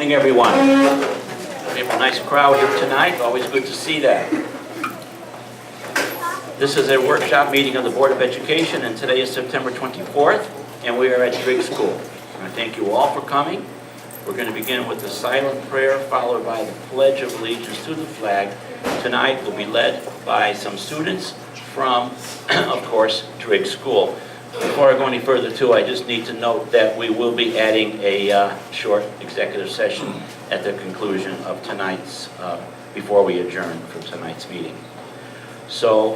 evening, everyone. We have a nice crowd here tonight. Always good to see that. This is a workshop meeting of the Board of Education, and today is September 24th, and we are at Driggs School. I thank you all for coming. We're going to begin with the silent prayer, followed by the Pledge of Allegiance to the flag. Tonight will be led by some students from, of course, Driggs School. Before I go any further, too, I just need to note that we will be adding a short executive session at the conclusion of tonight's, before we adjourn for tonight's meeting. So,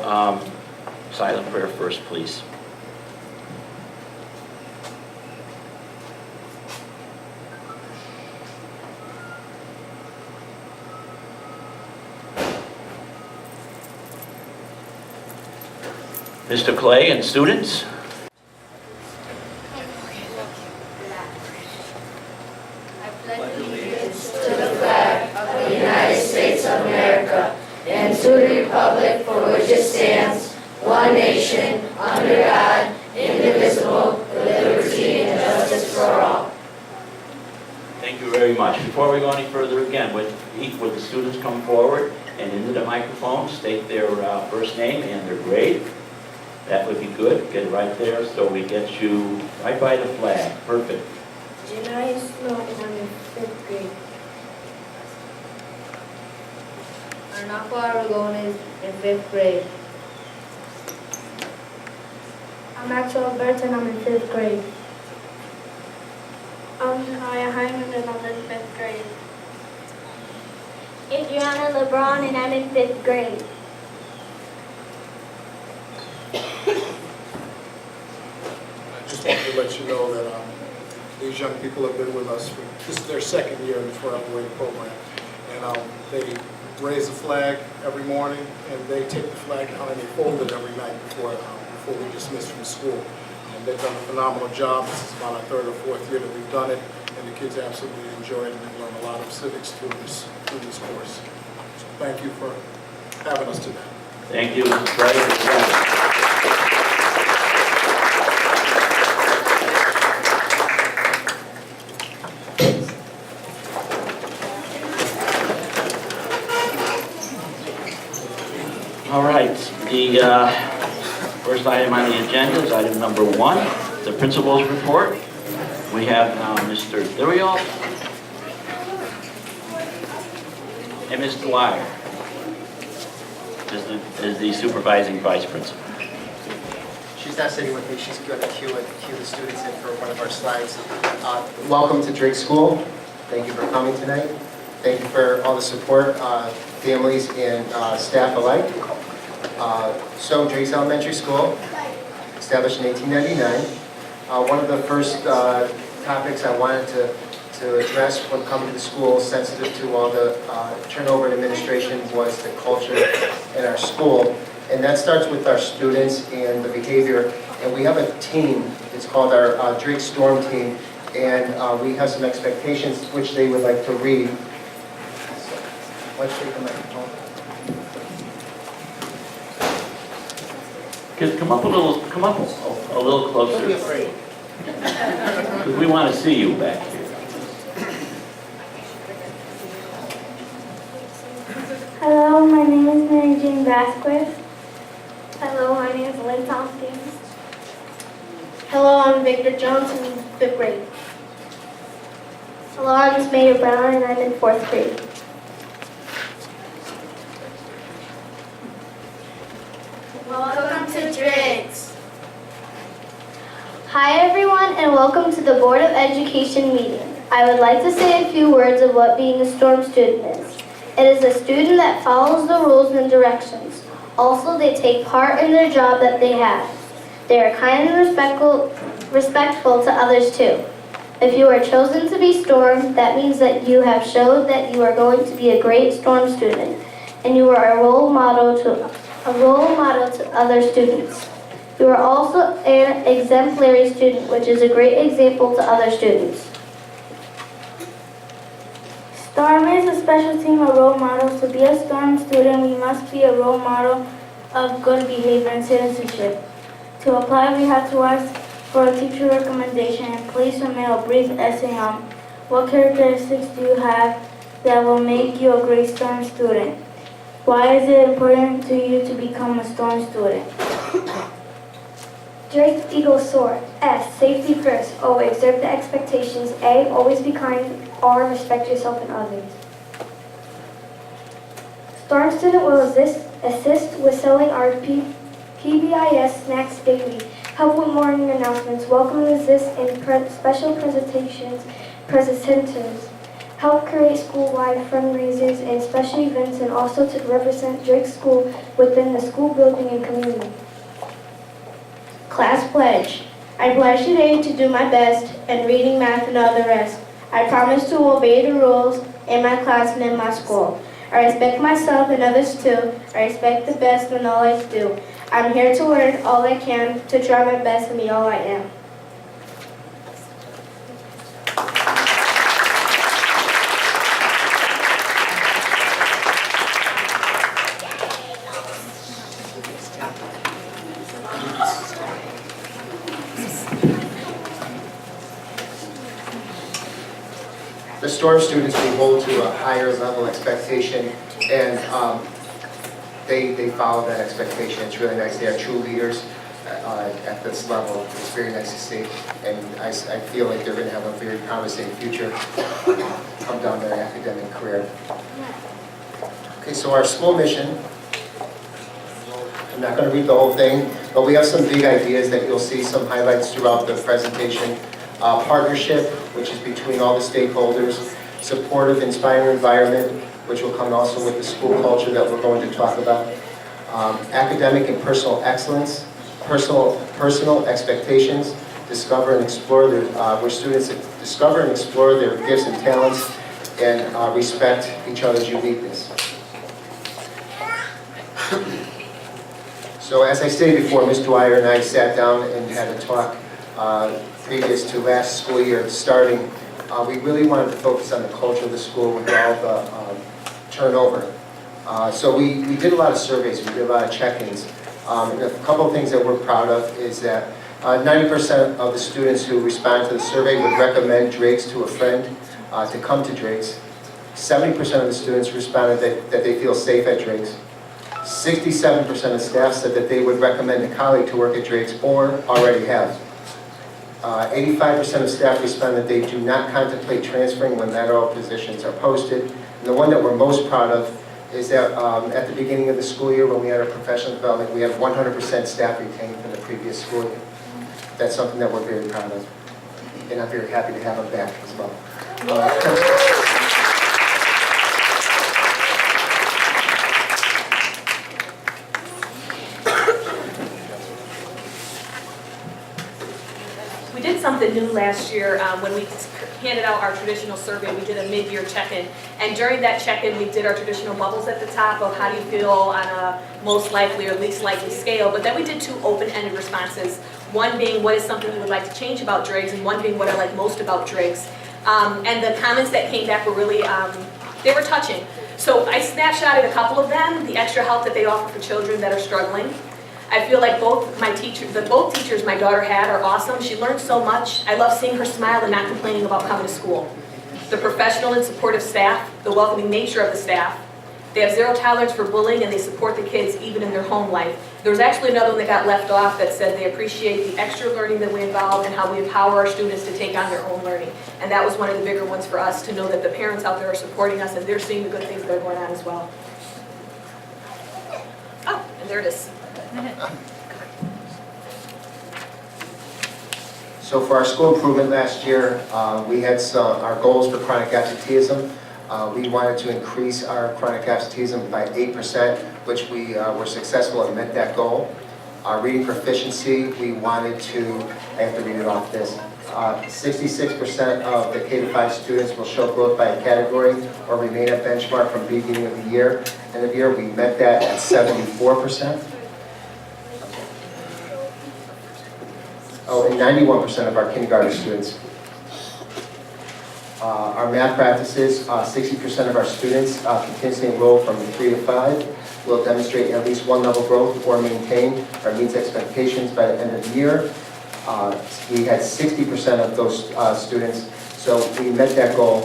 silent prayer first, please. Mr. Clay and students. And to the republic for which it stands, one nation, under God, indivisible, with liberty and justice for all. Thank you very much. Before we go any further, again, would the students come forward and into the microphone, state their first name and their grade? That would be good. Get it right there so we get you right by the flag. Perfect. Janai Snow, and I'm in 5th grade. Arnako Aragon is in 5th grade. I'm Maxwell Alberta and I'm in 5th grade. I'm Naya Hyman and I'm in 5th grade. Adriana LeBron and I'm in 5th grade. I just wanted to let you know that these young people have been with us for, this is their second year in the Forever Wing program. And they raise the flag every morning, and they take the flag down and they fold it every night before we dismiss from school. And they've done a phenomenal job. This is about our 3rd or 4th year that we've done it, and the kids absolutely enjoy it, and they've learned a lot of civics through this course. So thank you for having us today. Thank you, Mr. Clay. All right, the first item on the agenda is item number 1, the principal's report. We have Mr. Thuriel and Ms. Dwyer is the supervising vice principal. She's not sitting with me. She's going to cue the students in for one of our slides. Welcome to Driggs School. Thank you for coming tonight. Thank you for all the support, families and staff alike. So Driggs Elementary School, established in 1899. One of the first topics I wanted to address when coming to the school, sensitive to all the turnover in administration, was the culture in our school. And that starts with our students and the behavior. And we have a team, it's called our Driggs Storm Team, and we have some expectations which they would like to read. Let's take the microphone. Kids, come up a little closer. Don't be afraid. Because we want to see you back here. Hello, my name is Mary Jane Vasquez. Hello, my name is Lynn Tompkins. Hello, I'm Victor Jones in 5th grade. Hello, I'm Miss Mayor Brown and I'm in 4th grade. Welcome to Driggs. Hi everyone and welcome to the Board of Education meeting. I would like to say a few words of what being a STORM student is. It is a student that follows the rules and directions. Also, they take part in their job that they have. They are kind and respectful to others too. If you are chosen to be STORM, that means that you have showed that you are going to be a great STORM student, and you are a role model to other students. You are also an exemplary student, which is a great example to other students. STORM is a special team of role models. To be a STORM student, we must be a role model of good behavior and citizenship. To apply, we have to ask for a teacher recommendation and please submit a brief essay on What characteristics do you have that will make you a great STORM student? Why is it important to you to become a STORM student? Drake equals soar. S, safety first. O, exert the expectations. A, always be kind. R, respect yourself and others. STORM student will assist with selling our PBIS snacks daily, help with morning announcements, welcome and assist in special presentations, presenters, help create school-wide fundraisers and special events, and also to represent Drake School within the school building and community. Class pledge. I pledge today to do my best in reading, math, and all the rest. I promise to obey the rules in my class and in my school. I respect myself and others too. I respect the best in all I do. I'm here to learn all I can, to try my best and be all I am. The STORM students we hold to a higher level expectation, and they follow that expectation. It's really nice. They are true leaders at this level. It's very nice to see, and I feel like they're going to have a very promising future come down their academic career. Okay, so our school mission, I'm not going to read the whole thing, but we have some big ideas that you'll see some highlights throughout the presentation. Partnership, which is between all the stakeholders, supportive, inspiring environment, which will come also with the school culture that we're going to talk about, academic and personal excellence, personal expectations, discover and explore their, where students discover and explore their gifts and talents, and respect each other's uniqueness. So as I stated before, Ms. Dwyer and I sat down and had a talk previous to last school year starting. We really wanted to focus on the culture of the school with all the turnover. So we did a lot of surveys, we did a lot of check-ins. And a couple of things that we're proud of is that 90% of the students who respond to the survey would recommend Drake's to a friend to come to Drake's. 70% of the students responded that they feel safe at Drake's. 67% of staff said that they would recommend a colleague to work at Drake's or already have. 85% of staff respond that they do not contemplate transferring when lateral positions are posted. And the one that we're most proud of is that at the beginning of the school year when we had our professional development, we have 100% staff retained from the previous school year. That's something that we're very proud of. And I'm very happy to have them back as well. We did something new last year when we handed out our traditional survey. We did a mid-year check-in, and during that check-in we did our traditional bubbles at the top of how do you feel on a most likely or least likely scale, but then we did two open-ended responses, one being what is something you would like to change about Driggs, and one being what I like most about Driggs. And the comments that came back were really, they were touching. So I snapshotted a couple of them, the extra help that they offer for children that are struggling. I feel like both teachers my daughter had are awesome. She learned so much. I love seeing her smile and not complaining about coming to school. The professional and supportive staff, the welcoming nature of the staff. They have zero tolerance for bullying and they support the kids even in their home life. There was actually another one that got left off that said they appreciate the extra learning that we involve and how we empower our students to take on their own learning. And that was one of the bigger ones for us, to know that the parents out there are supporting us and they're seeing the good things that are going on as well. Oh, and there it is. So for our school improvement last year, we had our goals for chronic absenteeism. We wanted to increase our chronic absenteeism by 8%, which we were successful and met that goal. Our reading proficiency, we wanted to, I have to read it off this, 66% of the K-5 students will show growth by a category or remain at benchmark from the beginning of the year. End of year, we met that at 74%. Oh, and 91% of our kindergarten students. Our math practices, 60% of our students continuously enroll from 3 to 5 will demonstrate at least one level growth or maintain or meets expectations by the end of the year. We had 60% of those students So we met that goal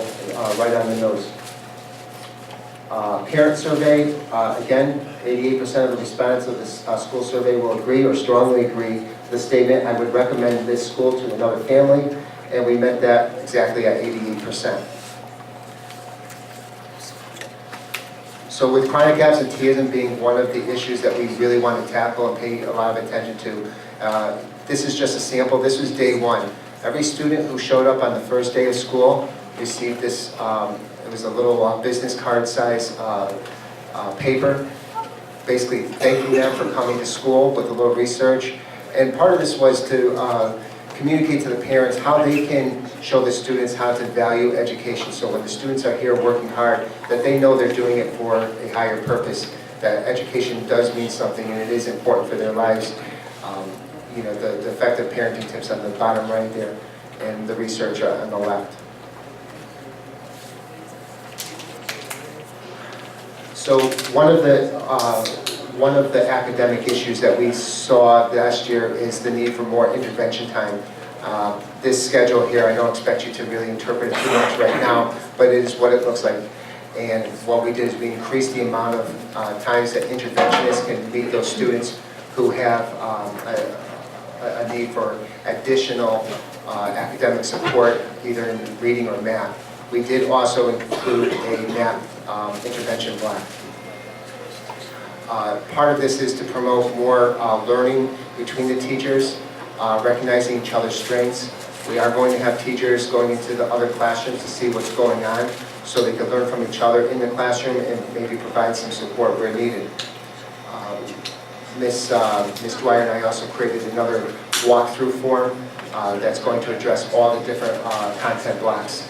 right on the nose. Parent survey, again, 88% of the respondents of this school survey will agree or strongly agree to the statement, I would recommend this school to another family, and we met that exactly at 88%. So with chronic absenteeism being one of the issues that we really want to tackle and pay a lot of attention to, this is just a sample. This was day one. Every student who showed up on the first day of school received this, it was a little business card size paper, basically thanking them for coming to school with a little research. And part of this was to communicate to the parents how they can show the students how to value education. So when the students are here working hard, that they know they're doing it for a higher purpose, that education does mean something and it is important for their lives. You know, the effective parenting tips on the bottom right there and the research on the left. So one of the academic issues that we saw last year is the need for more intervention time. This schedule here, I don't expect you to really interpret it too much right now, but it is what it looks like. And what we did is we increased the amount of times that interventionists can meet those students who have a need for additional academic support, either in reading or math. We did also include a math intervention block. Part of this is to promote more learning between the teachers, recognizing each other's strengths. We are going to have teachers going into the other classrooms to see what's going on so they can learn from each other in the classroom and maybe provide some support where needed. Ms. Dwyer and I also created another walkthrough form that's going to address all the different content blocks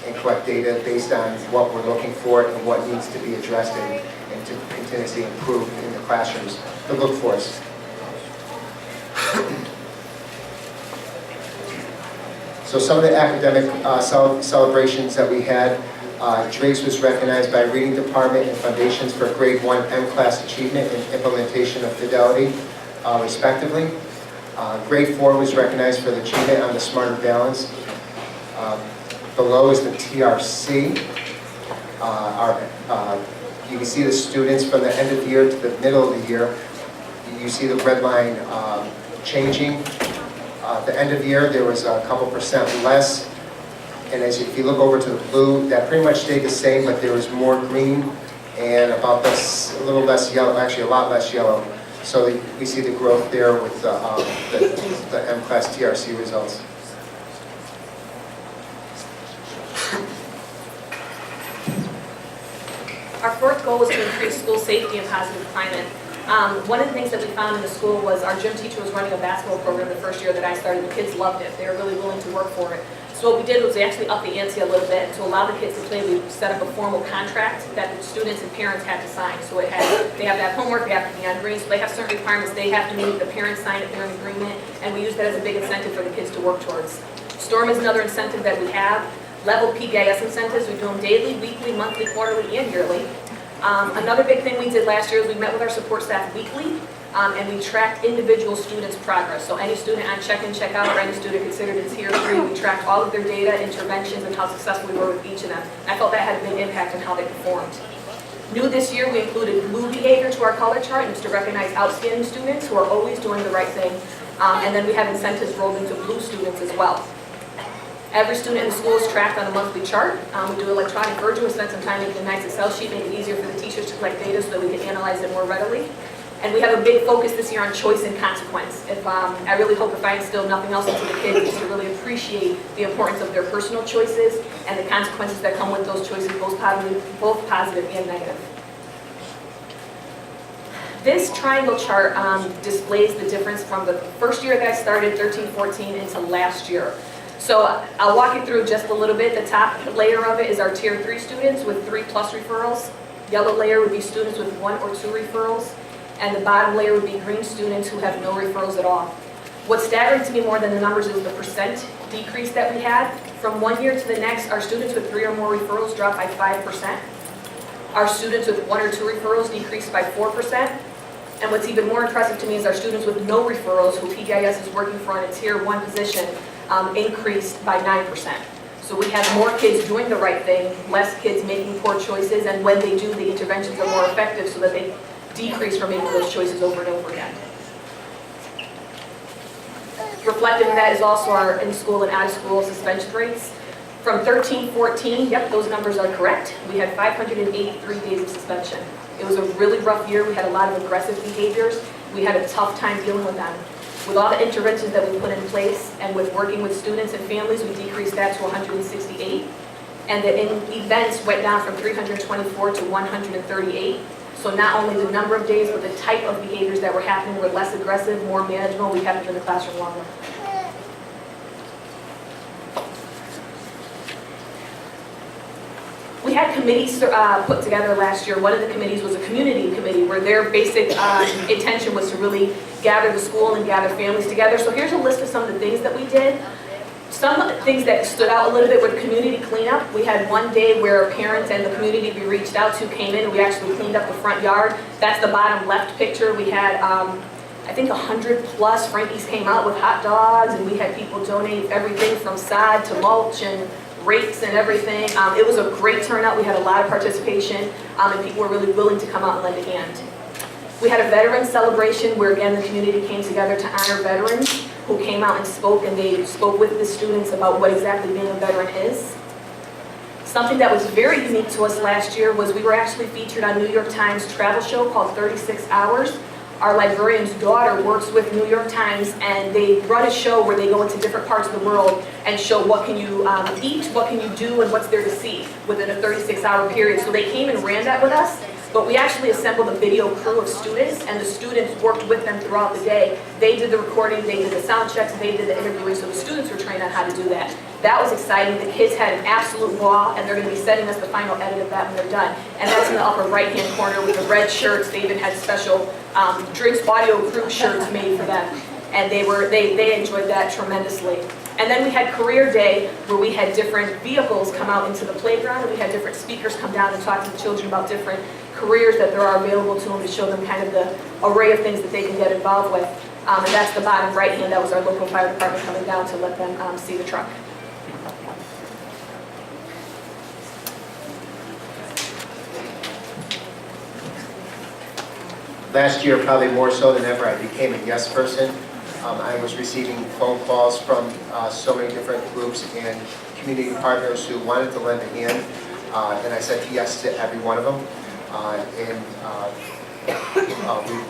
and collect data based on what we're looking for and what needs to be addressed and to continuously improve in the classrooms. The look for us. So some of the academic celebrations that we had, Driggs was recognized by Reading Department and Foundations for Grade 1 M-Class Achievement and Implementation of Fidelity, respectively. Grade 4 was recognized for the achievement on the Smarter Balance. Below is the TRC. You can see the students from the end of the year to the middle of the year. You see the red line changing. At the end of the year, there was a couple percent less. And if you look over to the blue, that pretty much stayed the same, but there was more green and about this, a little less yellow, actually a lot less yellow. So we see the growth there with the M-Class TRC results. Our fourth goal was to increase school safety and positive climate. One of the things that we found in the school was our gym teacher was running a basketball program the first year that I started. The kids loved it. They were really willing to work for it. So what we did was we actually upped the ante a little bit. And to allow the kids to play, we set up a formal contract that the students and parents had to sign. So they have to have homework, they have to be on green, so they have certain requirements they have to meet. The parents sign it, they're in agreement, and we use that as a big incentive for the kids to work towards. Storm is another incentive that we have. Level PBIS incentives, we do them daily, weekly, monthly, quarterly, and yearly. Another big thing we did last year is we met with our support staff weekly, and we tracked individual students' progress. So any student on check-in, check-out, or any student considered in Tier 3, we tracked all of their data, interventions, and how successful we were with each of them. And I felt that had a big impact on how they performed. New this year, we included blue behavior to our color chart, and it's to recognize outstanding students who are always doing the right thing. And then we have incentives rolled into blue students as well. Every student in the school is tracked on a monthly chart. We do electronic version. We spent some time making a nice Excel sheet, make it easier for the teachers to collect data so that we can analyze it more readily. And we have a big focus this year on choice and consequence. I really hope if I instill nothing else into the kids is to really appreciate the importance of their personal choices and the consequences that come with those choices, both positive and negative. This triangle chart displays the difference from the first year that I started, 13-14, into last year. So I'll walk you through just a little bit. The top layer of it is our Tier 3 students with 3+ referrals. Yellow layer would be students with 1 or 2 referrals. And the bottom layer would be green students who have no referrals at all. What's staggering to me more than the numbers is the percent decrease that we had. From one year to the next, our students with 3 or more referrals dropped by 5%. Our students with 1 or 2 referrals decreased by 4%. And what's even more impressive to me is our students with no referrals, who PBIS is working for on a Tier 1 position, increased by 9%. So we have more kids doing the right thing, less kids making poor choices, and when they do, the interventions are more effective so that they decrease from making those choices over and over again. Reflected in that is also our in-school and out-of-school suspension rates. From 13-14, yep, those numbers are correct. We had 583 days of suspension. It was a really rough year. We had a lot of aggressive behaviors. We had a tough time dealing with them. With all the interventions that we put in place and with working with students and families, we decreased that to 168. And the events went down from 324 to 138. So not only the number of days, but the type of behaviors that were happening were less aggressive, more manageable. We kept them in the classroom longer. We had committees put together last year. One of the committees was a community committee where their basic intention was to really gather the school and gather families together. So here's a list of some of the things that we did. Some things that stood out a little bit were the community cleanup. We had one day where parents and the community we reached out to came in and we actually cleaned up the front yard. That's the bottom left picture. We had, I think 100 plus Frankies came out with hot dogs, and we had people donate everything from sod to mulch and rakes and everything. It was a great turnout. We had a lot of participation, and people were really willing to come out and lend a hand. We had a veteran celebration where, again, the community came together to honor veterans who came out and spoke, and they spoke with the students about what exactly being a veteran is. Something that was very unique to us last year was we were actually featured on New York Times travel show called 36 Hours. Our librarian's daughter works with New York Times, and they run a show where they go into different parts of the world and show what can you eat, what can you do, and what's there to see within a 36-hour period. So they came and ran that with us. But we actually assembled a video crew of students, and the students worked with them throughout the day. They did the recording, they did the sound checks, they did the interviewing, so the students were trained on how to do that. That was exciting. The kids had an absolute ball, and they're going to be sending us the final edit of that when they're done. And that's in the upper right-hand corner with the red shirts. They even had special Drinks Audio Crew shirts made for them, and they enjoyed that tremendously. And then we had Career Day, where we had different vehicles come out into the playground, and we had different speakers come down and talk to the children about different careers that there are available to them, to show them kind of the array of things that they can get involved with. And that's the bottom right hand. That was our local fire department coming down to let them see the truck. Last year, probably more so than ever, I became a yes person. I was receiving phone calls from so many different groups and community partners who wanted to lend a hand, and I said yes to every one of them.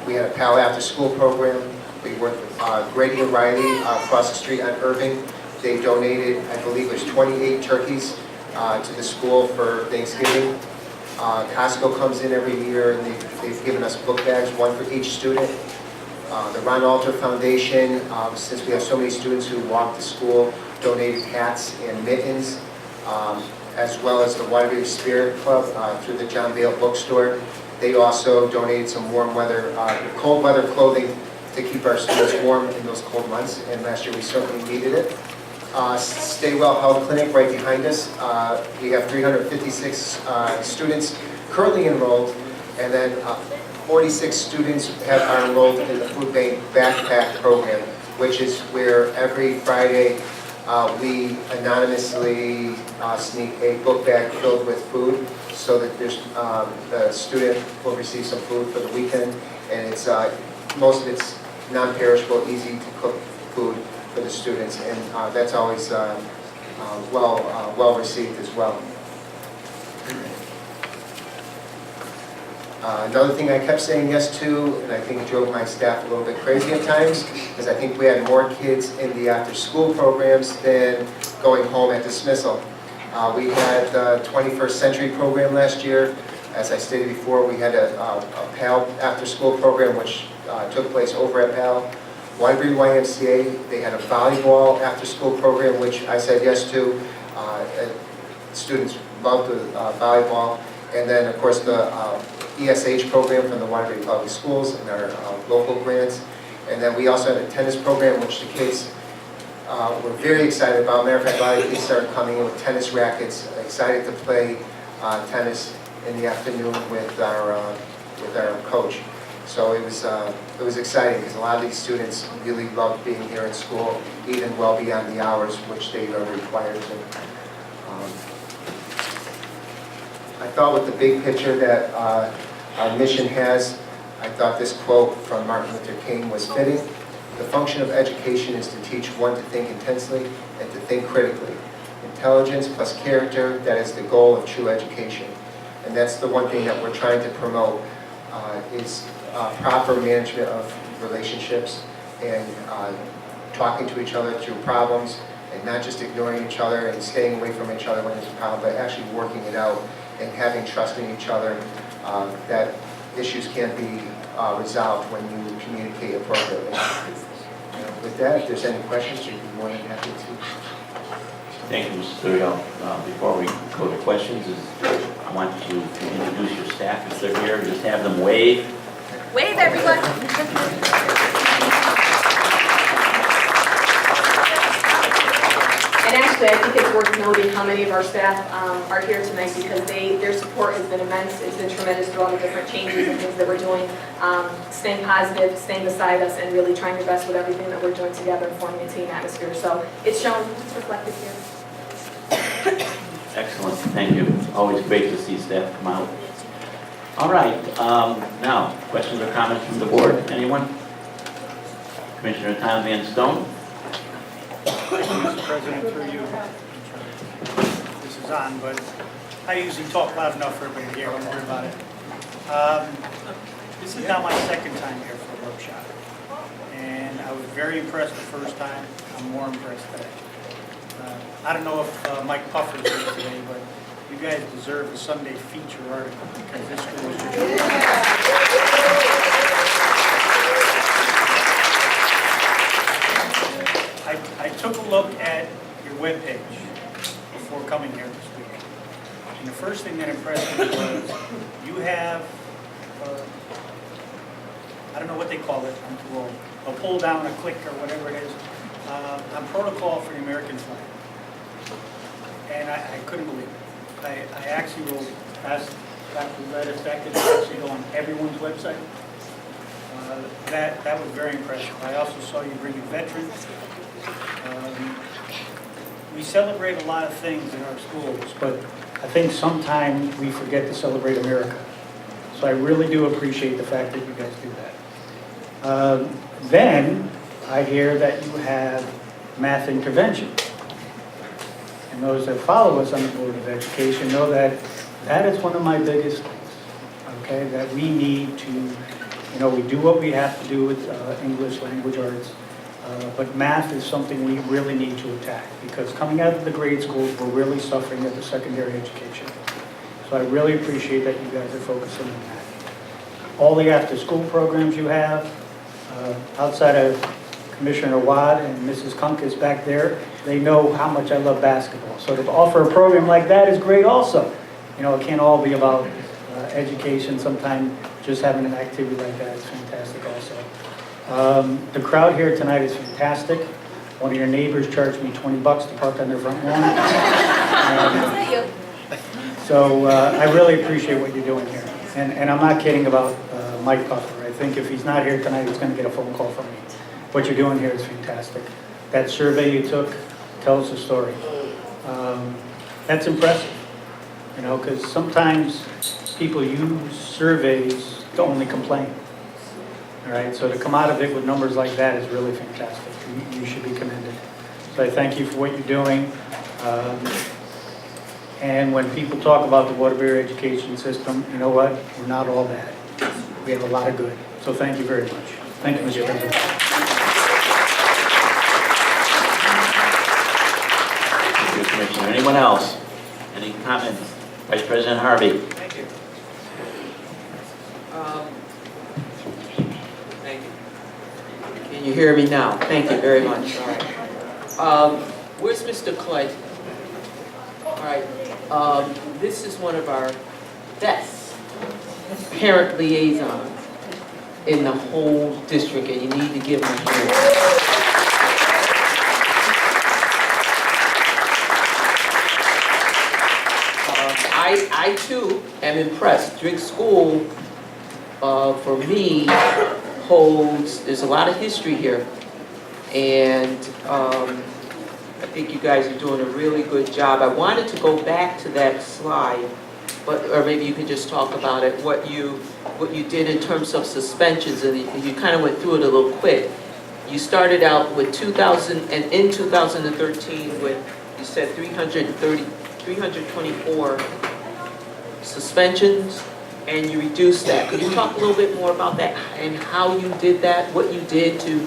We had a PAL after school program. We worked with Grady and Riley across the street on Irving. They donated, I believe it was 28 turkeys to the school for Thanksgiving. Costco comes in every year, and they've given us book bags, one for each student. The Ron Alter Foundation, since we have so many students who walk to school, donated hats and mittens, as well as the Waterbury Spirit Club through the John Bale Bookstore. They also donated some warm weather, cold weather clothing to keep our students warm in those cold months, and last year we certainly needed it. Stay Well Health Clinic right behind us. We have 356 students currently enrolled, and then 46 students are enrolled in the Food Bank Backpack Program, which is where every Friday we anonymously sneak a book bag filled with food, so that the student will receive some food for the weekend, and it's most of it's non-perishable, easy to cook food for the students, and that's always well received as well. Another thing I kept saying yes to, and I think it drove my staff a little bit crazy at times, is I think we had more kids in the after-school programs than going home at dismissal. We had the 21st Century program last year. As I stated before, we had a PAL after-school program which took place over at PAL. Waterbury YMCA, they had a volleyball after-school program which I said yes to. Students loved the volleyball. And then, of course, the ESH program from the Waterbury Public Schools and our local grants. And then we also had a tennis program which the kids were very excited about. Matter of fact, a lot of kids started coming in with tennis rackets, excited to play tennis in the afternoon with our coach. So it was exciting because a lot of these students really loved being here at school, even well beyond the hours which they are required to. I thought with the big picture that our mission has, I thought this quote from Martin Luther King was fitting. The function of education is to teach one to think intensely and to think critically. Intelligence plus character, that is the goal of true education. And that's the one thing that we're trying to promote, is proper management of relationships and talking to each other through problems and not just ignoring each other and staying away from each other when there's a problem, but actually working it out and having trust in each other, that issues can be resolved when you communicate appropriately. With that, if there's any questions, you'd be more than happy to. Thank you, Mr. Studio. Before we go to questions, I want you to introduce your staff if they're here. Just have them wave. Wave, everyone. And actually, I think it's worth noting how many of our staff are here tonight because their support has been immense. It's been tremendous through all the different changes and things that we're doing, staying positive, staying beside us, and really trying their best with everything that we're doing together and forming a team atmosphere. So it's shown, it's reflected here. Excellent, thank you. Always great to see staff come out. All right, now, questions or comments from the board? Anyone? Commissioner Tom Van Stone? Mr. President, through you. This is on, but I usually talk loud enough for everybody here, don't worry about it. This is now my second time here for a workshop. And I was very impressed the first time. I'm more impressed today. I don't know if Mike Puffer is here today, but you guys deserve a Sunday feature article because this school is I took a look at your webpage before coming here this week. And the first thing that impressed me was you have, I don't know what they call it, I'm too old, a pull down, a click, or whatever it is, on protocol for the American flag. And I couldn't believe it. I actually will ask Dr. Reda if that could actually go on everyone's website. That was very impressive. I also saw you bring in veterans. We celebrate a lot of things in our schools, but I think sometimes we forget to celebrate America. So I really do appreciate the fact that you guys do that. Then I hear that you have math intervention. And those that follow us on the Board of Education know that that is one of my biggest things, okay, that we need to, we do what we have to do with English language arts, but math is something we really need to attack because coming out of the grade schools, we're really suffering at the secondary education. So I really appreciate that you guys are focusing on that. All the after-school programs you have, outside of Commissioner Watt and Mrs. Kunkus back there, they know how much I love basketball. So to offer a program like that is great also. It can't all be about education. Sometimes just having an activity like that is fantastic also. The crowd here tonight is fantastic. One of your neighbors charged me $20 to park on their front lawn. So I really appreciate what you're doing here. And I'm not kidding about Mike Puffer. I think if he's not here tonight, he's going to get a phone call from me. What you're doing here is fantastic. That survey you took tells the story. That's impressive, because sometimes people use surveys to only complain. All right, so to come out of it with numbers like that is really fantastic. You should be commended. So I thank you for what you're doing. And when people talk about the Waterbury education system, you know what? We're not all bad. We have a lot of good. So thank you very much. Thank you, Mr. President. Thank you, Commissioner. Anyone else? Any comments? Vice President Harvey. Thank you. Thank you. Can you hear me now? Thank you very much. All right. Where's Mr. Clay? All right. This is one of our best parent liaisons in the whole district, and you need to give him a hand. I too am impressed. Driggs School for me, holds, there's a lot of history here. And I think you guys are doing a really good job. I wanted to go back to that slide, or maybe you could just talk about it, what you did in terms of suspensions, and you kind of went through it a little quick. You started out with in 2013 with, you said 324 suspensions, and you reduced that. Could you talk a little bit more about that and how you did that, what you did to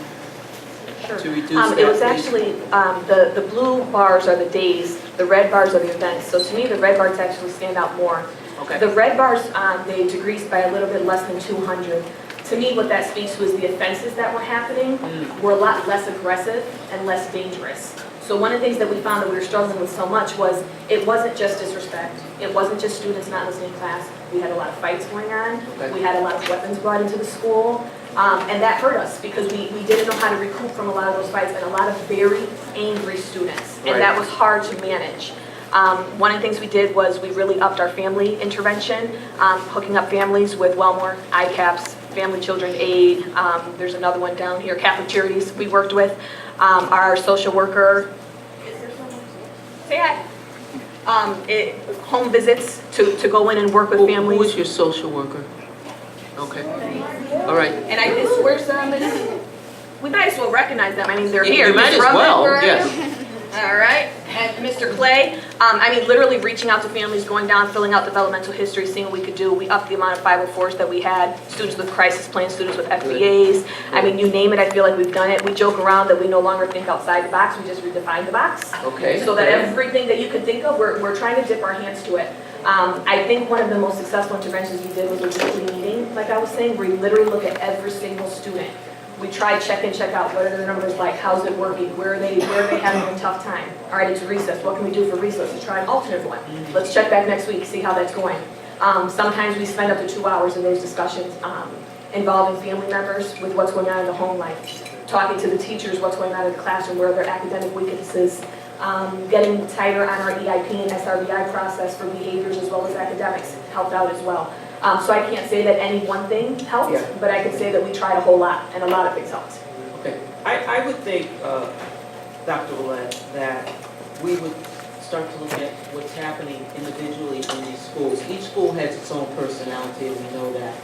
reduce that? It was please? actually, the blue bars are the days, the red bars are the events. So to me, the red bars actually stand out more. Okay. The red bars, they decreased by a little bit less than 200. To me, what that speaks to is the offenses that were happening were a lot less aggressive and less dangerous. So one of the things that we found that we were struggling with so much was it wasn't just disrespect. It wasn't just students not listening to class. We had a lot of fights going on. Okay. We had a lot of weapons brought into the school. And that hurt us because we didn't know how to recoup from a lot of those fights and a lot of very angry students. And Right. that was hard to manage. One of the things we did was we really upped our family intervention, hooking up families with Wellmore, ICAPS, Family Children Aid. There's another one down here, Catholic Charities we worked with. Our social worker, is there someone? Say hi. Home visits to go in and work with families. Who is your social worker? Okay. All right. And where's Miss? We might as well recognize them. I mean, they're here. You might Miss as well, Rutherford. yes. All right. And Mr. Clay. I mean, literally reaching out to families, going down, filling out developmental history, seeing what we could do. We upped the amount of 504s that we had, students with crisis plans, students with FBAs. I mean, you name it, I feel like we've done it. We joke around that we no longer think outside the box, we just redefine the box. Okay. So that everything that you can think of, we're trying to dip our hands to it. I think one of the most successful interventions we did was a weekly meeting, like I was saying, where you literally look at every single student. We tried check in, check out, what are the numbers like, how's it working, where are they having a tough time? All right, it's recess, what can we do for recess? Let's try an alternate one. Let's check back next week, see how that's going. Sometimes we spend up to 2 hours in those discussions involving family members with what's going on in the home life, talking to the teachers, what's going on in the classroom, where are their academic weaknesses, getting tighter on our EIP and SRBI process for behaviors as well as academics helped out as well. So I can't say that any one thing helped, Yeah. but I can say that we tried a whole lot, and a lot of things helped. Okay. I would think, Dr. Willett, that we would start to look at what's happening individually in these schools. Each school has its own personality, and we know that.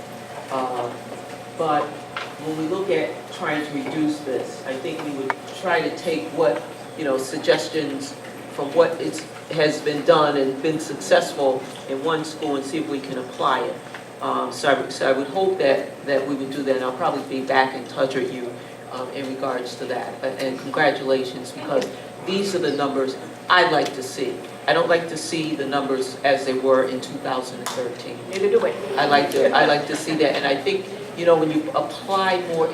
But when we look at trying to reduce this, I think we would try to take what, suggestions from what has been done and been successful in one school and see if we can apply it. So I would hope that we would do that, and I'll probably be back in touch with you in regards to that. And congratulations, because these are the numbers I'd like to see. I don't like to see the numbers as they were in 2013. Neither do we. I like to see that, and I think, when you apply more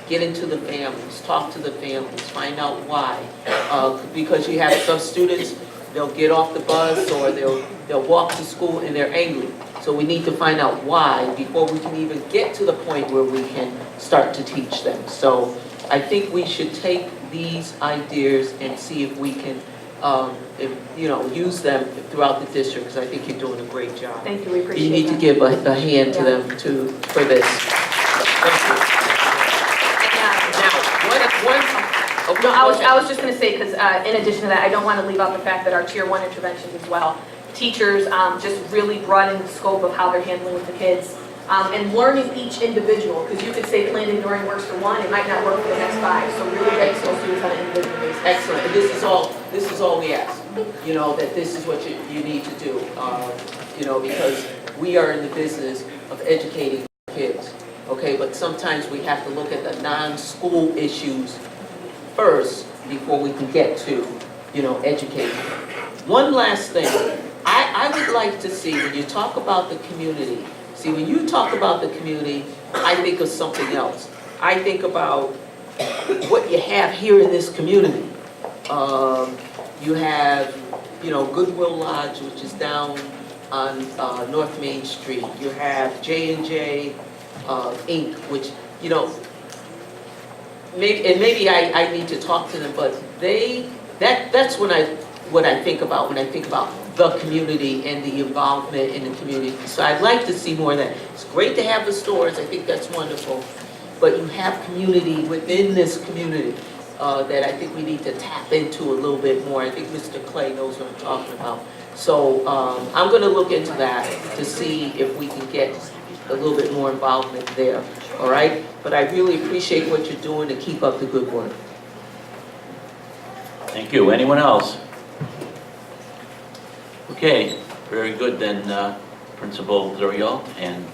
get into the families, talk to the families, find out why. Because you have some students, they'll get off the bus or they'll walk to school and they're angry. So we need to find out why before we can even get to the point where we can start to teach them. So I think we should take these ideas and see if we can use them throughout the district, because I think you're doing a great job. Thank you, we appreciate You need to that. give a hand to them for this. Thank you. No, I was just going to say, because in addition to that, I don't want to leave out the fact that our Tier 1 interventions as well. Teachers just really broaden the scope of how they're handling with the kids. And learning each individual, because you could say planned ignoring works for one, it might not work for the next 5. So really getting those students on an individual basis. Excellent. And this is all we ask. That this is what you need to do. Because we are in the business of educating kids. Okay, but sometimes we have to look at the non-school issues first before we can get to, education. One last thing. I would like to see, when you talk about the community, when you talk about the community, I think of something else. I think about what you have here in this community. You have, Goodwill Lodge, which is down on North Main Street. You have J&J Inc., which, maybe I need to talk to them, but that's when I what I think about when I think about the community and the involvement in the community. So I'd like to see more of that. It's great to have the stores, I think that's wonderful, but you have community within this community that I think we need to tap into a little bit more. I think Mr. Clay knows what I'm talking about. So I'm going to look into that to see if we can get a little bit more involvement there, all right? But I really appreciate what you're doing to keep up the good work. Thank you. Anyone else? Okay, very good then, Principal Zuriel and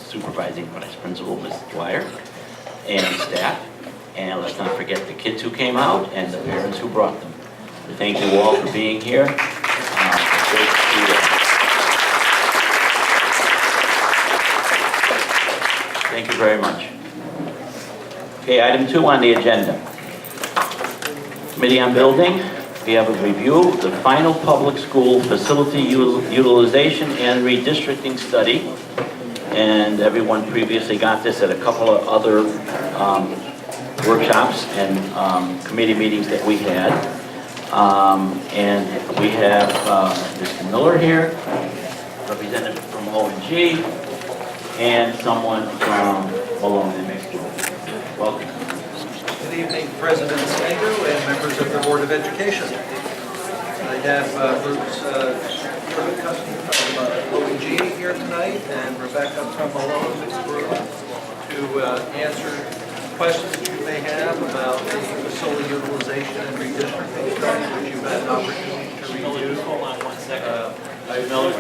Supervising Vice Principal Ms. Dwyer and staff. And let's not forget the kids who came out and the parents who brought them. We thank you all for being here. It's great to see you. Thank you very much. Okay, item 2 on the agenda. Committee on Building, we have a review of the final public school facility utilization and redistricting study. And everyone previously got this at a couple of other workshops and committee meetings that we had. And we have Mr. Miller here, representative from ONG, and someone from Malone and Mixed. Welcome. Good evening, President Sandhu and members of the Board of Education. I have Bruce from ONG here tonight and Rebecca from Malone Mixed to answer questions that you may have about the facility utilization and redistricting study, which you've had an opportunity to review. Hold on 1 second. Miller,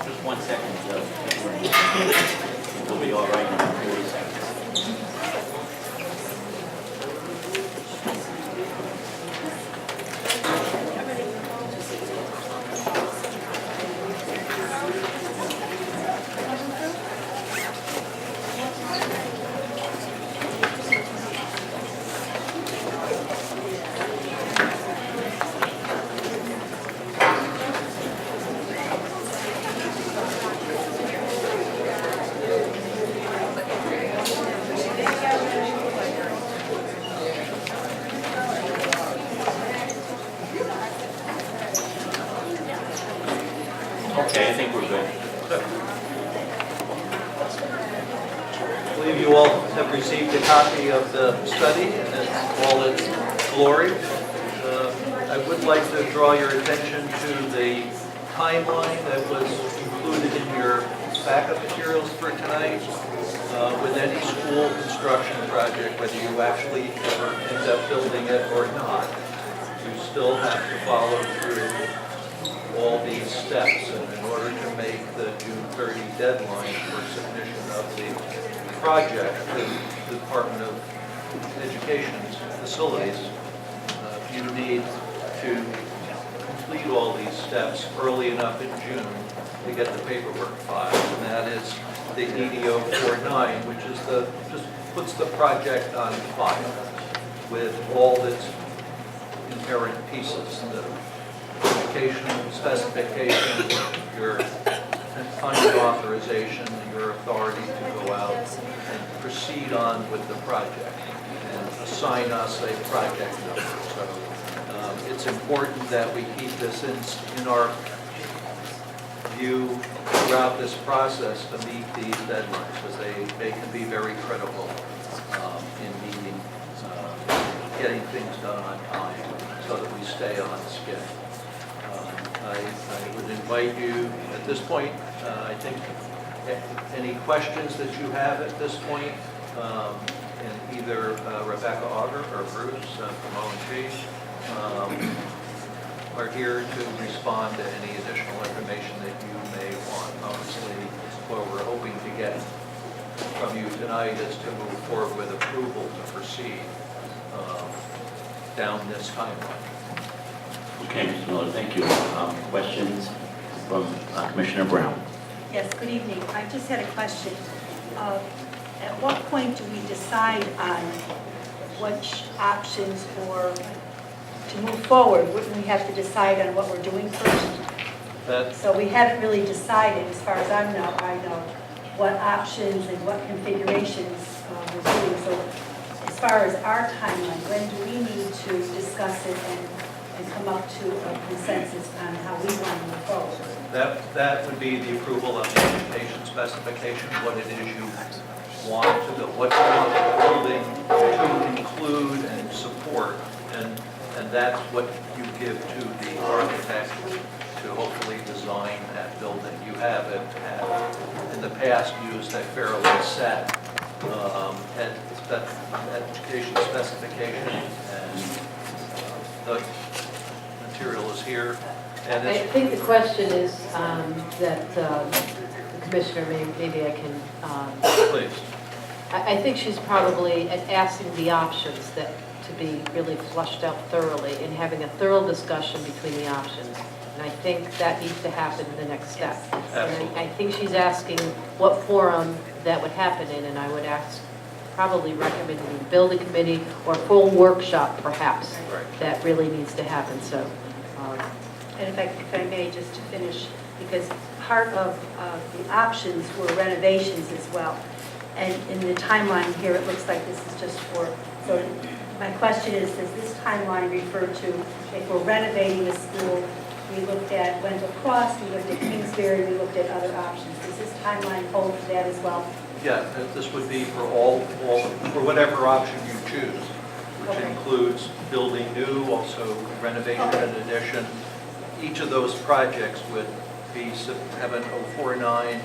just 1 second. We'll be all right in 40 seconds. Okay, I think we're good. I believe you all have received a copy of the study in all its glory. I would like to draw your attention to the timeline that was included in your backup materials for tonight. With any school construction project, whether you actually ever end up building it or not, you still have to follow through all these steps, and in order to make the June 30 deadline for submission of the project to the Department of Education's facilities, you need to complete all these steps early enough in June to get the paperwork filed, and that is the EDO 49, which is just puts the project on file with all its inherent pieces, the education specification, your funding authorization, your authority to go out and proceed on with the project and assign us a project number. So it's important that we keep this in our view throughout this process to meet these deadlines, because they can be very critical in meeting, getting things done on time so that we stay on schedule. I would invite you at this point, I think, any questions that you have at this point, and either Rebecca Auger or Bruce from ONG are here to respond to any additional information that you may want. Obviously, what we're hoping to get from you tonight is to move forward with approval to proceed down this timeline. Okay, Mr. Miller, thank you. Questions from Commissioner Brown? Yes, good evening. I just had a question. At what point do we decide on which options or to move forward? Wouldn't we have to decide on what we're doing first? So we haven't really decided, as far as I know, what options and what configurations we're doing. So as far as our timeline, when do we need to discuss it and to come up to a consensus on how we want to move forward. That would be the approval of the education specification, what it is you want to build, what you want the building to include and support, and that's what you give to the architect to hopefully design that building. You have in the past used a fairly set education specification, and the material is here. And I it's, think the question is that the Commissioner, maybe I can, please. I think she's probably asking the options that to be really flushed out thoroughly and having a thorough discussion between the options. And I think that needs to happen in the next step. Absolutely. And I think she's asking what forum that would happen in, and I would ask, probably recommending the building committee or full workshop perhaps. Right. That really needs to happen, so. And if I may, just to finish, because part of the options were renovations as well. And in the timeline here, it looks like this is just for, so my question is, does this timeline refer to if we're renovating a school, we looked at Wendell Cross, we looked at Kingsbury, we looked at other options. Does this timeline hold for that as well? Yeah, this would be for for whatever option you choose, which Okay. includes building new, also renovation and addition. Each of those projects would have an 049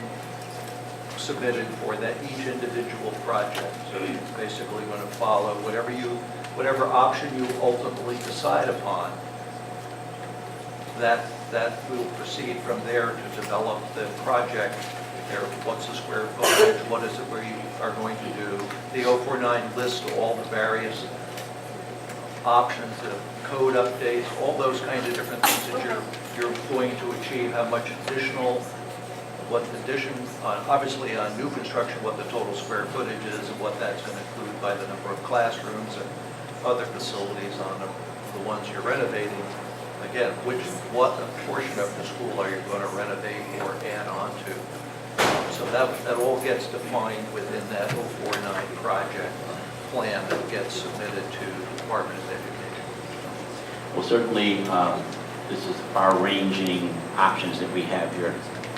submitted for that each individual project. So you basically want to follow whatever option you ultimately decide upon. That will proceed from there to develop the project. What's the square footage? What is it where you are going to do? The 049 lists all the various options, the code updates, all those kinds of different things that you're going to achieve, how much additional, what addition, obviously on new construction, what the total square footage is and what that's going to include by the number of classrooms and other facilities on the ones you're renovating. Again, what portion of the school are you going to renovate or add on to? So that all gets defined within that 049 project plan that gets submitted to the Department of Education. Well, certainly, this is far-ranging options that we have here,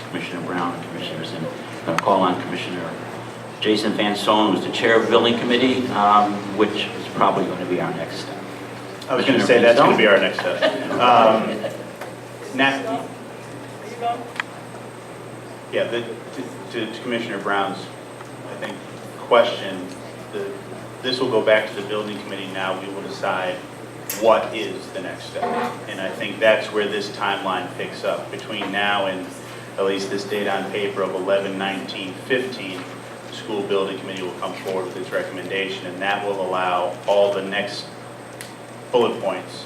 Commissioner Brown and Commissioners. And I'm going to call on Commissioner Jason Van Soen, who's the chair of the Building Committee, which is probably going to be our next step. I was going to say that's going to be our next step. To Commissioner Brown's, I think, question, this will go back to the building committee now. We will decide what is the next step. And I think that's where this timeline picks up. Between now and at least this date on paper of 11/19/15, the school building committee will come forward with its recommendation, and that will allow all the next bullet points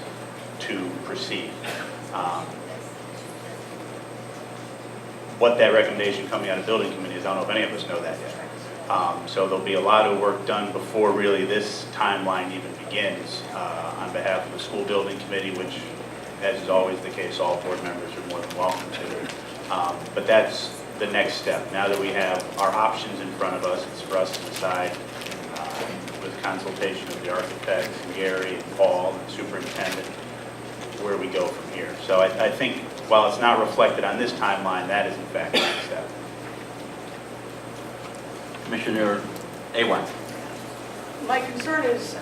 to proceed. What that recommendation coming out of building committee is, I don't know if any of us know that yet. So there'll be a lot of work done before really this timeline even begins on behalf of the school building committee, which, as is always the case, all board members are more than welcome to. But that's the next step. Now that we have our options in front of us, it's for us to decide with consultation of the architects and Gary and Paul and superintendent where we go from here. So I think while it's not reflected on this timeline, that is in fact the next step. Commissioner Awad. My concern is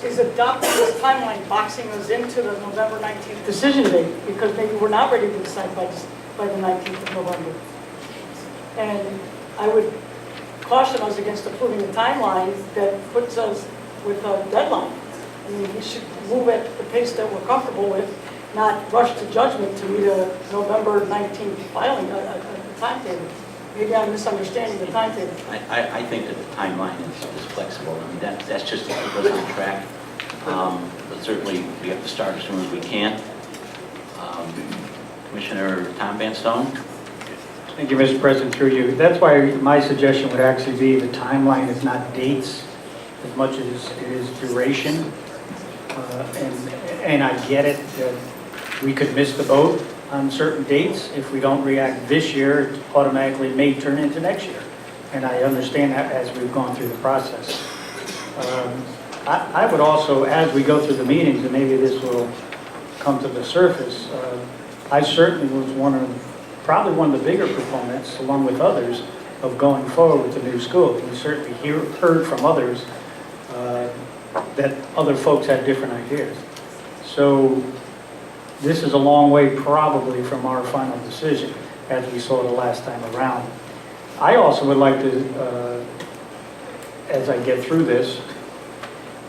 adopting this timeline boxing us into the November 19th decision date, because maybe we're not ready to decide by the 19th of November. And I would caution us against approving a timeline that puts us with a deadline. I mean, we should move at the pace that we're comfortable with, not rush to judgment to meet a November 19th filing, a timetable. Maybe I'm misunderstanding the timetable. I think that the timeline is flexible. I mean, that's just to keep us on track. But certainly, we have to start as soon as we can. Commissioner Tom Van Stone? Thank you, Mr. President, through you. That's why my suggestion would actually be the timeline is not dates as much as it is duration. And I get it that we could miss the boat on certain dates. If we don't react this year, it automatically may turn into next year. And I understand that as we've gone through the process. I would also, as we go through the meetings, and maybe this will come to the surface, I certainly was probably one of the bigger proponents, along with others, of going forward with the new school. We certainly heard from others that other folks had different ideas. So this is a long way probably from our final decision, as we saw the last time around. I also would like to, as I get through this,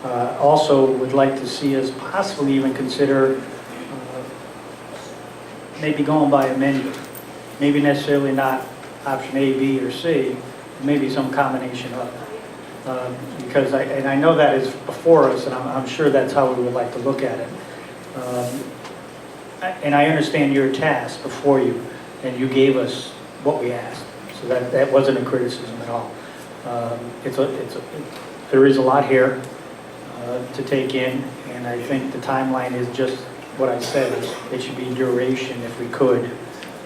also would like to see us possibly even consider maybe going by a menu. Maybe necessarily not option A, B, or C, maybe some combination of. Because I know that is before us, and I'm sure that's how we would like to look at it. And I understand your task before you, and you gave us what we asked, so that wasn't a criticism at all. There is a lot here to take in, and I think the timeline is just what I said. It should be duration if we could,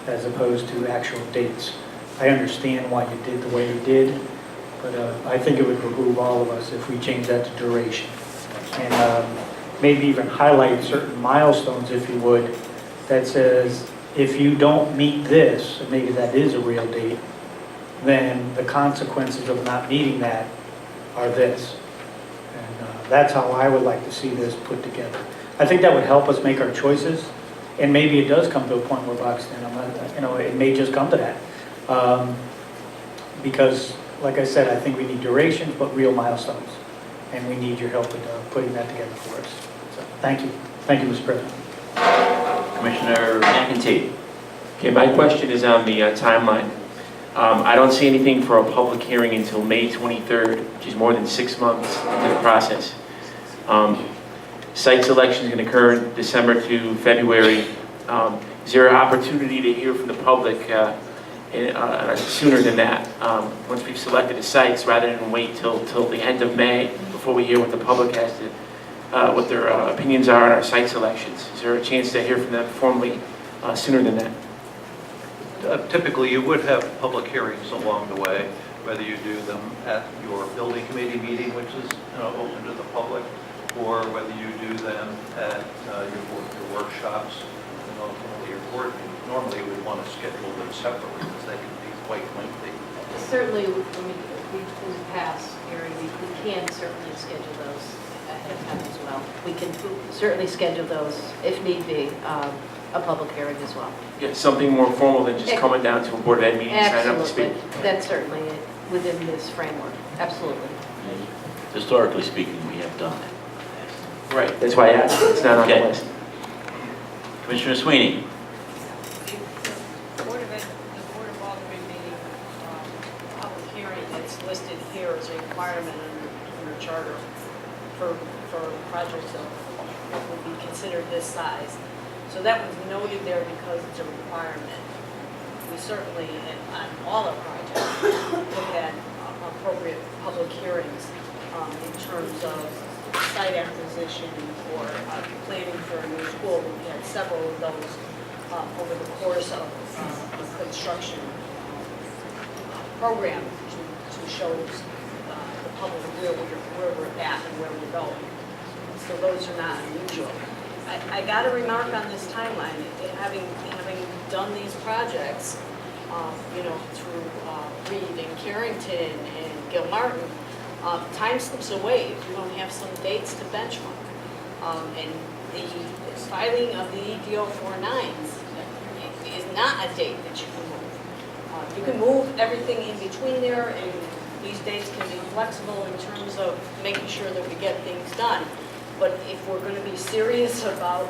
as opposed to actual dates. I understand why you did the way you did, but I think it would behoove all of us if we change that to duration. And maybe even highlight certain milestones, if you would, that says, if you don't meet this, and maybe that is a real date, then the consequences of not meeting that are this. And that's how I would like to see this put together. I think that would help us make our choices, and maybe it does come to a point where Buxton, it may just come to that. Because, like I said, I think we need durations, but real milestones, and we need your help with putting that together for us. So, thank you. Thank you, Mr. President. Commissioner McEntee. Okay, my question is on the timeline. I don't see anything for a public hearing until May 23rd, which is more than 6 months into the process. Site selection is going to occur in December to February. Is there an opportunity to hear from the public sooner than that? Once we've selected the sites, rather than wait till the end of May before we hear what the public has to, what their opinions are on our site selections. Is there a chance to hear from them formally sooner than that? Typically, you would have public hearings along the way, whether you do them at your building committee meeting, which is open to the public, or whether you do them at your workshops. Your board normally would want to schedule them separately because they can be quite lengthy. Certainly, in the past, Gary, we can certainly schedule those ahead of time as well. We can certainly schedule those, if need be, a public hearing as well. Yeah, something more formal than just coming down to a Board of Ed meeting and signing up to speak. Absolutely. That's certainly within this framework. Absolutely. Historically speaking, we have done that. Right, that's why I asked. It's not on the list. Commissioner Sweeney. The Board of Aldermen meeting, public hearing that's listed here as a requirement under charter for projects of what would be considered this size. So that was noted there because it's a requirement. We certainly, on all our projects, have had appropriate public hearings in terms of site acquisition or planning for a new school. We had several of those over the course of the construction program to show the public where we're at and where we're going. So those are not unusual. I got a remark on this timeline. Having done these projects, through Reed and Carrington and Gilmartin, time slips away if you don't have some dates to benchmark. And the filing of the EDO 49s is not a date that you can move. You can move everything in between there, and these dates can be flexible in terms of making sure that we get things done. But if we're going to be serious about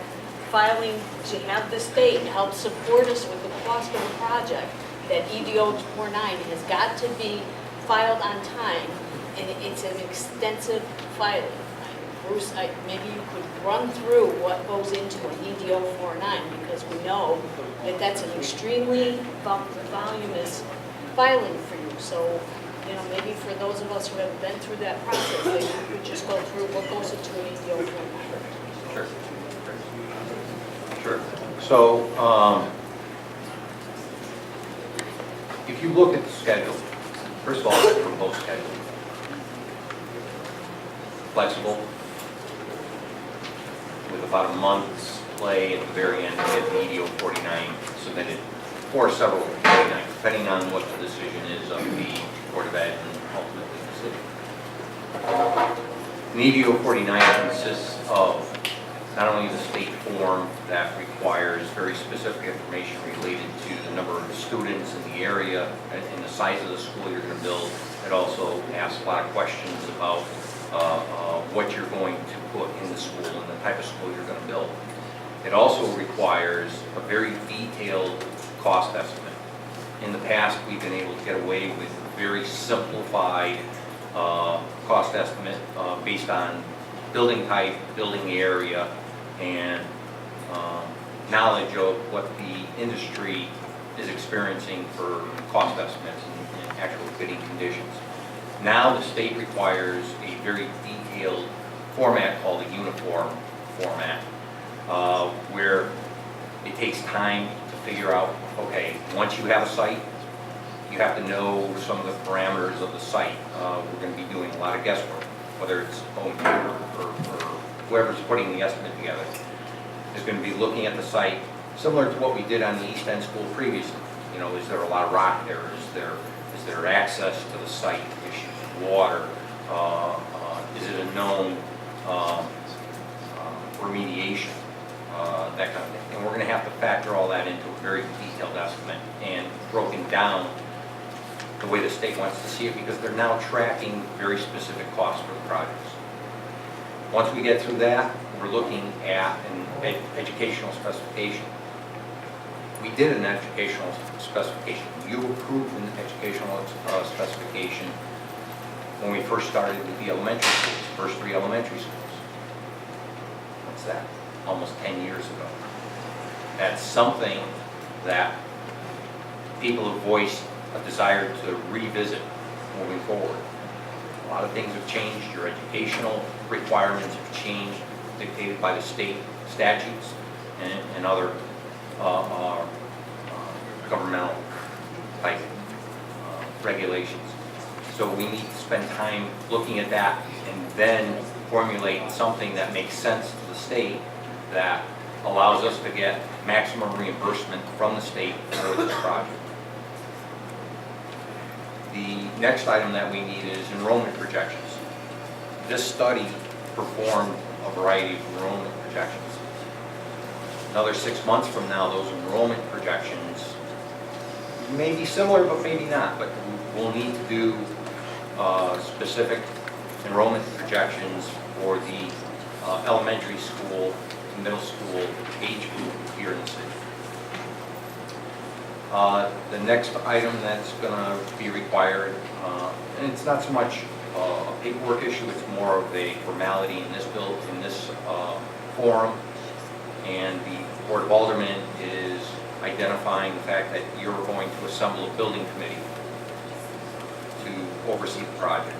filing to have this date help support us with the cost of the project, that EDO 49 has got to be filed on time, and it's an extensive filing. Bruce, maybe you could run through what goes into an EDO 49, because we know that that's an extremely voluminous filing for you. So, maybe for those of us who have been through that process, maybe you could just go through what goes into an EDO 49. Sure. So, if you look at the schedule, first of all, it's a proposed schedule. Flexible, with about a month's play at the very end to get the EDO 49 submitted, or several 49, depending on what the decision is of the Board of Ed and ultimately the city. An EDO 49 consists of not only the state form that requires very specific information related to the number of students in the area and the size of the school you're going to build, it also asks a lot of questions about what you're going to put in the school and the type of school you're going to build. It also requires a very detailed cost estimate. In the past, we've been able to get away with very simplified cost estimate based on building type, building area, and knowledge of what the industry is experiencing for cost estimates and actual bidding conditions. Now the state requires a very detailed format called a uniform format, where it takes time to figure out, okay, once you have a site, you have to know some of the parameters of the site. We're going to be doing a lot of guesswork, whether it's OMP or whoever's putting the estimate together is going to be looking at the site, similar to what we did on the East End School previously. You know, is there a lot of rock there? Is there access to the site? Issues of water? Is it a known remediation? That kind of thing. And we're going to have to factor all that into a very detailed estimate and broken down the way the state wants to see it, because they're now tracking very specific costs for the projects. Once we get through that, we're looking at an educational specification. We did an educational specification. You approved an educational specification when we first started with the elementary schools, first 3 elementary schools. What's that? Almost 10 years ago. That's something that people have voiced a desire to revisit moving forward. A lot of things have changed. Your educational requirements have changed, dictated by the state statutes and other governmental type regulations. So we need to spend time looking at that and then formulate something that makes sense to the state that allows us to get maximum reimbursement from the state for this project. The next item that we need is enrollment projections. This study performed a variety of enrollment projections. Another 6 months from now, those enrollment projections may be similar, but maybe not. But we'll need to do specific enrollment projections for the elementary school, middle school age group here in the city. The next item that's going to be required, and it's not so much a paperwork issue, it's more of a formality in this forum, and the Board of Aldermen is identifying the fact that you're going to assemble a building committee to oversee the project.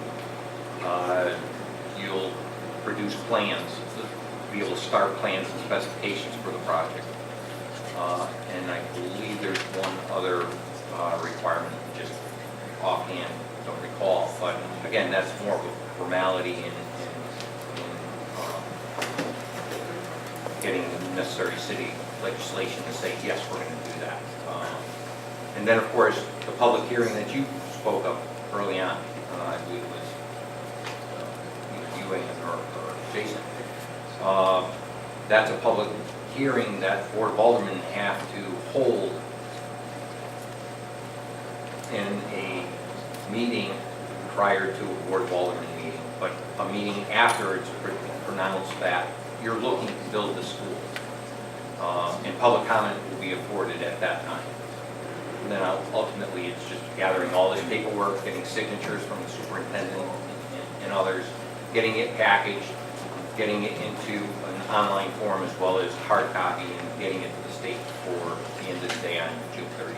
You'll produce plans, to be able to start plans and specifications for the project. And I believe there's one other requirement, just offhand, don't recall. But again, that's more of a formality in getting the necessary city legislation to say, yes, we're going to do that. And then, of course, the public hearing that you spoke of early on, I believe it was you or Jason. That's a public hearing that Board of Aldermen have to hold in a meeting prior to a Board of Aldermen meeting, but a meeting after it's pronounced that you're looking to build the school. And public comment will be afforded at that time. And then ultimately it's just gathering all this paperwork, getting signatures from the superintendent and others, getting it packaged, getting it into an online form as well as hard copy, and getting it to the state for the end of the day on June 30th.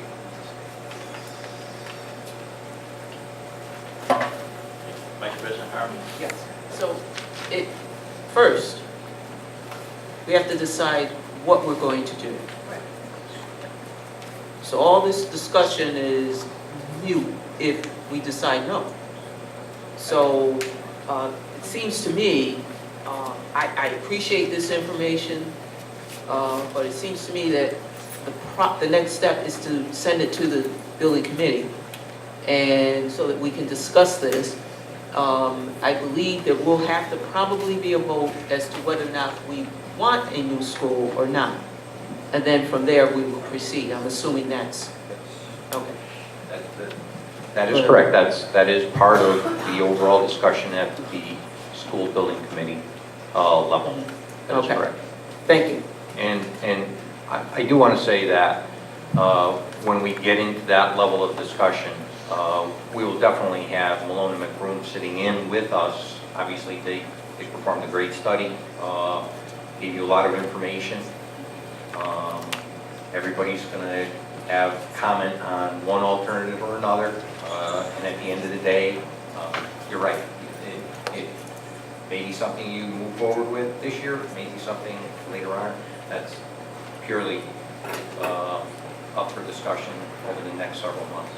Vice President Harvey? Yes. So, first, we have to decide what we're going to do. So all this discussion is new if we decide no. So it seems to me, I appreciate this information. but it seems to me that the next step is to send it to the building committee, and so that we can discuss this. I believe that we'll have to probably be a vote as to whether or not we want a new school or not. And then from there, we will proceed. I'm assuming that's, okay. That is correct. That is part of the overall discussion at the school building committee level. That is correct. Thank you. And I do want to say that when we get into that level of discussion, we will definitely have Malone and McBroom sitting in with us. Obviously, they performed a great study, gave you a lot of information. Everybody's going to have comment on one alternative or another, and at the end of the day, you're right. It may be something you move forward with this year, maybe something later on. That's purely up for discussion over the next several months.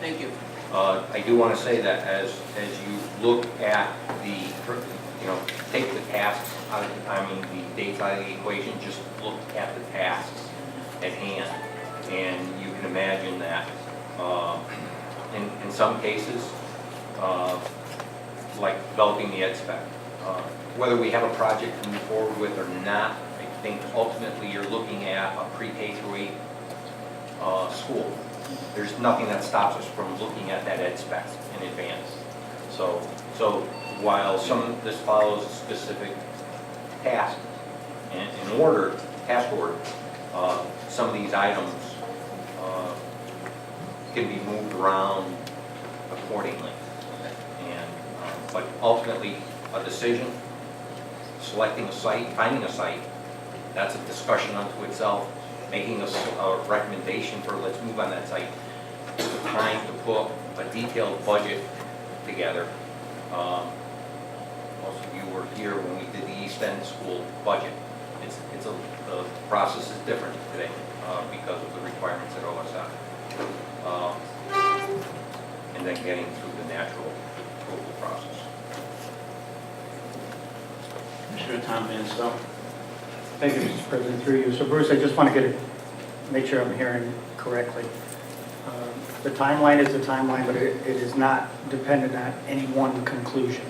Thank you. I do want to say that as you look at take the tasks out of the dates out of the equation, just look at the tasks at hand. And you can imagine that in some cases, like developing the ed spec, whether we have a project to move forward with or not, I think ultimately you're looking at a pre-K through 8 school. There's nothing that stops us from looking at that ed spec in advance. So while this follows a specific task in order, task order, some of these items can be moved around accordingly. But ultimately, a decision, selecting a site, finding a site, that's a discussion unto itself. Making a recommendation for let's move on that site. It's the time to put a detailed budget together. Most of you were here when we did the East End School budget. The process is different today because of the requirements at OSI. And then getting through the natural approval process. Commissioner Tom Van Stone. Thank you, Mr. President, through you. So Bruce, I just want to make sure I'm hearing correctly. The timeline is the timeline, but it is not dependent on any one conclusion.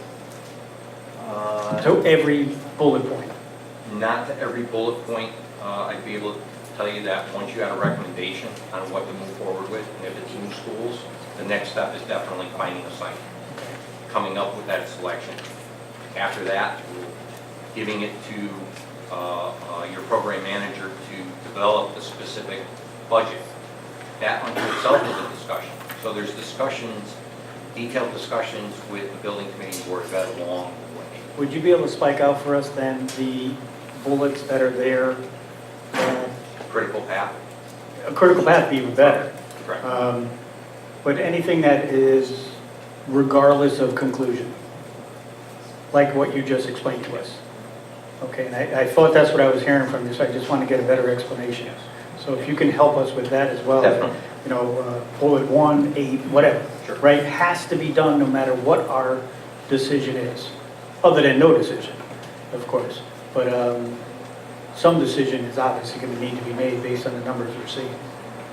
So every bullet point. Not to every bullet point. I'd be able to tell you that once you have a recommendation on what to move forward with, and if it's new schools, the next step is definitely finding a site, coming up with that selection. After that, giving it to your program manager to develop the specific budget. That unto itself is a discussion. So there's discussions, detailed discussions with the building committee board that along the way. Would you be able to spike out for us then the bullets that are there? Critical path. A critical path would be even better. Correct. But anything that is regardless of conclusion, like what you just explained to us. Okay, and I thought that's what I was hearing from you, so I just want to get a better explanation. So if you can help us with that as well. Definitely. You know, bullet 1, 8, whatever, Sure. right? Has to be done no matter what our decision is, other than no decision, of course. But some decision is obviously going to need to be made based on the numbers we're seeing.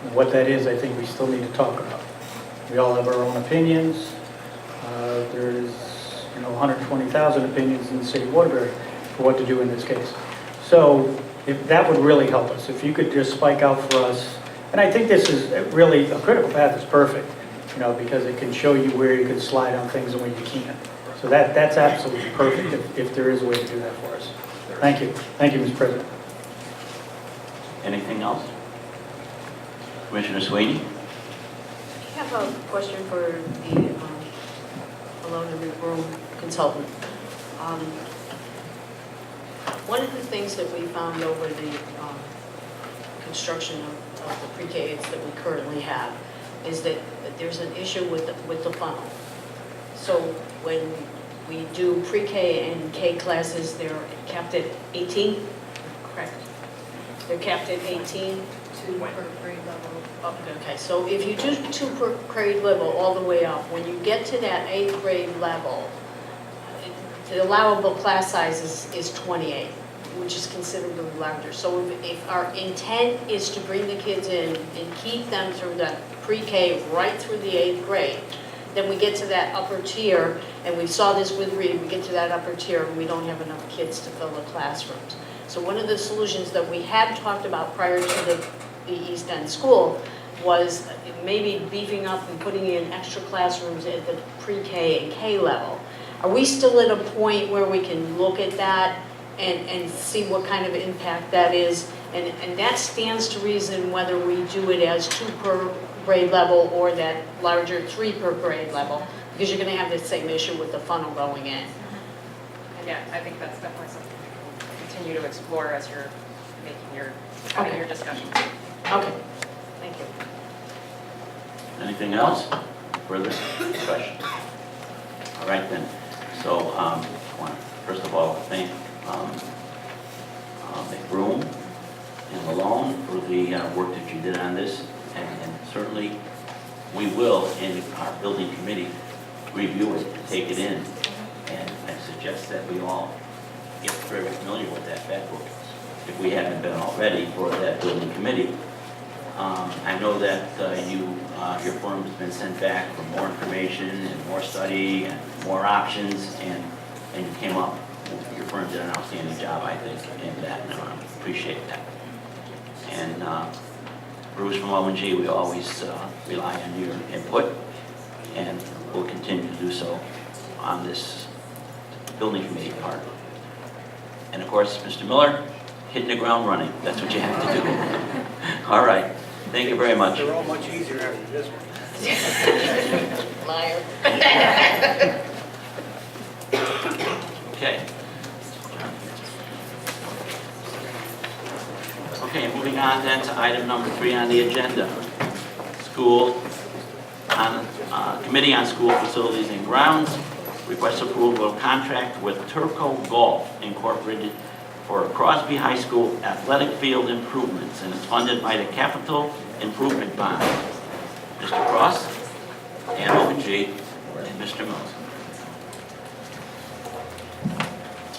And what that is, I think we still need to talk about. We all have our own opinions. There's 120,000 opinions in the city of Waterbury for what to do in this case. So if that would really help us, if you could just spike out for us. And I think this is really, a critical path is perfect, because it can show you where you can slide on things and where you can't. So that's absolutely perfect if there is a way to do that for us. Thank you. Thank you, Mr. President. Anything else? Commissioner Sweeney? I have a question for the Malone and McBroom consultant. One of the things that we found over the construction of the pre-K that we currently have is that there's an issue with the funnel. So when we do pre-K and K classes, they're capped at 18, correct? They're capped at 18. Two per grade level. Okay, so if you do 2 per grade level all the way up, when you get to that 8th grade level, the allowable class size is 28. which is considerably larger. So if our intent is to bring the kids in and keep them through the pre-K right through the 8th grade, then we get to that upper tier, and we saw this with Reed, we get to that upper tier and we don't have enough kids to fill the classrooms. So one of the solutions that we had talked about prior to the East End School was maybe beefing up and putting in extra classrooms at the pre-K and K level. Are we still at a point where we can look at that and see what kind of impact that is? And that stands to reason whether we do it as 2 per grade level or that larger 3 per grade level, because you're going to have the same issue with the funnel going in. And yeah, I think that's definitely something we continue to explore as you're having your discussions. Okay, thank you. Anything else? Further discussion? All right then. So I want to first of all thank McBroom and Malone for the work that you did on this, and certainly we will, in our building committee, review it, take it in, and I suggest that we all get very familiar with that book, if we haven't been already, for that building committee. I know that your firm has been sent back for more information and more study and more options, and you came up, your firm did an outstanding job, I think, in that, and I appreciate that. And Bruce from O&G, we always rely on your input, and we'll continue to do so on this building committee part. And of course, Mr. Miller, hitting the ground running. That's what you have to do. All right. Thank you very much. They're all much easier after this one. Liar. Okay. Okay, moving on then to item number 3 on the agenda. Committee on School Facilities and Grounds. Request approval of contract with Turco Golf Incorporated for Crosby High School athletic field improvements, and it's funded by the Capital Improvement Bond. Mr. Cross, and O&G, and Mr. Mills.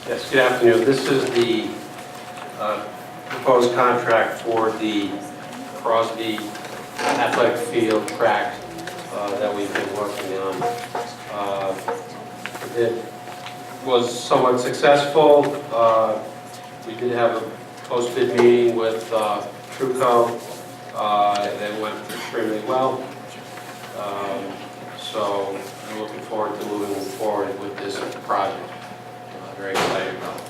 Yes, good afternoon. This is the proposed contract for the Crosby athletic field track that we've been working on. It was somewhat successful. We did have a post-bid meeting with Truco. That went extremely well. So I'm looking forward to moving forward with this project. Very excited about it.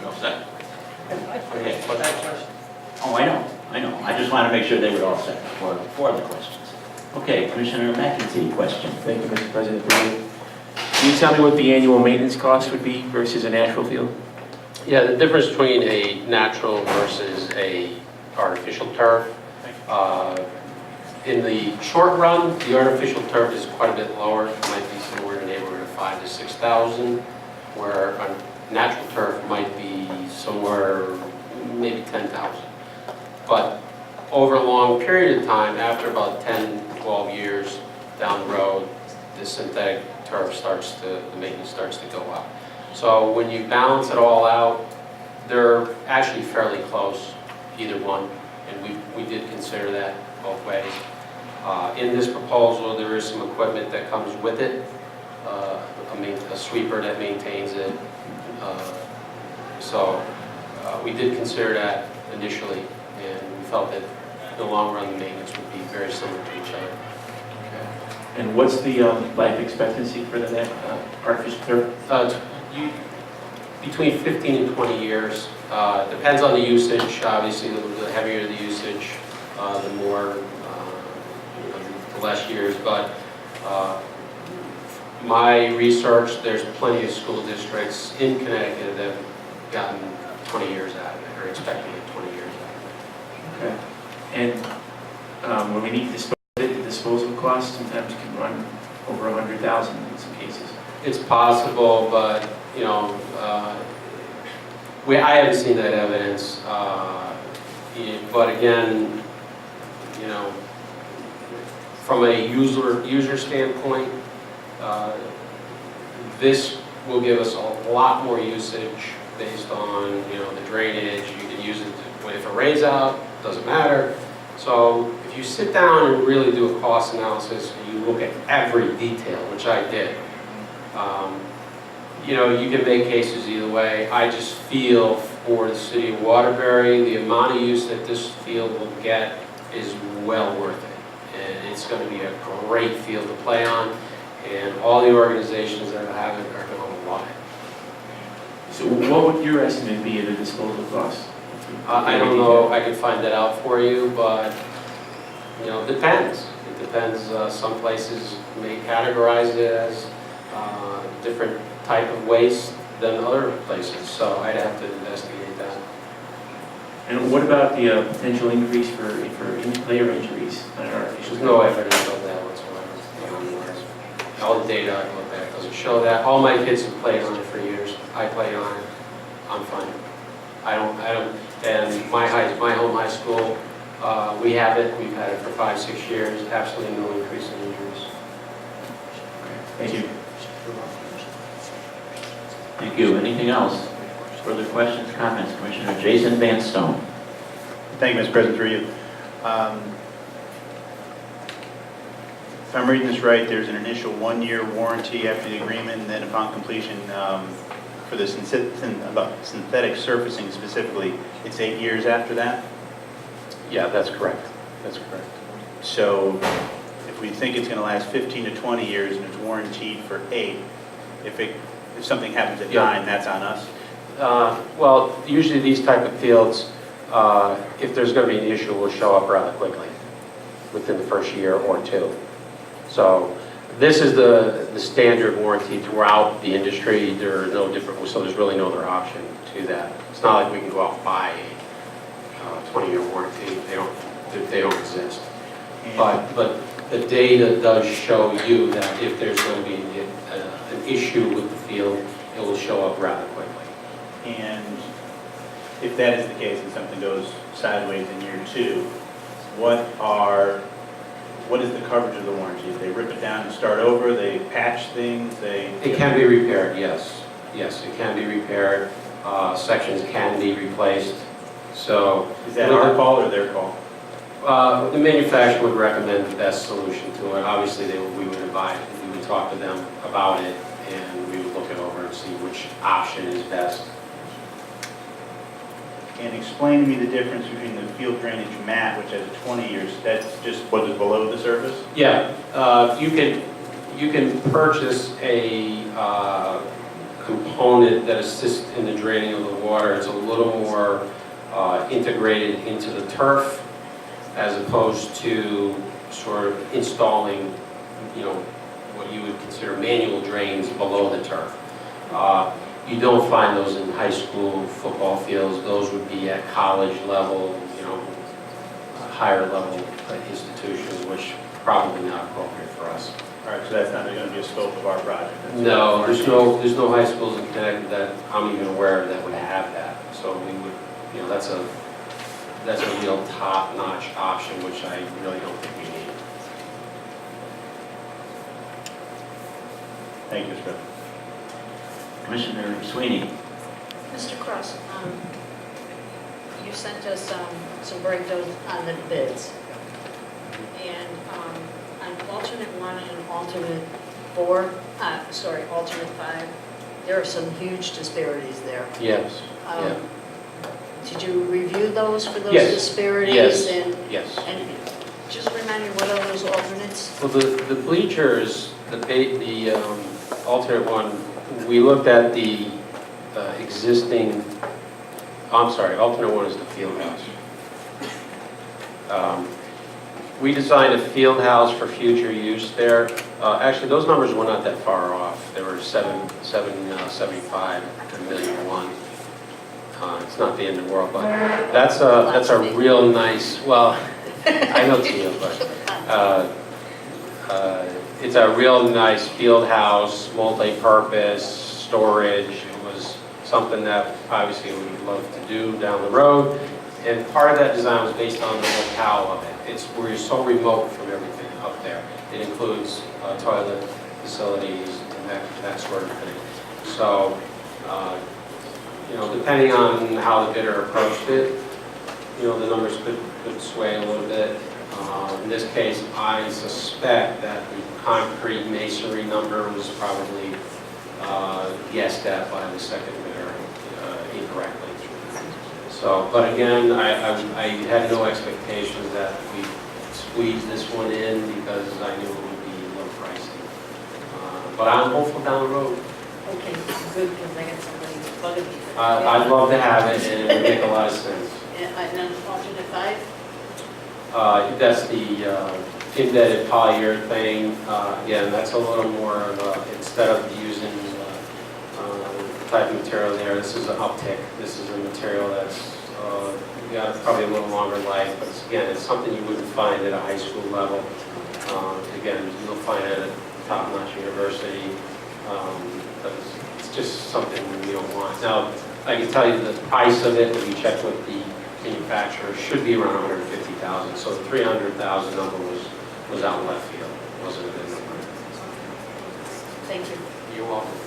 You all set? Okay. Oh, I know. I just want to make sure they were all set for the questions. Okay, Commissioner McEntee, question. Thank you, Mr. President. Can you tell me what the annual maintenance cost would be versus a natural field? Yeah, the difference between a natural versus a artificial turf. In the short run, the artificial turf is quite a bit lower. It might be somewhere in the neighborhood of $5,000 to $6,000, where a natural turf might be somewhere maybe $10,000. But over a long period of time, after about 10, 12 years down the road, the synthetic turf the maintenance starts to go up. So when you balance it all out, they're actually fairly close, either one, and we did consider that both ways. In this proposal, there is some equipment that comes with it, a sweeper that maintains it. So we did consider that initially, and we felt that in the long run, the maintenance would be very similar to each other. And what's the life expectancy for the artificial turf? Between 15 and 20 years. Depends on the usage. Obviously, the heavier the usage, the more, the less years. But my research, there's plenty of school districts in Connecticut that have gotten 20 years out of it, or expecting 20 years out of it. Okay. And when we need to dispose of it, the disposal cost sometimes can run over $100,000 in some cases. It's possible, but you know, I haven't seen that evidence. But again, you know, from a user standpoint, this will give us a lot more usage based on, you know, the drainage. You can use it if it rains out, doesn't matter. So if you sit down and really do a cost analysis, and you look at every detail, which I did, you know, you can make cases either way. I just feel for the city of Waterbury, the amount of use that this field will get is well worth it. And it's going to be a great field to play on, and all the organizations that have it are going to love it. So what would your estimate be of the disposal cost? I don't know, I could find that out for you, but, you know, it depends. It depends, some places may categorize it as different type of waste than other places, so I'd have to investigate that. And what about the potential increase for player injuries on our There's no evidence of that whatsoever. All the data I looked at doesn't show that. All my kids have played on it for years. I played on it. I'm fine. I don't, and my home high school, we have it. We've had it for 5-6 years. Absolutely no increase in injuries. Thank you. Thank you. Anything else? Further questions, comments? Commissioner Jason Van Stone. Thank you, Mr. President, through you. If I'm reading this right, there's an initial 1-year warranty after the agreement, and then upon completion for the synthetic surfacing specifically, it's 8 years after that? Yeah, that's correct. That's correct. So if we think it's going to last 15 to 20 years and it's warranted for 8, if something happens at 9, that's on us? Well, usually these type of fields, if there's going to be an issue, will show up rather quickly, within the first year or 2. So this is the standard warranty throughout the industry. There are no different, so there's really no other option to that. It's not like we can go out and buy a 20-year warranty. They don't exist. But the data does show you that if there's going to be an issue with the field, it will show up rather quickly. And if that is the case and something goes sideways in year 2, what is the coverage of the warranty? They rip it down and start over, they patch things, It can be repaired, yes. Yes, it can be repaired. Sections can be replaced. So is that our call or their call? The manufacturer would recommend the best solution to it. Obviously, we would advise, we would talk to them about it, and we would look it over and see which option is best. And explain to me the difference between the field drainage mat, which has 20 years, that's just what is below the surface? Yeah, you can purchase a component that assists in the draining of the water. It's a little more integrated into the turf, as opposed to sort of installing, you know, what you would consider manual drains below the turf. You don't find those in high school football fields. Those would be at college level, you know, higher level institutions, which probably not appropriate for us. All right, so that's not going to be a scope of our project? No, there's no high schools in Connecticut that I'm even aware of that would have that. So we would, you know, that's a real top-notch option, which I really don't think we need. Thank you, Mr. President. Commissioner Sweeney. Mr. Cross, you sent us some breakdowns on the bids. And on alternate 1 and alternate 5, there are some huge disparities there. Yes. Did you review those for those Yes. disparities? Yes. Yes. And just remind me, what are those alternates? Well, the bleachers, the alternate 1, we looked at the existing, I'm sorry, alternate 1 is the field house. We designed a field house for future use there. Actually, those numbers were not that far off. They were 775 to $1,000,001. It's not the end of the world, but that's a real nice, well, I know Tia, but it's a real nice field house, multi-purpose, storage. It was something that obviously we would love to do down the road. And part of that design was based on the locale of it. we're so remote from everything up there. It includes toilet facilities and that sort of thing. So, depending on how the bidder approached it, the numbers could sway a little bit. In this case, I suspect that the concrete masonry number was probably guessed at by the second bidder incorrectly. So, but again, I had no expectations that we squeeze this one in because I knew it would be a little pricey. But I'm hopeful down the road. Okay, good, because I got somebody bugging me. I'd love to have it, and it would make a lot of sense. And then alternate 5? That's the embedded polyurethane. Again, that's a little more of a, instead of using the type of material there, this is an uptick. This is a material that's got probably a little longer life, but again, it's something you wouldn't find at a high school level. Again, you'll find it at a top-notch university, but it's just something you don't want. Now, I can tell you the price of it, when you check with the manufacturer, should be around $150,000. So the $300,000 number was out in left field. It wasn't a good number. Thank you. You're welcome.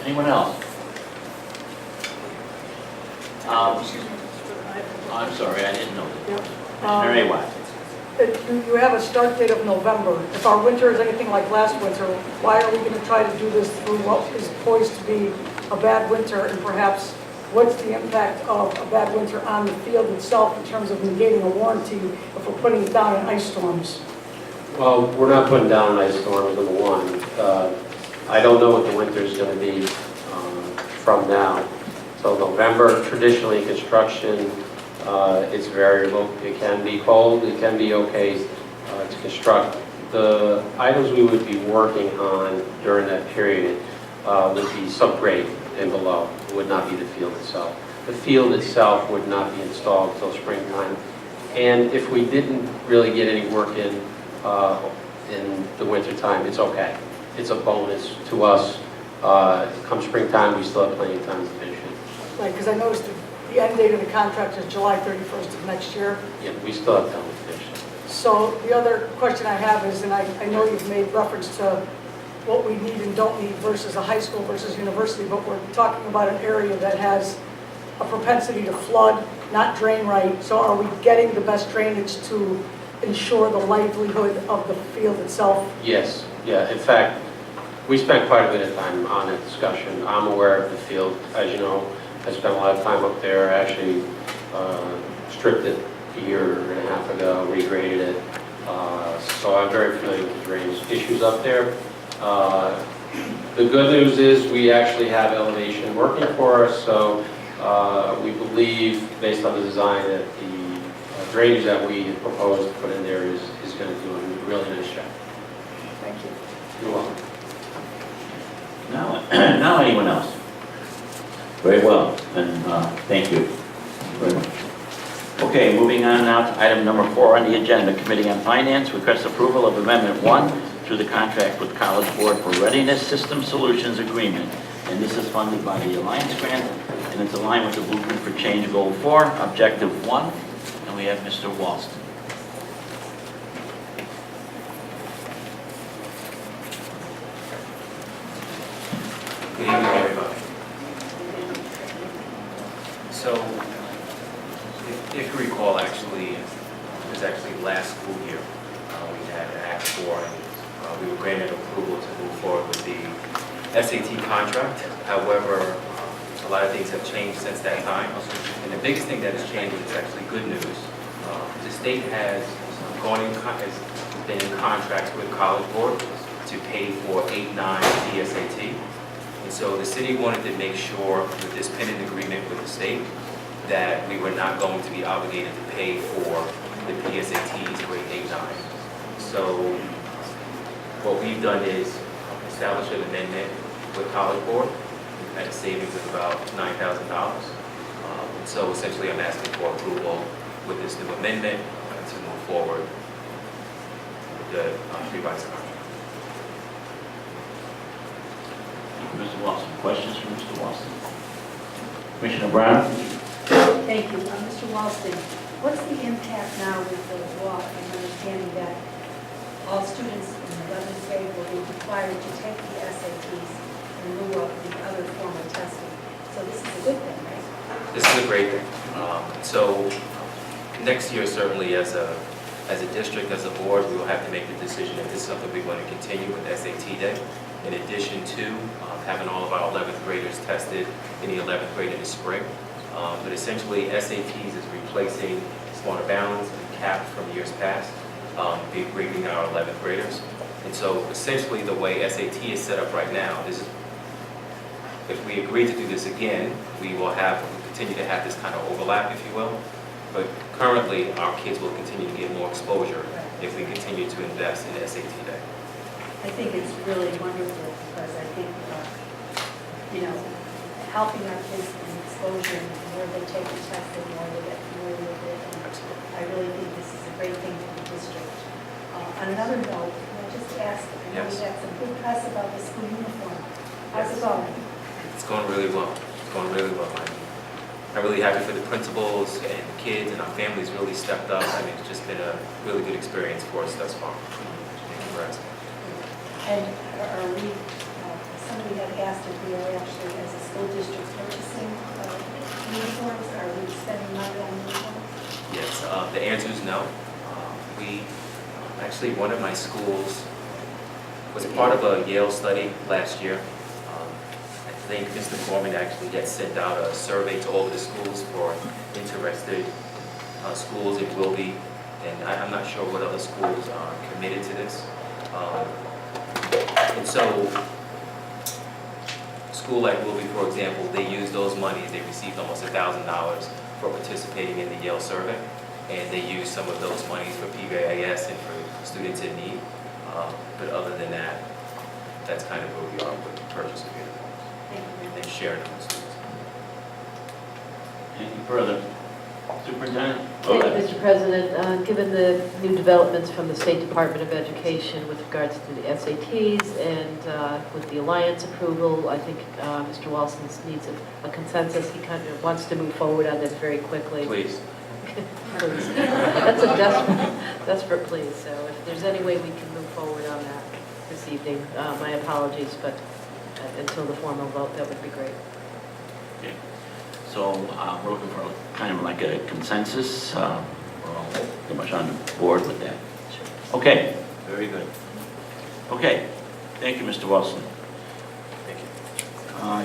Anyone else? I'm sorry, I didn't know that. Commissioner Awad. You have a start date of November. If our winter is anything like last winter, why are we going to try to do this through what is poised to be a bad winter, and perhaps what's the impact of a bad winter on the field itself in terms of negating a warranty if we're putting it down in ice storms? Well, we're not putting down ice storms, number one. I don't know what the winter is going to be from now. So November, traditionally construction, it's variable. It can be cold, it can be okay to construct. The items we would be working on during that period would be subgrade and below. It would not be the field itself. The field itself would not be installed until springtime. And if we didn't really get any work in the wintertime, it's okay. It's a bonus to us. Come springtime, we still have plenty of time to finish it. Right, because I noticed the end date of the contract is July 31st of next year. Yeah, we still have time to finish it. So the other question I have is, and I know you've made reference to what we need and don't need versus a high school versus university, but we're talking about an area that has a propensity to flood, not drain right. So are we getting the best drainage to ensure the livelihood of the field itself? Yes, yeah. In fact, we spent quite a bit of time on that discussion. I'm aware of the field. As you know, I spent a lot of time up there. I actually stripped it a year and a half ago, regraded it. So I'm very familiar with the drainage issues up there. The good news is we actually have elevation working for us, so we believe, based on the design, that the drainage that we proposed to put in there is going to do a really nice job. Thank you. You're welcome. Now anyone else? Very well, and thank you very much. Okay, moving on now to item number 4 on the agenda, Committee on Finance requests approval of Amendment 1 to the contract with College Board for Readiness System Solutions Agreement. And this is funded by the Alliance Grant, and it's aligned with the Blueprint for Change Goal 4, Objective 1, and we have Mr. Walston. Good evening, everybody. So, if you recall, actually, it was actually last school year, we had Act 4, and we were granted approval to move forward with the SAT contract. However, a lot of things have changed since that time, and the biggest thing that has changed is actually good news. The state has been in contracts with College Board to pay for 8-9 PSAT. And so the city wanted to make sure with this pending agreement with the state that we were not going to be obligated to pay for the PSATs grade 8-9. So what we've done is establish an amendment with College Board at a savings of about $9,000. So essentially I'm asking for approval with this new amendment to move forward with the revised contract. Mr. Walston. Questions from Mr. Walston? Commissioner Brown? Thank you. Mr. Walston, what's the impact now with the law and understanding that all students in the 11th grade will be required to take the SATs in lieu of the other form of testing? So this is a good thing, right? This is a great thing. So next year, certainly as a district, as a board, we will have to make the decision if this is something we want to continue with SAT Day, in addition to having all of our 11th graders tested in the 11th grade in the spring. But essentially, SATs is replacing Smarter Balance and CAP from years past, grading our 11th graders. And so essentially the way SAT is set up right now, this is, if we agree to do this again, we will continue to have this kind of overlap, if you will. But currently, our kids will continue to get more exposure if we continue to invest in SAT Day. I think it's really wonderful because I think, helping our kids in exposure and the more they take the test, the more they get familiar with it. And I really think this is a great thing for the district. On another note, can I just ask, I know we had some good press about the school uniform. How's it going? It's going really well. It's going really well. I'm really happy for the principals and the kids, and our families really stepped up. I mean, it's just been a really good experience for us thus far. Thank you for asking. And are we, somebody had asked if we are actually, as a school district, purchasing uniforms? Are we spending money on uniforms? Yes, the answer is no. Actually, one of my schools was part of a Yale study last year. I think Mr. Foreman actually had sent out a survey to all of the schools for interested schools. It will be, and I'm not sure what other schools are committed to this. And so, a school like Wilby, for example, they used those monies. They received almost $1,000 for participating in the Yale survey, and they used some of those monies for PBIS and for students in need. But other than that, that's kind of where we are with the purchase of uniforms. And they share them with students. Anything further? Superintendent? Thank you, Mr. President. Given the new developments from the State Department of Education with regards to the SATs and with the Alliance approval, I think Mr. Walson needs a consensus. He kind of wants to move forward on this very quickly. Please. Please. That's a desperate please. So if there's any way we can move forward on that this evening, my apologies, but until the formal vote, that would be great. Okay. So we're looking for kind of like a consensus. We're all pretty much on board with that. Sure. Okay, very good. Okay, thank you, Mr. Wilson. Thank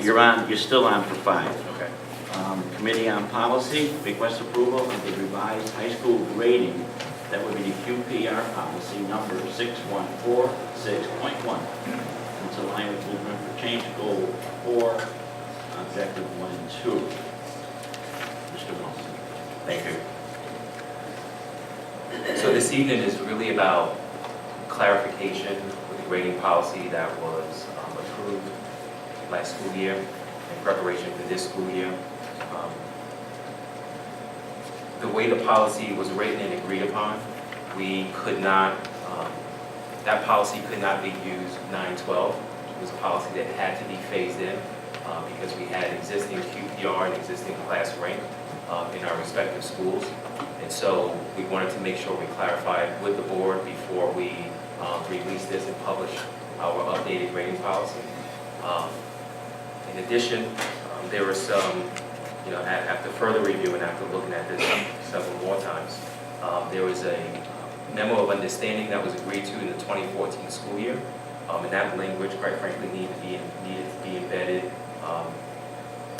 you. You're still on for 5. Okay. Committee on Policy, request approval of the revised high school grading. That would be the QPR policy number 6146.1. It's aligned with movement for change goal 4, objective 1 and 2. Mr. Wilson. Thank you. So this evening is really about clarification with the grading policy that was approved last school year in preparation for this school year. The way the policy was written and agreed upon, we could not, that policy could not be used 9/12. It was a policy that had to be phased in because we had existing QPR and existing class rank in our respective schools. And so we wanted to make sure we clarified with the board before we release this and publish our updated grading policy. In addition, there were some, after further review and after looking at this several more times, there was a memo of understanding that was agreed to in the 2014 school year. And that language, quite frankly, needed to be embedded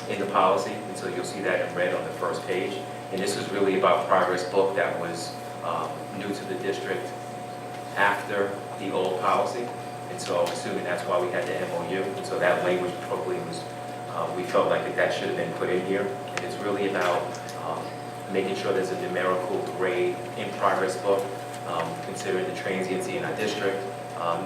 in the policy. And so you'll see that in red on the first page. And this was really about progress book that was new to the district after the old policy. And so I'm assuming that's why we had the MOU. And so that language probably was, we felt like that should have been put in here. And it's really about making sure there's a numerical grade in progress book, considering the transiency in our district,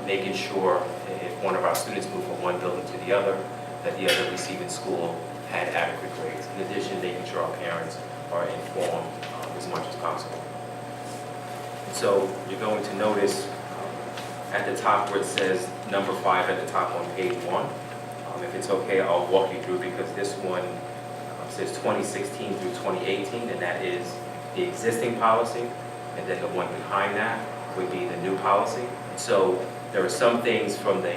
making sure if one of our students moved from one building to the other, that the other receiving school had adequate grades. In addition, making sure our parents are informed as much as possible. So you're going to notice at the top where it says number 5 at the top on page 1. If it's okay, I'll walk you through because this one It says 2016 through 2018, and that is the existing policy, and then the one behind that would be the new policy. So there are some things from the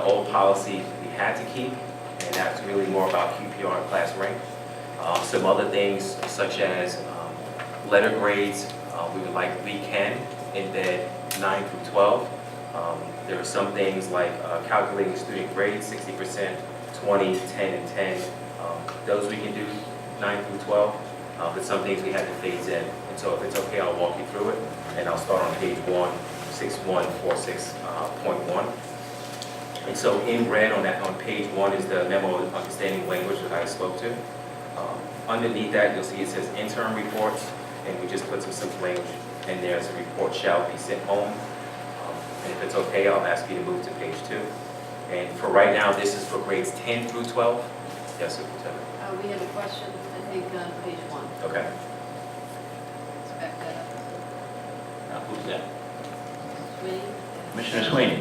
old policy we had to keep, and that's really more about QPR and class rank. Some other things such as letter grades, we would like we can embed 9 through 12. There are some things like calculating student grades, 60%, 20, 10, and 10. Those we can do 9 through 12, but some things we had to phase in. And so if it's okay, I'll walk you through it, and I'll start on page 6146.1. And so in red on page 1 is the memo of understanding language that I spoke to. Underneath that, you'll see it says intern reports, and we just put some simple language in there as a report shall be sent home. And if it's okay, I'll ask you to move to page 2. And for right now, this is for grades 10 through 12. Yes, Superintendent. We have a question, I think, on page 1. Okay. Let's back that up. Now, who's that? Sweeney? Commissioner Sweeney.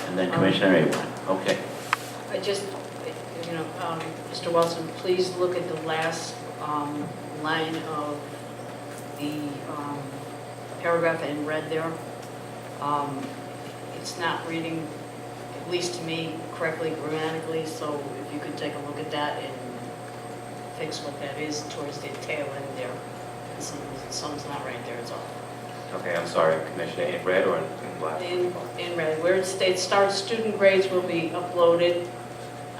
And then Commissioner Avery. Okay. I just, Mr. Wilson, please look at the last line of the paragraph in red there. It's not reading, at least to me, correctly grammatically, so if you could take a look at that and fix what that is towards the tail end there. Something's not right there, it's all. Okay, I'm sorry, Commissioner, in red or in black? In red, where it states student grades will be uploaded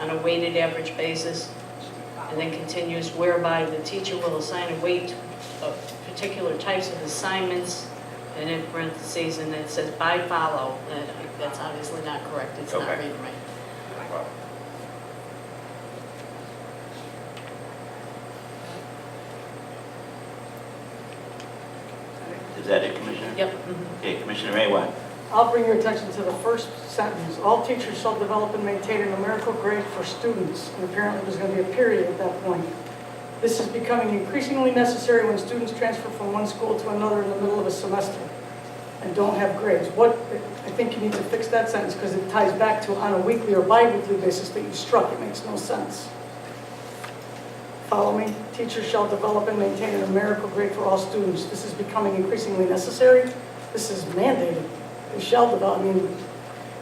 on a weighted average basis, and then continues whereby the teacher will assign a weight of particular types of assignments, and in parentheses, and it says by follow, and that's obviously not correct, it's not reading right. No problem. Is that it, Commissioner? Yep. Okay, Commissioner Awad. I'll bring your attention to the first sentence. All teachers shall develop and maintain a numerical grade for students. And apparently there's going to be a period at that point. This is becoming increasingly necessary when students transfer from one school to another in the middle of a semester and don't have grades. I think you need to fix that sentence because it ties back to on a weekly or bi-weekly basis that you struck. It makes no sense. Follow me? Teachers shall develop and maintain a numerical grade for all students. This is becoming increasingly necessary. This is mandated. They shall develop. I mean,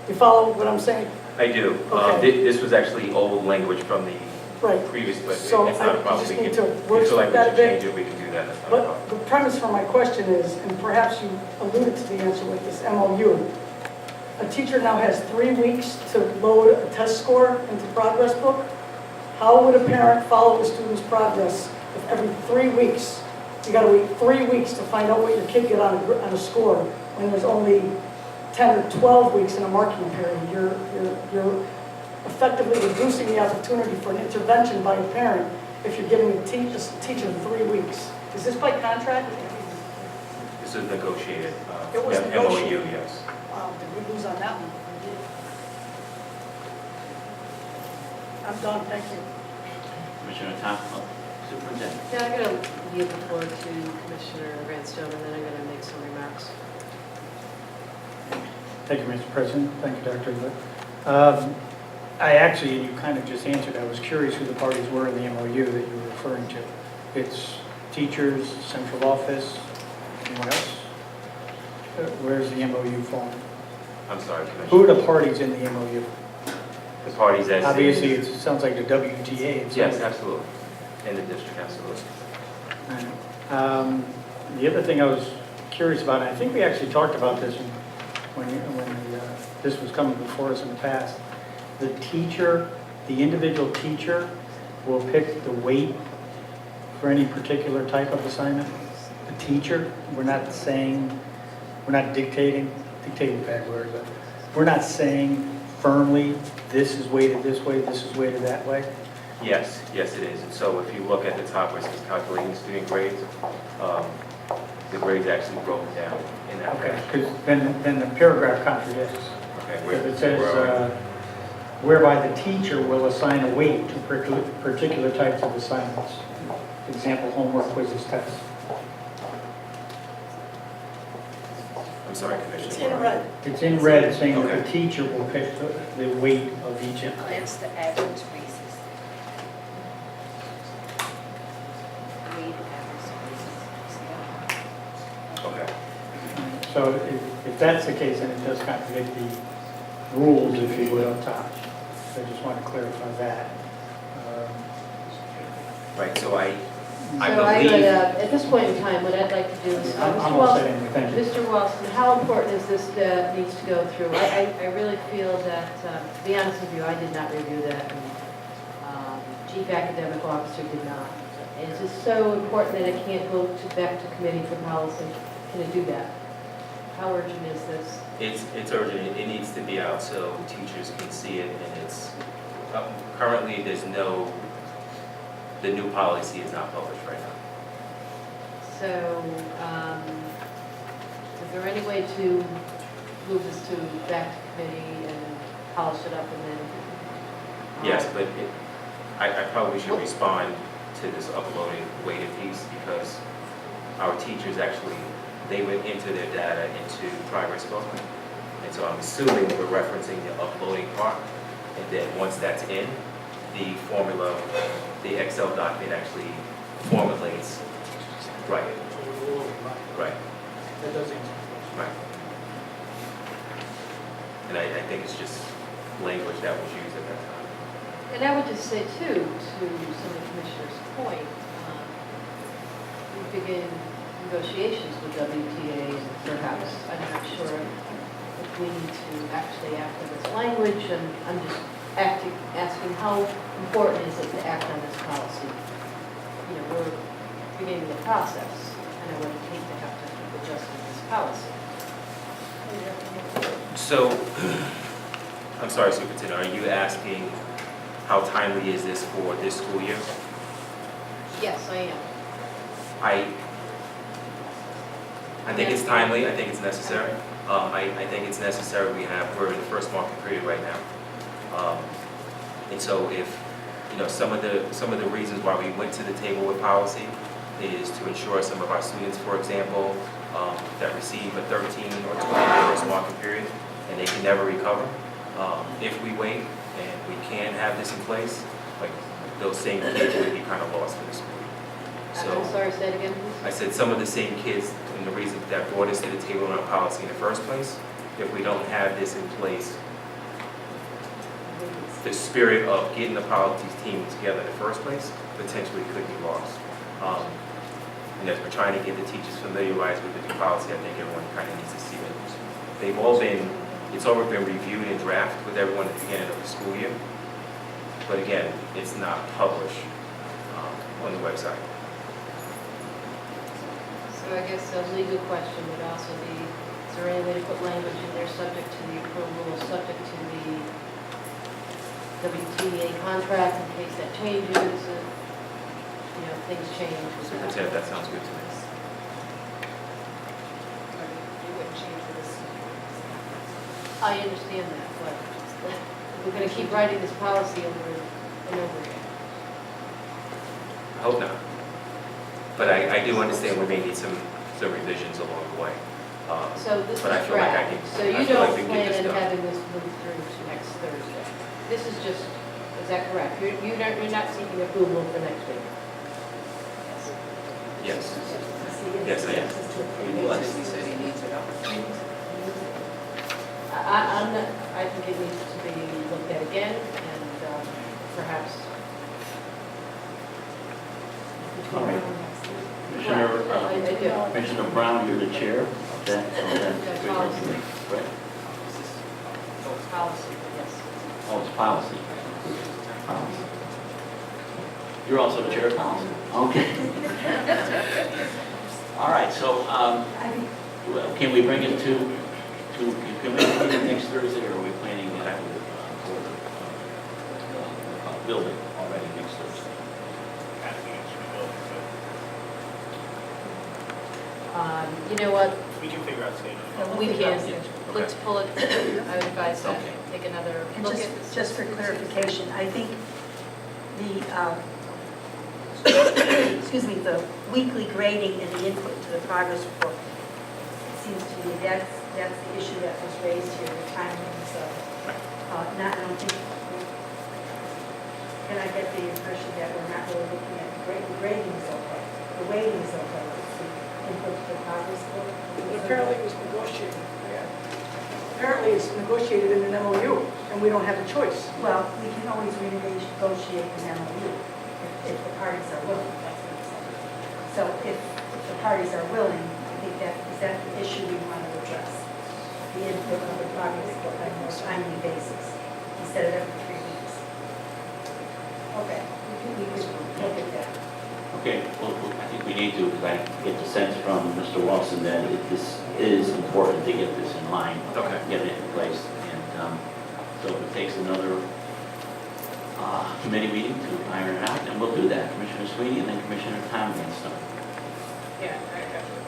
you follow what I'm saying? I do. Okay. This was actually old language from the previous, but So it's not a I problem. just We need can- to if you feel like wordsmith we that a should bit. change it, we can do that. That's not a problem. But the premise for my question is, and perhaps you alluded to the answer with this MOU, a teacher now has 3 weeks to load a test score into Progress Book. How would a parent follow a student's progress if every 3 weeks, you gotta wait 3 weeks to find out what your kid got on a score, when there's only 10 or 12 weeks in a marking period? You're effectively reducing the opportunity for an intervention by a parent if you're giving a teacher 3 weeks. Is this by contract? This is negotiated. It was negotiated. MOU, yes. Did we lose on that one? I'm done, thank you. Commissioner Thompson. Superintendent. Yeah, I'm going to yield the floor to Commissioner Vanstone, and then I'm going to make some remarks. Thank you, Mr. President. Thank you, Dr. Litt. I actually, and you kind of just answered, I was curious who the parties were in the MOU that you were referring to. It's teachers, central office, anyone else? Where's the MOU falling? I'm sorry, Commissioner. Who are the parties in the MOU? The parties as... Obviously, it sounds like the WTA. Yes, absolutely. In the district, absolutely. The other thing I was curious about, and I think we actually talked about this when this was coming before us in the past, the individual teacher will pick the weight for any particular type of assignment. The teacher, we're not dictating is a bad word, but we're not saying firmly, this is weighted this way, this is weighted that way. Yes, yes it is. And so if you look at the top where it says calculating student grades, the grades actually broken down in that Okay, fashion. because then the paragraph contradicts. Okay, Because it says, whereby the teacher will assign a weight to particular types of assignments. Example, homework, quizzes, tests. I'm sorry, Commissioner. It's in red. It's in red saying that Okay. the teacher will pick the weight of each. That's the average basis. Okay. So if that's the case, then it does contradict the rules, if you would, up top. So I just want to clarify that. Right, so I So I believe. would, at this point in time, what I'd like to do is, I'm Mr. all set Walton, anyway, thank you. Mr. Walton, how important is this that needs to go through? I really feel that, to be honest with you, I did not review that, and Chief Academic Officer did not. Is this so important that it can't go back to committee for policy? Can it do that? How urgent is this? It's urgent, it needs to be out so teachers can see it, and it's, currently, the new policy is not published right now. So, is there any way to move this to back to committee and polish it up and then? Yes, but I probably should respond to this uploaded weighted piece because our teachers actually, they would enter their data into Progress Book. And so I'm assuming we're referencing the uploading part. And then once that's in, the formula, the Excel document actually formulates. Right. Right. That does answer. Right. And I think it's just language that was used at that time. And I would just say too, to some of the commissioners' point, we begin negotiations with WTA and perhaps, I'm not sure if we need to actually act on this language, and I'm just asking how important is it to act on this policy? You know, we're beginning the process, and I would hate to have to keep adjusting this policy. So, I'm sorry, Superintendent, are you asking how timely is this for this school year? Yes, I am. I think it's timely, I think it's necessary. I think it's necessary, we're in the first market period right now. And so if, some of the reasons why we went to the table with policy is to ensure some of our students, for example, that receive a 13 or 12 first market period, and they can never recover. If we wait and we can have this in place, like those same kids would be kind of lost in the school. I'm sorry, say it again, please. I said some of the same kids, and the reason that brought us to the table in our policy in the first place, if we don't have this in place, the spirit of getting the policy team together in the first place potentially could be lost. And as we're trying to get the teachers familiarized with the new policy, I think everyone kind of needs to see it. It's already been reviewed and drafted with everyone at the beginning of the school year. But again, it's not published on the website. So I guess a legal question would also be, is there any way to put language in there subject to the approval, subject to the WTBA contract in case that changes, things change? Superintendent, that sounds good to me. You wouldn't change for this. I understand that, but we're going to keep writing this policy over and over again. I hope not. But I do understand we may need some revisions along the way. So this is But I feel like I draft. can. So I you feel like don't we can plan get this on done. having this moved through to next Thursday? This is just, is that correct? You're not seeking approval for next week? Yes. Yes, I am. I'm not, I think it needs to be looked at again and perhaps. All right. Commissioner Brown, you're the chair of that Policy. right? Policy, yes. Oh, it's policy. Policy. You're also the chair of policy. Okay. All right, so well, can we bring it to can we bring it next Thursday, or are we planning that for the building already next Thursday? You know what? We can figure out schedule. We can. Let's pull it. I would advise that. Okay. Take another And look at this. just for clarification, I think the weekly grading and the input to the progress report, it seems to me that's the issue that was raised here, the timeliness of, I don't think, can I get the impression that we're not really looking at the grading is okay, the weighting is okay, let's see. input to the progress report? But apparently it was negotiated. Apparently it's negotiated in an MOU, and we don't have a choice. Well, we can always renegotiate an MOU if the parties are willing, that's what I'm saying. So if the parties are willing, I think is that the issue we want to address? The input of the progress report on a more timely basis, instead of every 3 weeks. Okay, we could look at that. Okay, well, I think we need to, because I get the sense from Mr. Wilson that this is important to get this in line. Okay. Get it in place. And so if it takes another committee meeting to iron it out, then we'll do that. Commissioner Sweeney and then Commissioner Tomlinson. Yeah,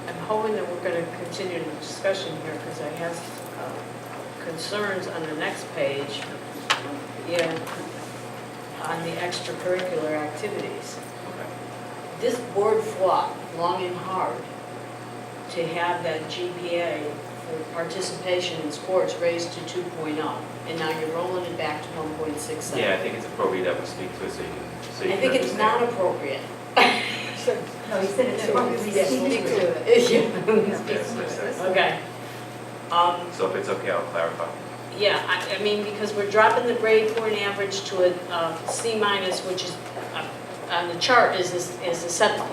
I'm hoping that we're going to continue the discussion here because I have concerns on the next page, on the extracurricular activities. This board fought long and hard to have that GPA for participation in sports raised to 2.0, and now you're rolling it back to 1.67. Yeah, I think it's appropriate that we speak to it so you can I think it's understand. not appropriate. No, he said it's appropriate. Yes, speak to it. Okay. So if it's okay, I'll clarify. Yeah, I mean, because we're dropping the grade point average to a C minus, which is, on the chart is a 70.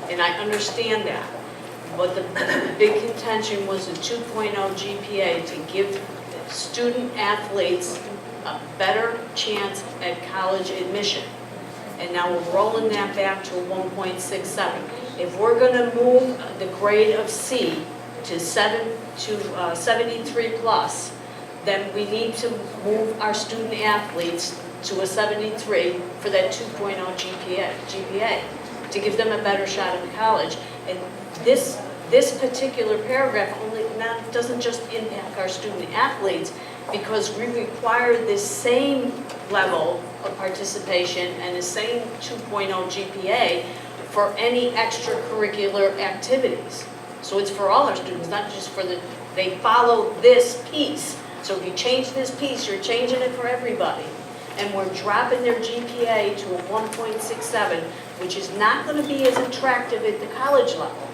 And I understand that. But the big contention was a 2.0 GPA to give student athletes a better chance at college admission. And now we're rolling that back to a 1.67. If we're going to move the grade of C to 73 plus, then we need to move our student athletes to a 73 for that 2.0 GPA to give them a better shot at college. And this particular paragraph doesn't just impact our student athletes, because we require this same level of participation and the same 2.0 GPA for any extracurricular activities. So it's for all our students, not just for they follow this piece. So if you change this piece, you're changing it for everybody. And we're dropping their GPA to a 1.67, which is not going to be as attractive at the college level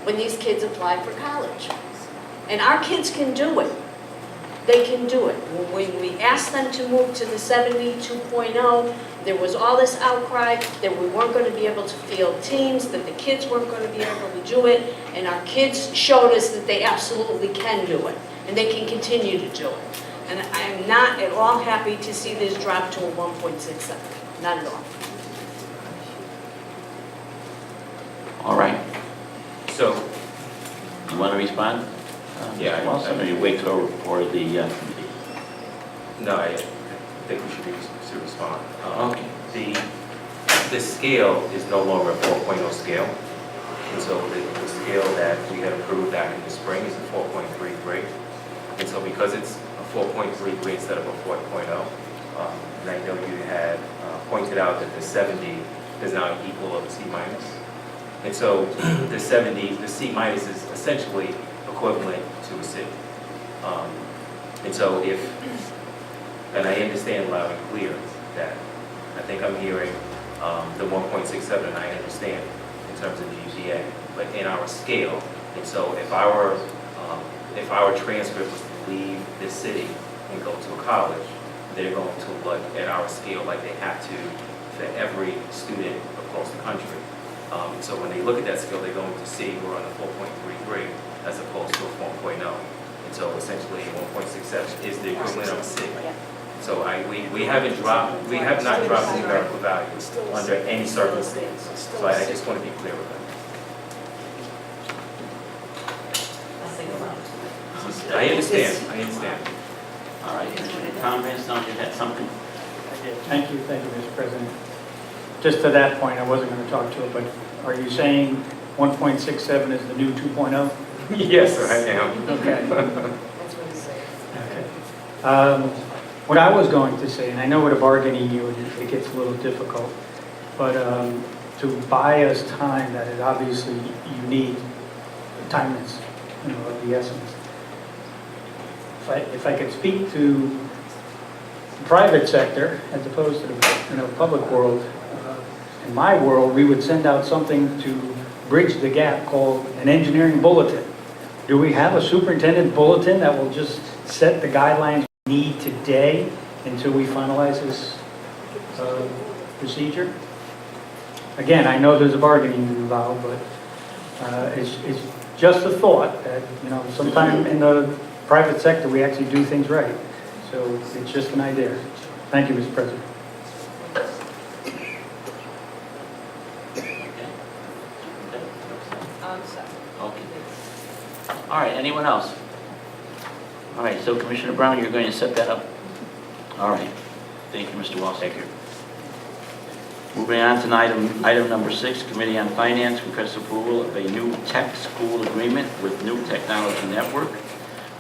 when these kids apply for college. And our kids can do it. They can do it. When we asked them to move to the 72.0, there was all this outcry that we weren't going to be able to field teams, that the kids weren't going to be able to do it, and our kids showed us that they absolutely can do it, and they can continue to do it. And I am not at all happy to see this drop to a 1.67, not at all. All right. So, You want to respond? Yeah, Well, somebody wait for the committee. no, I think we should respond. Okay. The scale is no longer a 4.0 scale. And so the scale that we had approved back in the spring is a 4.3 grade. And so because it's a 4.3 grade instead of a 4.0, and I know you had pointed out that the 70 does now equal a C minus. And so the 70, the C minus is essentially equivalent to a C. And so and I understand loud and clear that I think I'm hearing the 1.67, and I understand in terms of GPA, but in our scale. And so if our transcript was to leave this city and go to a college, they're going to look at our scale like they have to for every student across the country. So when they look at that scale, they're going to see we're on a 4.3 grade as opposed to a 4.0. And so essentially 1.67 is the equivalent of a C. So we have not dropped the numerical value under any circumstance. So I just want to be clear with that. I understand. All right, Tom Vanstone, you had something? Thank you, Mr. President. Just to that point, I wasn't going to talk to it, but are you saying 1.67 is the new 2.0? Yes, I am. Okay. That's what he's saying. Okay. What I was going to say, and I know with a bargaining unit it gets a little difficult, but to buy us time that is obviously you need, time is of the essence. If I could speak to the private sector as opposed to the public world, in my world we would send out something to bridge the gap called an engineering bulletin. Do we have a superintendent bulletin that will just set the guidelines we need today until we finalize this procedure? Again, I know there's a bargaining involved, but it's just a thought that, you know, sometime in the private sector, we actually do things right. So it's just an idea. Thank you, Mr. President. Okay. All right, anyone else? All right, so Commissioner Brown, you're going to set that up? All right. Thank you, Mr. Walsh. Thank you. Moving on to item number 6, Committee on Finance requests approval of a new tech school agreement with New Technology Network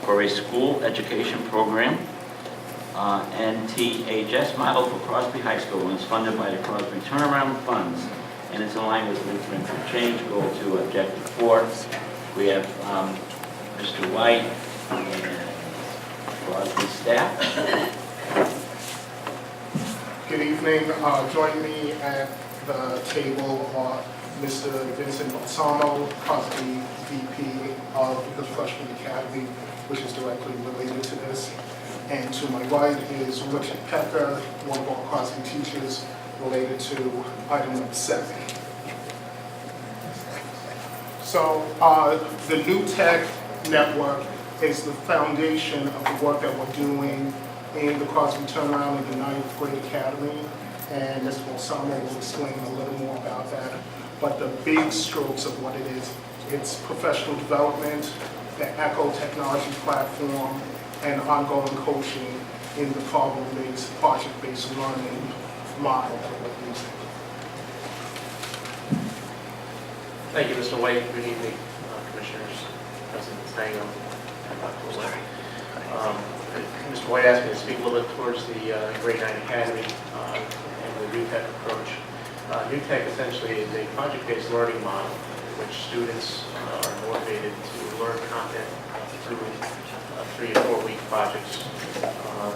for a school education program, NTHS model for Crosby High School, and it's funded by the Crosby Turnaround Funds, and it's in line with the Blueprint for Change, Goal 2, Objective 4. We have Mr. White and Crosby staff. Good evening. Join me at the table are Mr. Vincent Balsamo, Crosby VP of the Freshman Academy, which is directly related to this. And to my right is Richard Pecker, one of our Crosby teachers, related to item number 7. So the New Tech Network is the foundation of the work that we're doing in the Crosby Turnaround in the 9th grade academy, and Mr. Balsamo will explain a little more about that. But the big strokes of what it is, it's professional development, the ECHO technology platform, and ongoing coaching in the problem-based, project-based learning model that we're using. Thank you, Mr. White. Good evening, Commissioners, President Stango, and Dr. Larry. Mr. White asked me to speak a little bit towards the Grade 9 Academy and the New Tech approach. New Tech essentially is a project-based learning model in which students are motivated to learn content through 3 or 4 week projects.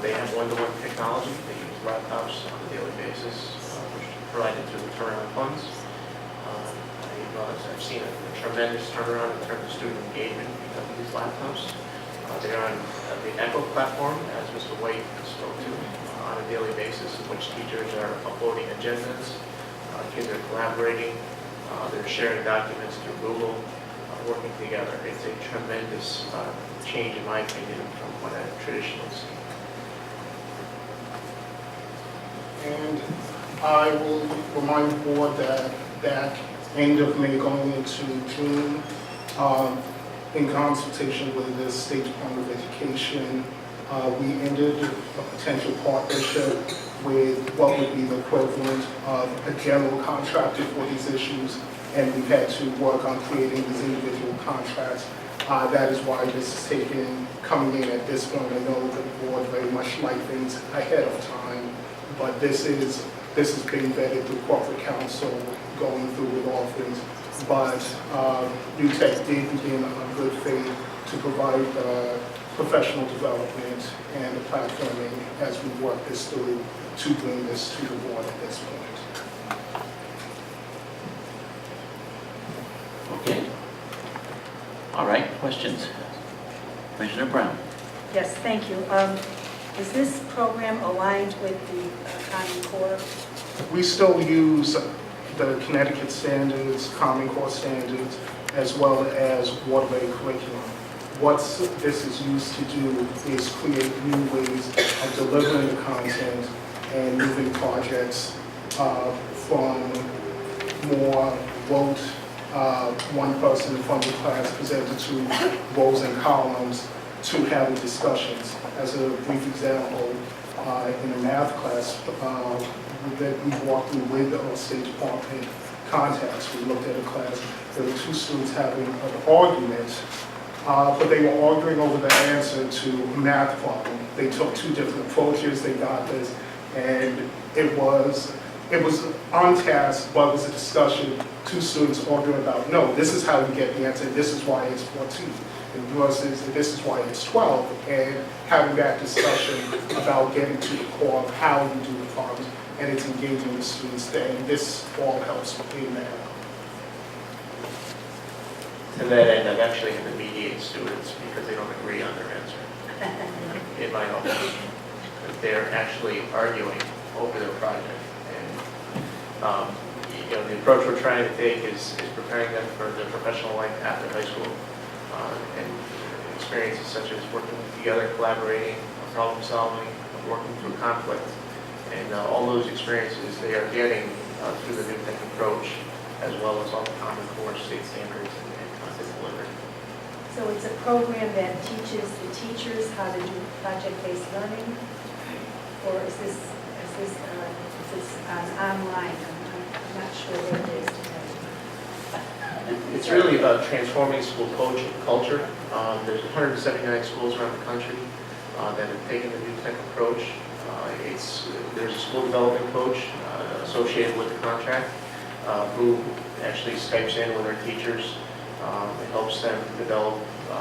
They have one-to-one technology. They use laptops on a daily basis, which is provided through the turnaround funds. I've seen a tremendous turnaround in terms of student engagement because of these laptops. They're on the ECHO platform, as Mr. White spoke to, on a daily basis, in which teachers are uploading agendas, kids are collaborating, they're sharing documents through Google, working together. It's a tremendous change, in my opinion, from what I've traditionally seen. And I will remind the board that back end of May going into June, in consultation with the State Department of Education, we ended a potential partnership with what would be the equivalent of a general contractor for these issues, and we've had to work on creating these individual contracts. That is why this is coming in at this point. I know the board very much like things ahead of time, but this is being vetted through corporate counsel, going through with all things. But New Tech did begin on good faith to provide professional development and the platforming as we work this through to bring this to the board at this point. Okay. All right, questions? Commissioner Brown. Yes, thank you. Is this program aligned with the Common Core? We still use the Connecticut standards, Common Core standards, as well as Waterbury curriculum. What this is used to do is create new ways of delivering the content and moving projects from more rote, one person in front of the class presented to rows and columns to having discussions. As a brief example, in a math class that we walked through with the State Department contacts, we looked at a class, there were 2 students having an argument, but they were arguing over the answer to a math problem. They took 2 different approaches, they got this, and it was on task, but it was a discussion, 2 students arguing about, no, this is how you get the answer, this is why it's 14, versus this is why it's 12, and having that discussion about getting to the core of how you do the problems, and it's engaging the students there, and this all helps in that. To that end, I've actually had to mediate students because they don't agree on their answer in my office. They're actually arguing over their project. And, the approach we're trying to take is preparing them for the professional life after high school. And experiences such as working together, collaborating, problem solving, working through conflict. And all those experiences they are getting through the new tech approach, as well as all the Common Core state standards and content delivery. So it's a program that teaches the teachers how to do project-based learning? Or is this online? I'm not sure what it is. It's really about transforming school culture. There's 179 schools around the country that have taken the new tech approach. There's a school development coach associated with the contract who actually Skypes in with our teachers and helps them develop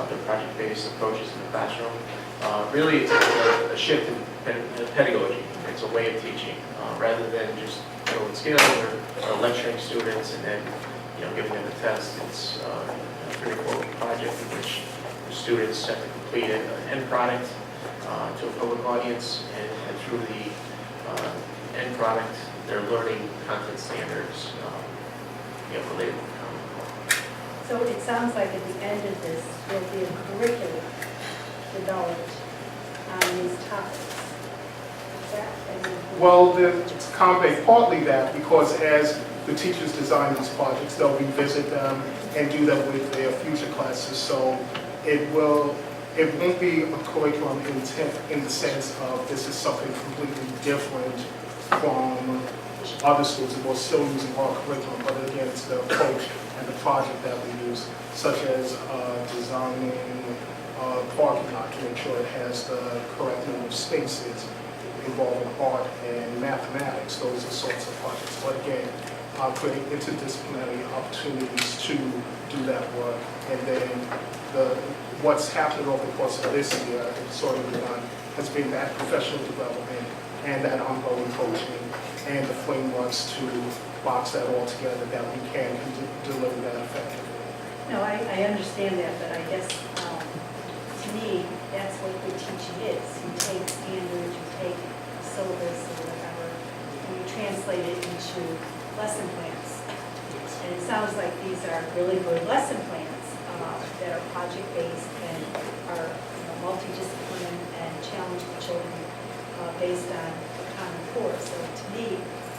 their project-based approaches in the classroom. Really, it's a shift in pedagogy. It's a way of teaching rather than just throwing scales or lecturing students and then giving them a test. It's a pretty cool project in which the students have to complete an end product to a public audience, and through the end product, they're learning content standards related to Common Core. So it sounds like at the end of this, there'll be a curriculum developed on these topics. Is that? Well, it's partly that, because as the teachers design these projects, they'll revisit them and do them with their future classes. So it won't be a curriculum in the sense of this is something completely different from other schools. We're still using our curriculum, but again, it's the approach and the project that we use, such as designing a parking lot to make sure it has the correct number of spaces involving art and mathematics. Those are sorts of projects. But again, create interdisciplinary opportunities to do that work. And then what's happened over the course of this year, it's sort of begun, has been that professional development and that ongoing coaching and the frameworks to box that all together that we can deliver that effectively. No, I understand that, but I guess to me, that's what good teaching is. You take standards, you take a syllabus or whatever, and you translate it into lesson plans. And it sounds like these are really good lesson plans that are project-based and are multidisciplinary and challenge the children based on the Common Core. So to me,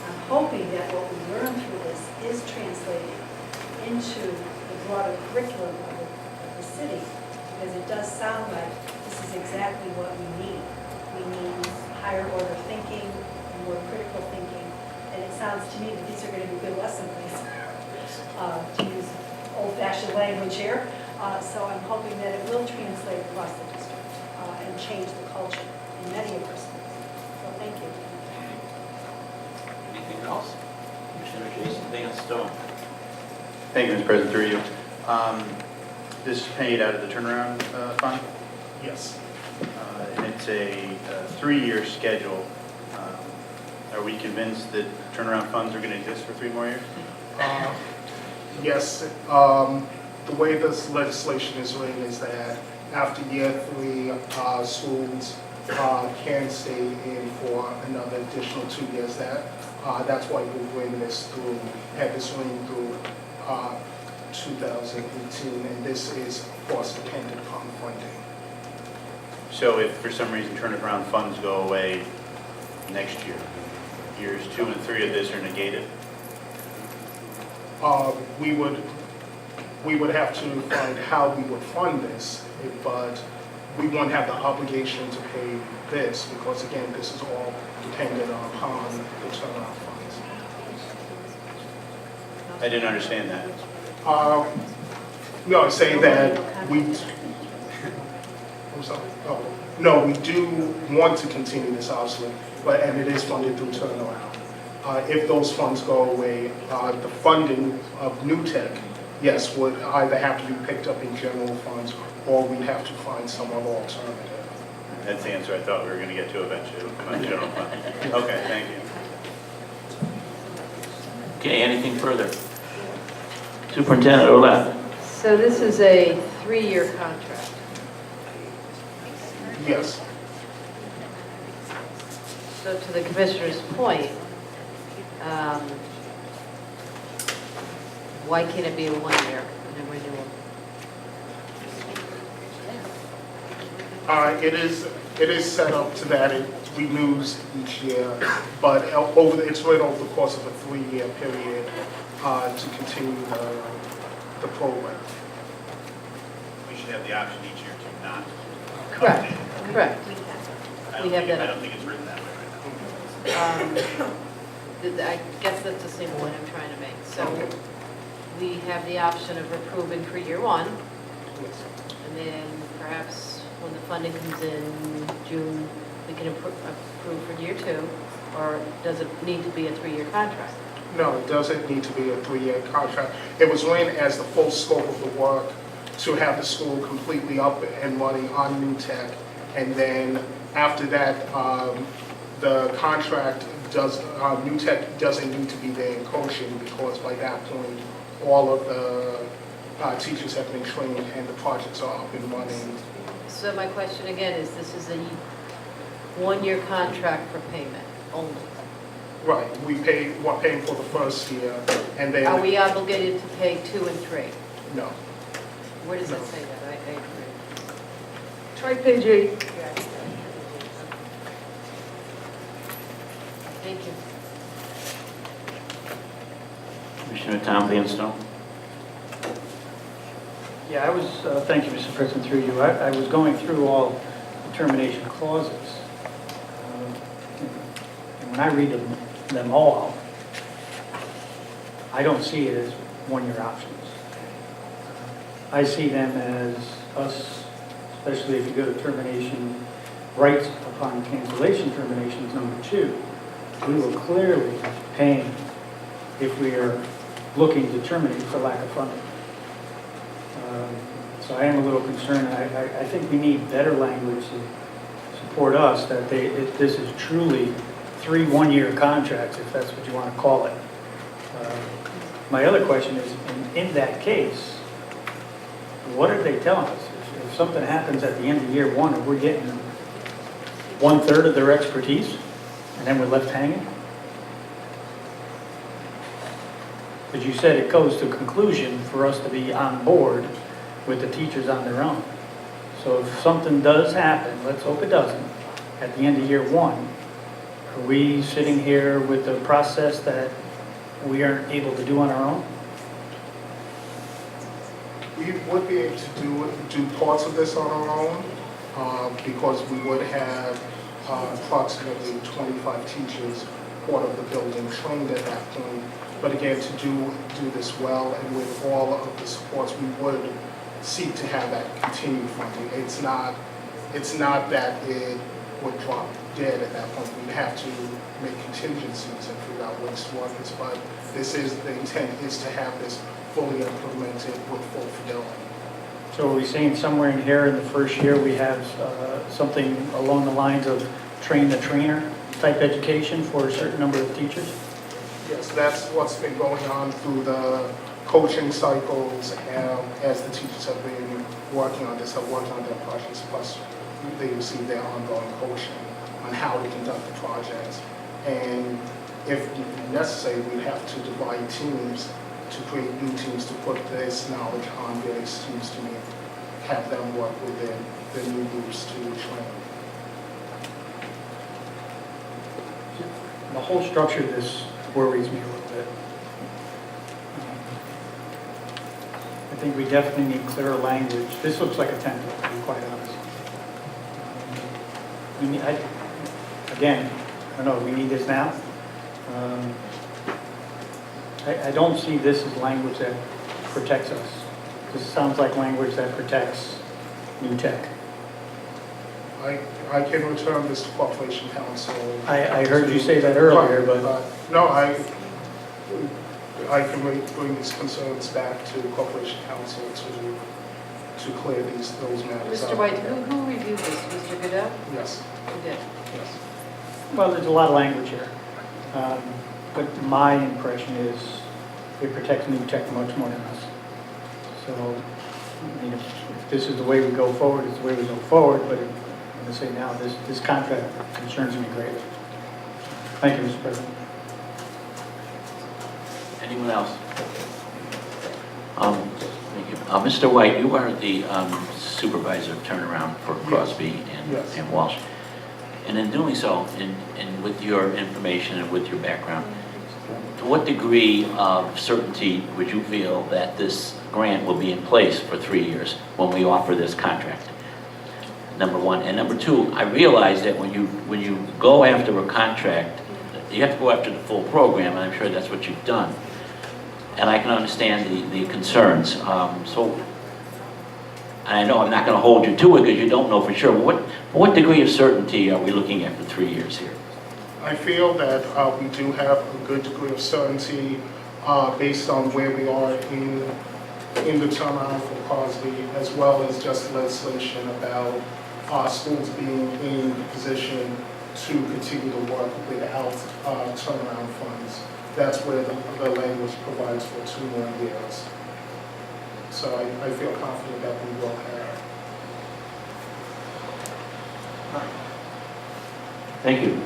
I'm hoping that what we learn through this is translated into the broader curriculum of the city, because it does sound like this is exactly what we need. We need higher order thinking and more critical thinking. And it sounds to me that these are going to be good lesson plans, to use old-fashioned language here. So I'm hoping that it will translate across the district and change the culture in many of our schools. So thank you. Anything else? Commissioner Jason Van Stone. Thank you, Mr. President, through you. This is paid out of the turnaround fund, Yes. and it's a 3-year schedule. Are we convinced that turnaround funds are going to exist for 3 more years? Yes. The way this legislation is written is that after year 3, schools can stay in for another additional 2 years. That's why we're bringing this through, had this running through 2018, and this is, of course, dependent upon funding. So if for some reason turnaround funds go away next year, years 2 and 3 of this are negated? We would have to find how we would fund this, but we won't have the obligation to pay this, because again, this is all dependent upon the turnaround funds. I didn't understand that. No, I'm saying that I'm sorry. Oh, no, we do want to continue this, obviously, and it is funded through turnaround. If those funds go away, the funding of new tech, yes, would either have to be picked up in general funds, or we'd have to find some other alternative. That's the answer I thought we were going to get to eventually. It'll come out of general fund. Okay, thank you. Okay, anything further? Superintendent Olet. So this is a 3-year contract. Yes. So to the commissioner's point, why can't it be a 1 year and then renewal? It is set up to that it renews each year, but it's right over the course of a 3-year period to continue the program. We should have the option each year to not. Correct, correct. We have that. I don't think it's written that way right now. I guess that's the same point I'm trying to make. So we have the option of approving for year 1, and then perhaps when the funding comes in June, we can approve for year 2, or does it need to be a 3-year contract? No, it doesn't need to be a 3-year contract. It was written as the full scope of the work to have the school completely up and running on new tech, and then after that, the contract new tech doesn't need to be there in coaching, because by that point, all of the teachers have been trained and the projects are up and running. So my question again is, this is a 1-year contract for payment only? Right, we're paying for the first year, and then... Are we obligated to pay 2 and 3? No. Where does that say that? I agree. Try page 8. Thank you. Commissioner Tom Vanstone. Yeah, I was, thank you, Mr. President, through you. I was going through all the termination clauses. And when I read them all, I don't see it as 1-year options. I see them as us, especially if you go to termination, rights upon cancellation terminations number 2. We will clearly paying if we are looking to terminate for lack of funding. So I am a little concerned. I think we need better language to support us that this is truly 3 1-year contracts, if that's what you want to call it. My other question is, in that case, what are they telling us? If something happens at the end of year 1, are we getting 1/3 of their expertise, and then we're left hanging? But you said it goes to conclusion for us to be on board with the teachers on their own. So if something does happen, let's hope it doesn't, at the end of year 1, are we sitting here with a process that we aren't able to do on our own? We would be able to do parts of this on our own, because we would have approximately 25 teachers out of the building trained at that point. But again, to do this well and with all of the supports, we would seek to have that continued funding. It's not that it would drop dead at that point. We'd have to make contingencies and figure out ways to work this, but the intent is to have this fully implemented with full fidelity. So are we saying somewhere in here in the first year we have something along the lines of train the trainer type education for a certain number of teachers? Yes, that's what's been going on through the coaching cycles, as the teachers have been working on this, have worked on their projects, plus they receive their ongoing coaching on how to conduct the projects. And if necessary, we'd have to divide teams to create new teams to put this knowledge on various teams to have them work with their new groups to train. The whole structure of this worries me a little bit. I think we definitely need clearer language. This looks like a template, to be quite honest. Again, I don't know, we need this now. I don't see this as language that protects us. This sounds like language that protects new tech. I can return this to Corporation Council. I heard you say that earlier, but... No, I can bring these concerns back to Corporation Council to clear those matters up. Mr. White, who reviewed this? Mr. Goodell? Yes. Who did? Yes. Well, there's a lot of language here. But my impression is it protects new tech much more than us. So, I mean, if this is the way we go forward, it's the way we go forward, but I'm going to say now, this contract concerns me greatly. Thank you, Mr. President. Anyone else? Thank you. Mr. White, you are the supervisor of turnaround for Crosby Yes. and Walsh. And in doing so, and with your information and with your background, to what degree of certainty would you feel that this grant will be in place for 3 years when we offer this contract? Number one. And number two, I realize that when you go after a contract, you have to go after the full program, and I'm sure that's what you've done. And I can understand the concerns. So I know I'm not going to hold you to it because you don't know for sure. What degree of certainty are we looking at for 3 years here? I feel that we do have a good degree of certainty based on where we are in the turnaround for Crosby, as well as just legislation about schools being in the position to continue to work without turnaround funds. That's where the language provides for 2 more years. So I feel confident that we will have. Thank you.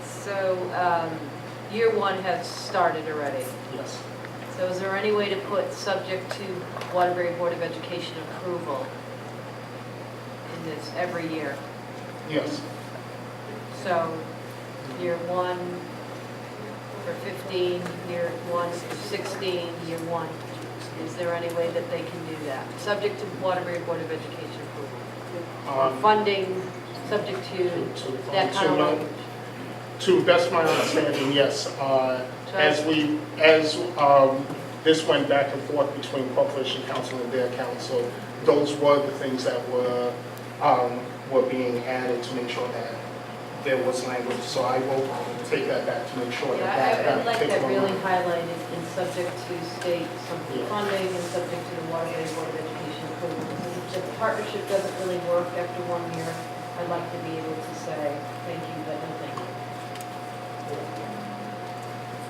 So, year one has started already. Yes. So is there any way to put subject to Waterbury Board of Education approval in this every year? Yes. So, year one for 15, year one for 16, year one. Is there any way that they can do that? Subject to Waterbury Board of Education approval? Funding, subject to that kind of language? To the best of my understanding, yes. As this went back and forth between Corporation Council and their council, those were the things that were being added to make sure that there was language. So I will take that back to make sure that I'd like that particular really line- highlighted and subject to state funding and subject to the Waterbury Board of Education approval. If the partnership doesn't really work after 1 year, I'd like to be able to say thank you, but no thank you.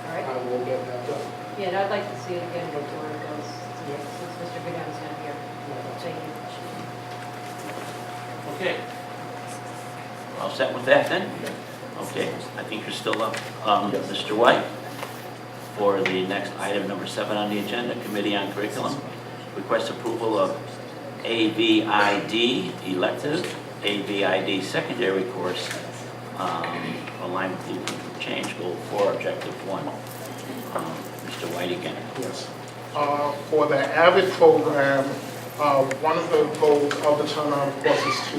All right? I will get that done. Yeah, and I'd like to see it again before it goes, since Mr. Goodell's not here. Thank you. Okay. All set with that then? Okay, I think you're still up. Mr. White, for the next item number 7 on the agenda, Committee on Curriculum. Request approval of AVID elective, AVID secondary course, aligned with Blueprint for Change, Goal 4, Objective 1. Mr. White again. Yes. For the AVID program, one of the goals of the turnaround course is to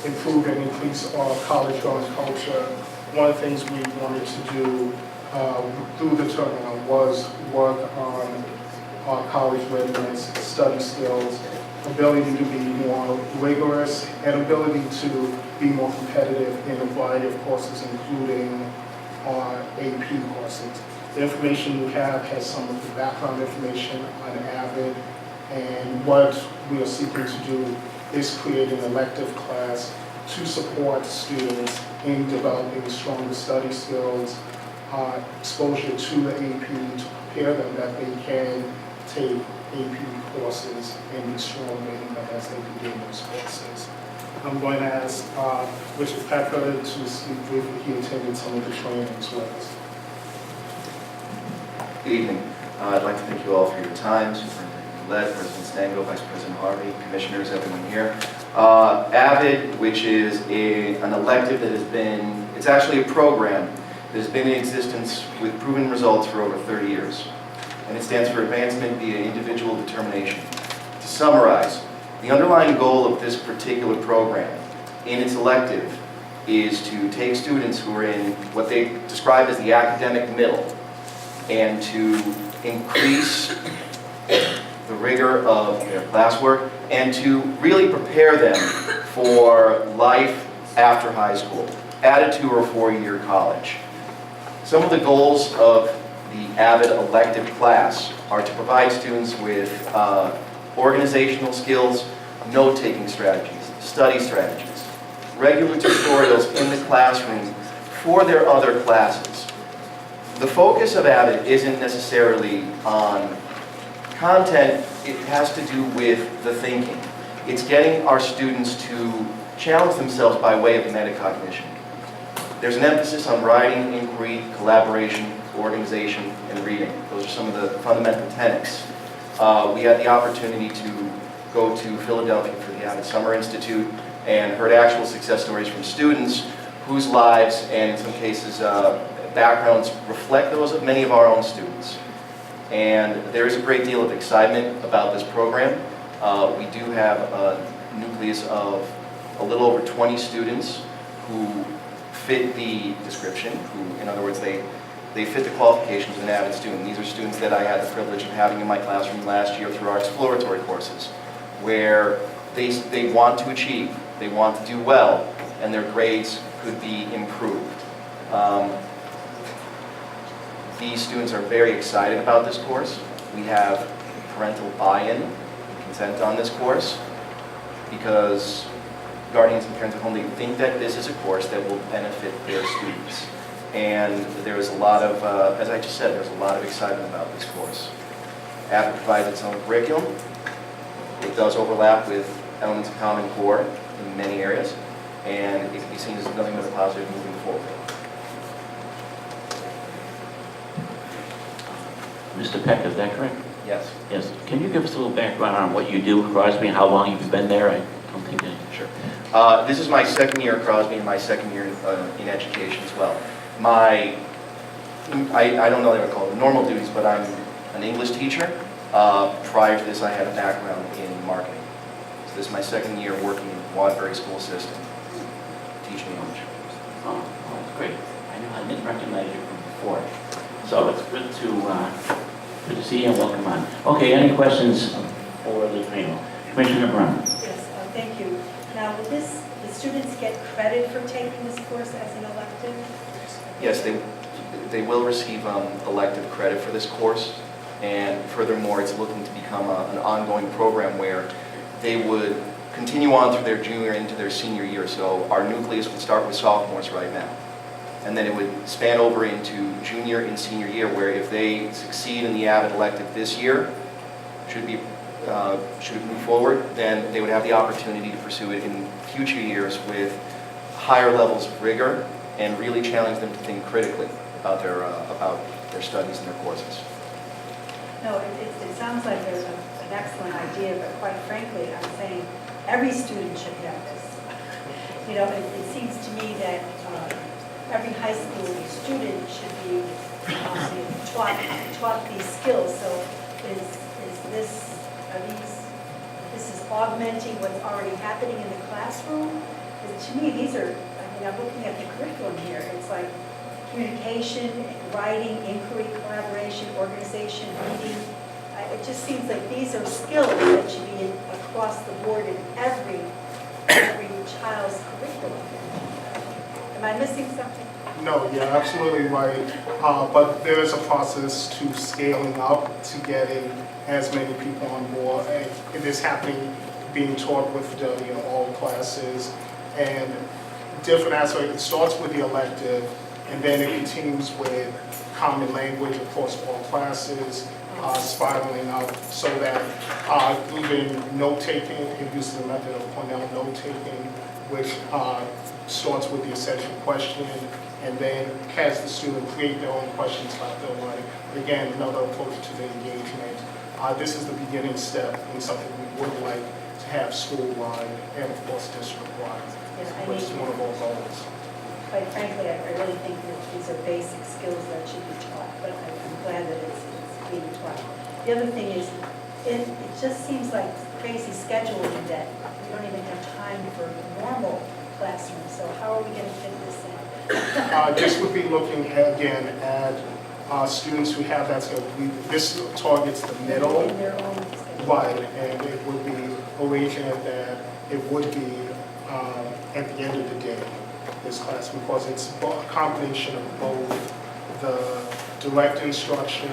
improve and increase our college-going culture. One of the things we wanted to do through the turnaround was work on our college readiness, study skills, ability to be more rigorous, and ability to be more competitive in a variety of courses, including our AP courses. The information you have has some of the background information on AVID, and what we are seeking to do is create an elective class to support students in developing stronger study skills, exposure to the AP, to prepare them that they can take AP courses and be stronger in them as they begin those courses. I'm going to ask Richard Pecker to speak briefly. He attended some of the trainings with us. Good evening. I'd like to thank you all for your time. Superintendent Led, President Stango, Vice President Harvey, Commissioners, everyone here. AVID, which is an elective that has been, it's actually a program that has been in existence with proven results for over 30 years. And it stands for Advancement via Individual Determination. To summarize, the underlying goal of this particular program in its elective is to take students who are in what they describe as the academic middle and to increase the rigor of their classwork and to really prepare them for life after high school, at a 2- or 4-year college. Some of the goals of the AVID elective class are to provide students with organizational skills, note-taking strategies, study strategies, regular tutorials in the classroom for their other classes, the focus of Avid isn't necessarily on content, it has to do with the thinking. It's getting our students to challenge themselves by way of metacognition. There's an emphasis on writing, inquiry, collaboration, organization, and reading. Those are some of the fundamental tenets. We had the opportunity to go to Philadelphia for the Avid Summer Institute and heard actual success stories from students whose lives and in some cases backgrounds reflect those of many of our own students. And there is a great deal of excitement about this program. We do have a nucleus of a little over 20 students who fit the description, who, in other words, they fit the qualifications of an Avid student. These are students that I had the privilege of having in my classroom last year through our exploratory courses, where they want to achieve, they want to do well, and their grades could be improved. These students are very excited about this course. We have parental buy-in and consent on this course because guardians and parents at home, they think that this is a course that will benefit their students. And there is a lot of, as I just said, there's a lot of excitement about this course. Avid provides its own curriculum. It does overlap with elements of Common Core in many areas, and it can be seen as nothing but a positive moving forward. Mr. Peck, is that correct? Yes. Yes. Can you give us a little background on what you do at Crosby and how long you've been there? I don't think any. Sure. This is my second year at Crosby and my second year in education as well. I don't know what I would call it normal duties, but I'm an English teacher. Prior to this, I had a background in marketing. So this is my second year working in Waterbury School System, teaching English. Oh, that's great. I didn't recognize you from before. So it's good to see you and welcome on. Okay, any questions for the panel? Commissioner Brown. Yes, thank you. Now, will the students get credit for taking this course as an elective? Yes, they will receive elective credit for this course, and furthermore, it's looking to become an ongoing program where they would continue on through their junior into their senior year. So our nucleus would start with sophomores right now, and then it would span over into junior and senior year, where if they succeed in the Avid elective this year, should it move forward, then they would have the opportunity to pursue it in future years with higher levels of rigor and really challenge them to think critically about their studies and their courses. No, it sounds like there's an excellent idea, but quite frankly, I'm saying every student should have this. You know, it seems to me that every high school student should be taught these skills. So this is augmenting what's already happening in the classroom? Because to me, these are, I mean, I'm looking at the curriculum here. It's like communication, writing, inquiry, collaboration, organization, reading. It just seems like these are skills that should be across the board in every child's curriculum. Am I missing something? No, you're absolutely right. But there is a process to scaling up to getting as many people on board. It is happening, being taught with fidelity in all classes and different aspects. It starts with the elective, and then it continues with common language across all classes, spiraling out so that even note-taking, it uses the method of Cornell note-taking, which starts with the essential question, and then has the student create their own questions about their learning. Again, another approach to the engagement. This is the beginning step in something we would like to have school-wide and, of course, district-wide, which is one of our goals. Quite frankly, I really think that these are basic skills that should be taught, but I'm glad that it's being taught. The other thing is, it just seems like crazy scheduling that we don't even have time for normal classrooms, so how are we going to fit this in? This would be looking again at students who have that skill. This targets the middle, In their own schedule. right, and it would be arranging it that it would be at the end of the day, this class, because it's a combination of both the direct instruction,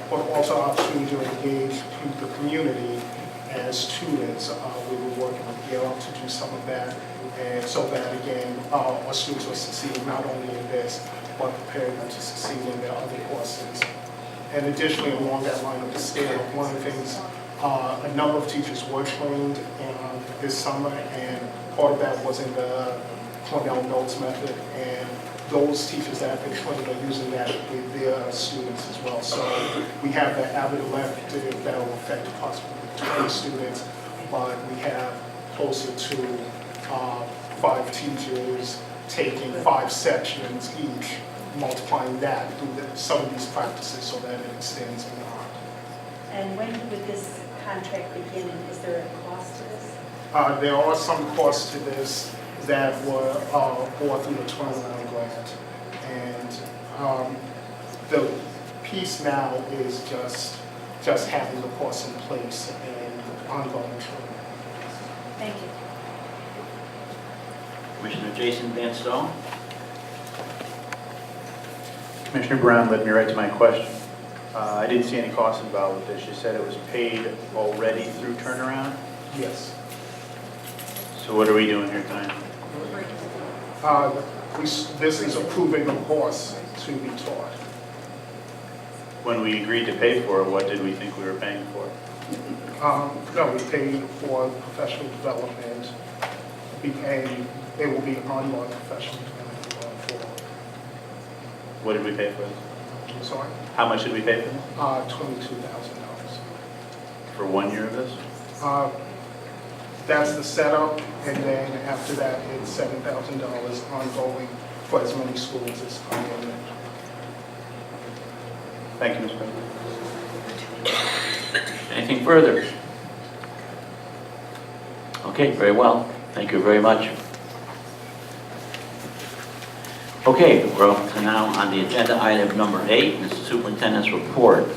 but also opportunity to engage the community as students, we were working with Yale to do some of that, and so that again, our students will succeed not only in this, but prepare them to succeed in their other courses. And additionally, along that line of the scale, one of the things, a number of teachers were trained this summer, and part of that was in the Cornell Notes method, and those teachers that have been trained are using that with their students as well. So we have that avid elective that will affect approximately 20 students, but we have closer to 5 teachers taking 5 sections each, multiplying that through some of these practices so that it extends beyond. And when would this contract begin, and is there a cost to this? There are some costs to this that were brought through the turnaround grant. And the piece now is just having the course in place and ongoing training. Thank you. Commissioner Jason Van Stone? Commissioner Brown led me right to my question. I didn't see any costs involved with this. You said it was paid already through turnaround? Yes. So what are we doing here tonight? This is approving a course to be taught. When we agreed to pay for it, what did we think we were paying for? No, we paid for professional development, and it will be ongoing professional development going forward. What did we pay for this? I'm sorry? How much did we pay for this? $22,000. For 1 year of this? That's the setup, and then after that, it's $7,000 ongoing for as many schools as come in. Thank you, Mr. President. Anything further? Okay, very well. Thank you very much. Okay, we're up to now on the agenda item number 8, is the superintendent's report.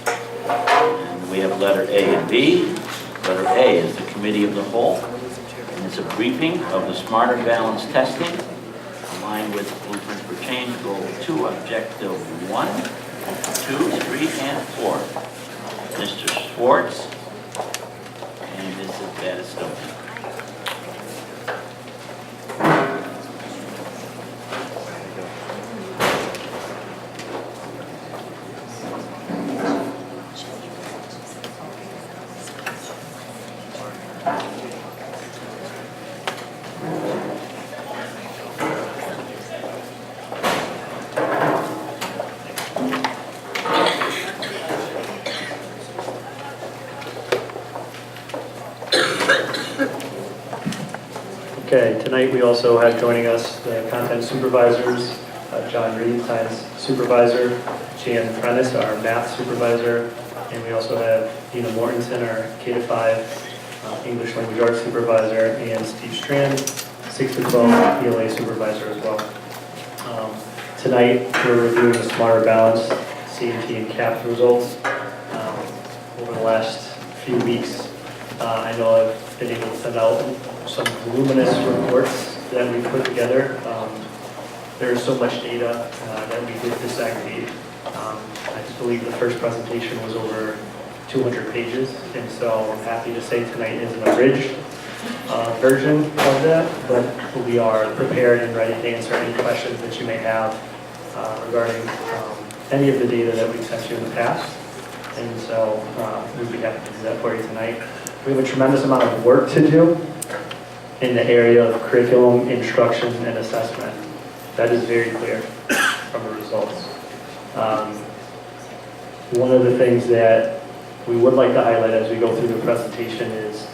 And we have letter A and B. Letter A is the committee of the whole, and it's a briefing of the Smarter Balance testing, aligned with Blueprint for Change, Goal 2, Objective 1, 2, 3, and 4. Mr. Schwartz and Mrs. Battistoni. Okay, tonight we also have joining us the content supervisors, John Reed, science supervisor, Jan Prentice, our math supervisor, and we also have Dina Mortensen, our K-5 English language arts supervisor, and Steve Strand, 6 to 12 ELA supervisor as well. Tonight we're reviewing the Smarter Balance C&T and CAP results. Over the last few weeks, I know I've been able to send out some voluminous reports that we put together. There's so much data that we did disaggregate. I believe the first presentation was over 200 pages, and so I'm happy to say tonight is an abridged version of that, but we are prepared and ready to answer any questions that you may have regarding any of the data that we've sent you in the past. And so we'd be happy to do that for you tonight. We have a tremendous amount of work to do in the area of curriculum, instruction, and assessment. That is very clear from the results. One of the things that we would like to highlight as we go through the presentation is,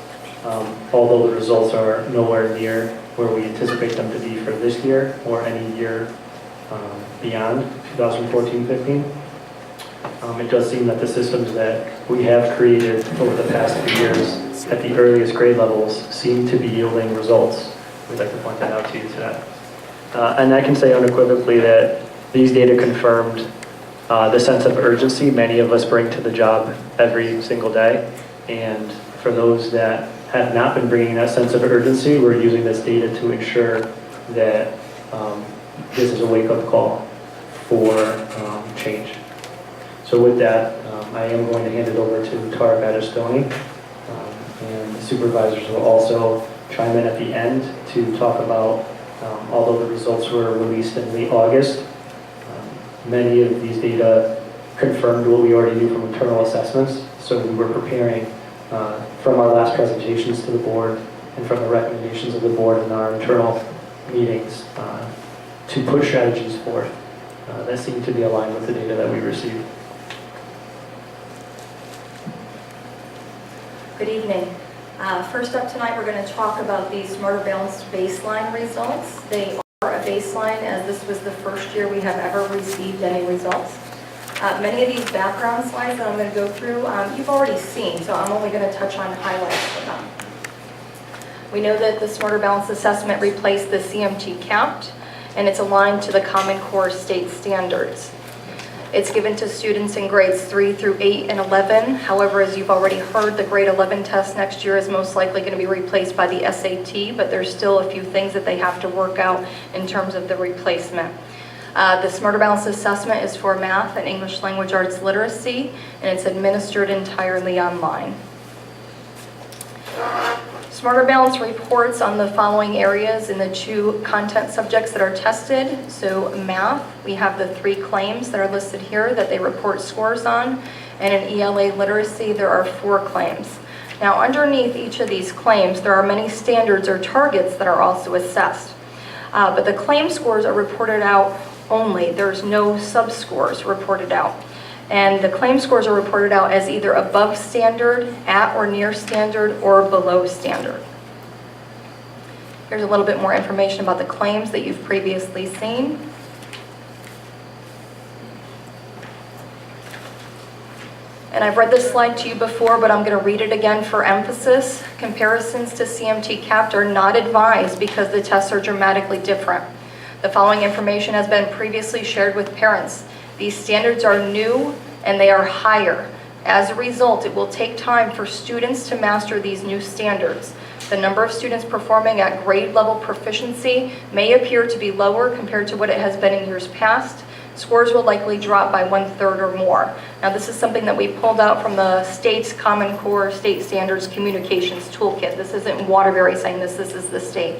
although the results are nowhere near where we anticipate them to be for this year or any year beyond 2014-15, it does seem that the systems that we have created over the past few years at the earliest grade levels seem to be yielding results. We'd like to point that out to you today. And I can say unequivocally that these data confirmed the sense of urgency many of us bring to the job every single day. And for those that have not been bringing that sense of urgency, we're using this data to ensure that this is a wake-up call for change. So with that, I am going to hand it over to Tara Battistoni, then the supervisors will also chime in at the end to talk about, although the results were released in late August, many of these data confirmed what we already knew from internal assessments. So we were preparing from our last presentations to the board and from the recommendations of the board in our internal meetings to push strategies forth that seem to be aligned with the data that we received. Good evening. First up tonight, we're going to talk about the Smarter Balanced baseline results. They are a baseline, as this was the first year we have ever received any results. Many of these background slides that I'm going to go through, you've already seen, so I'm only going to touch on highlights of them. We know that the Smarter Balanced assessment replaced the CMT CAPT, and it's aligned to the Common Core state standards. It's given to students in grades 3 through 8 and 11. However, as you've already heard, the grade 11 test next year is most likely going to be replaced by the SAT, but there's still a few things that they have to work out in terms of the replacement. The Smarter Balanced assessment is for math and English language arts literacy, and it's administered entirely online. Smarter Balanced reports on the following areas in the 2 content subjects that are tested. So math, we have the 3 claims that are listed here that they report scores on, and in ELA literacy there are 4 claims. Now underneath each of these claims there are many standards or targets that are also assessed. But the claim scores are reported out only. There's no sub-scores reported out. And the claim scores are reported out as either above standard, at or near standard, or below standard. Here's a little bit more information about the claims that you've previously seen. And I've read this slide to you before, but I'm going to read it again for emphasis. Comparisons to CMT CAPT are not advised because the tests are dramatically different. The following information has been previously shared with parents. These standards are new and they are higher. As a result, it will take time for students to master these new standards. The number of students performing at grade level proficiency may appear to be lower compared to what it has been in years past. Scores will likely drop by 1/3 or more. Now this is something that we pulled out from the state's Common Core State Standards Communications Toolkit. This isn't Waterbury saying this is the state.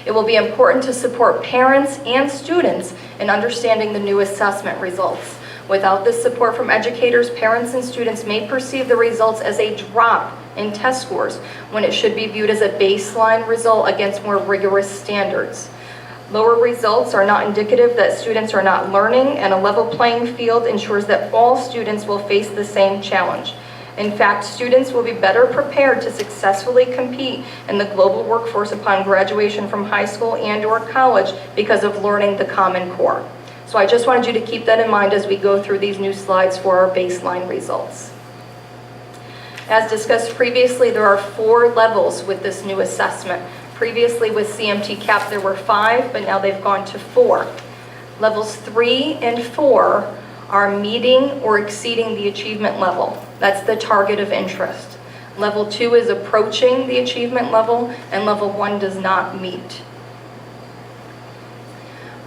It will be important to support parents and students in understanding the new assessment results. Without this support from educators, parents and students may perceive the results as a drop in test scores when it should be viewed as a baseline result against more rigorous standards. Lower results are not indicative that students are not learning, and a level playing field ensures that all students will face the same challenge. In fact, students will be better prepared to successfully compete in the global workforce upon graduation from high school and/or college because of learning the Common Core. So I just wanted you to keep that in mind as we go through these new slides for our baseline results. As discussed previously, there are 4 levels with this new assessment. Previously with CMT CAP there were 5, but now they've gone to 4. Levels 3 and 4 are meeting or exceeding the achievement level. That's the target of interest. Level 2 is approaching the achievement level, and level 1 does not meet.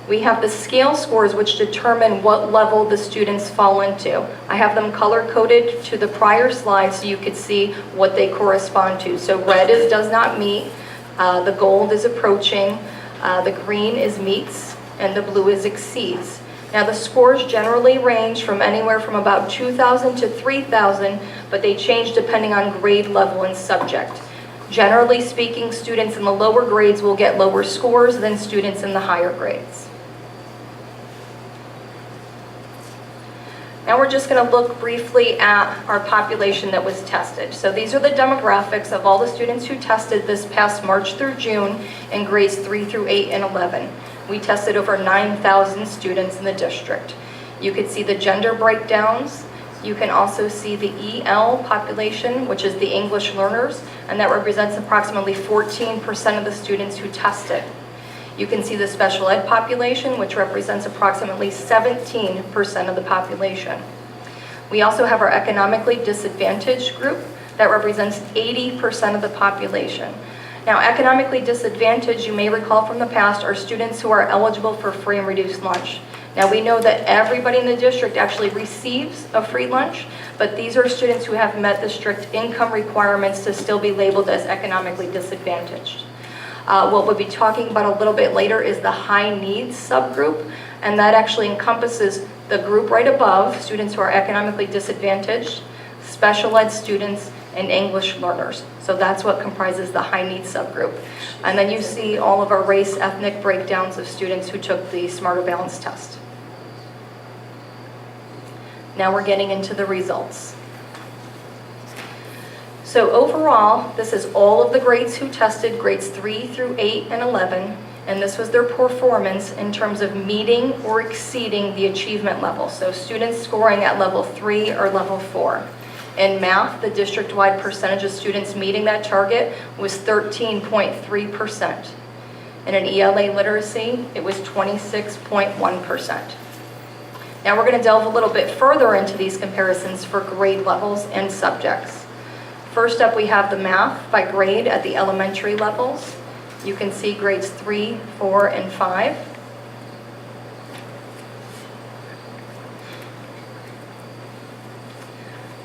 We have the scale scores which determine what level the students fall into. I have them color-coded to the prior slide so you could see what they correspond to. So red is does not meet, the gold is approaching, the green is meets, and the blue is exceeds. Now the scores generally range from anywhere from about 2,000 to 3,000, but they change depending on grade level and subject. Generally speaking, students in the lower grades will get lower scores than students in the higher grades. Now we're just going to look briefly at our population that was tested. So these are the demographics of all the students who tested this past March through June in grades 3 through 8 and 11. We tested over 9,000 students in the district. You could see the gender breakdowns. You can also see the EL population, which is the English learners, and that represents approximately 14% of the students who tested. You can see the special ed population, which represents approximately 17% of the population. We also have our economically disadvantaged group that represents 80% of the population. Now, economically disadvantaged, you may recall from the past, are students who are eligible for free and reduced lunch. Now, we know that everybody in the district actually receives a free lunch, but these are students who have met the strict income requirements to still be labeled as economically disadvantaged. What we'll be talking about a little bit later is the high needs subgroup, and that actually encompasses the group right above, students who are economically disadvantaged, special ed students, and English learners. So that's what comprises the high needs subgroup. And then you see all of our race, ethnic breakdowns of students who took the Smarter Balance test. Now we're getting into the results. So overall, this is all of the grades who tested, grades 3 through 8 and 11, and this was their performance in terms of meeting or exceeding the achievement level. So students scoring at level 3 or level 4. In math, the district-wide percentage of students meeting that target was 13.3%. And in ELA literacy, it was 26.1%. Now we're going to delve a little bit further into these comparisons for grade levels and subjects. First up, we have the math by grade at the elementary levels. You can see grades 3, 4, and 5.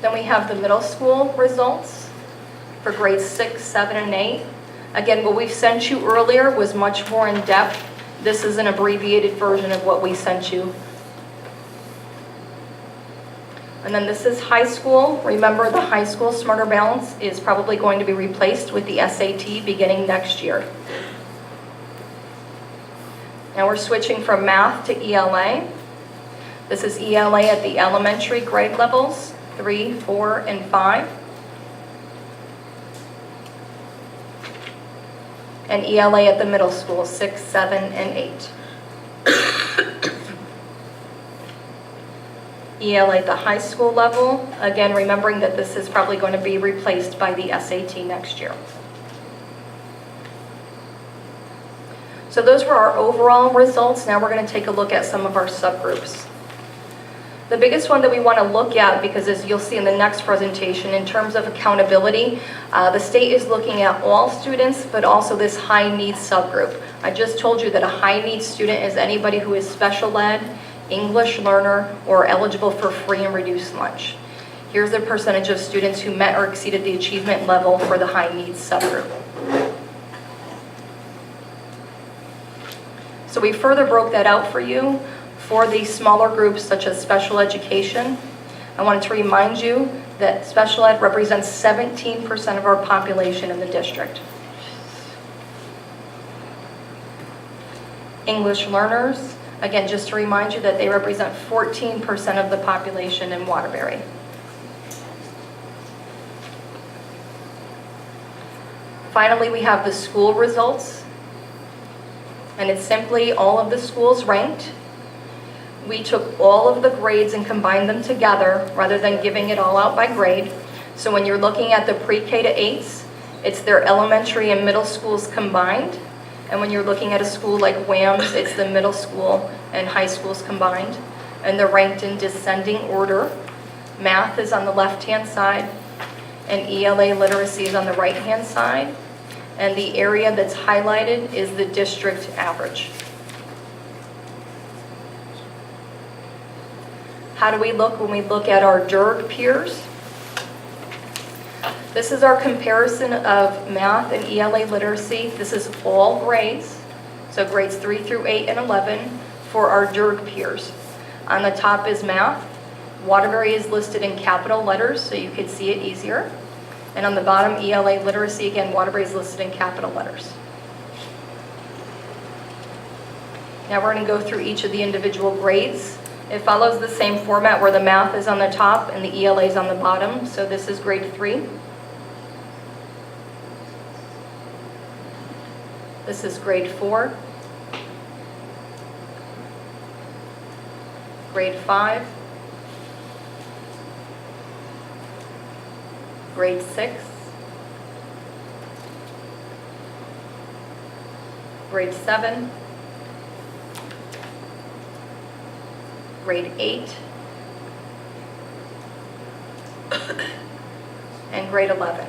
Then we have the middle school results for grades 6, 7, and 8. Again, what we've sent you earlier was much more in depth. This is an abbreviated version of what we sent you. And then this is high school. Remember, the high school Smarter Balance is probably going to be replaced with the SAT beginning next year. Now we're switching from math to ELA. This is ELA at the elementary grade levels, 3, 4, and 5. And ELA at the middle school, 6, 7, and 8. ELA at the high school level, again, remembering that this is probably going to be replaced by the SAT next year. So those were our overall results. Now we're going to take a look at some of our subgroups. The biggest one that we want to look at, because as you'll see in the next presentation, in terms of accountability, the state is looking at all students, but also this high needs subgroup. I just told you that a high needs student is anybody who is special ed, English learner, or eligible for free and reduced lunch. Here's the percentage of students who met or exceeded the achievement level for the high needs subgroup. So we further broke that out for you for the smaller groups such as special education. I wanted to remind you that special ed represents 17% of our population in the district. English learners, again, just to remind you that they represent 14% of the population in Waterbury. Finally, we have the school results, and it's simply all of the schools ranked. We took all of the grades and combined them together rather than giving it all out by grade. So when you're looking at the pre-K to 8s, it's their elementary and middle schools combined. And when you're looking at a school like WAMS, it's the middle school and high schools combined. And they're ranked in descending order. Math is on the left-hand side, and ELA literacy is on the right-hand side. And the area that's highlighted is the district average. How do we look when we look at our DIRG peers? This is our comparison of math and ELA literacy. This is all grades, so grades 3 through 8 and 11 for our DIRG peers. On the top is math. Waterbury is listed in capital letters, so you could see it easier. And on the bottom, ELA literacy, again, Waterbury is listed in capital letters. Now we're going to go through each of the individual grades. It follows the same format where the math is on the top and the ELA is on the bottom. So this is grade 3. This is grade 4. Grade 5. Grade 6. Grade 7. Grade 8, and grade 11.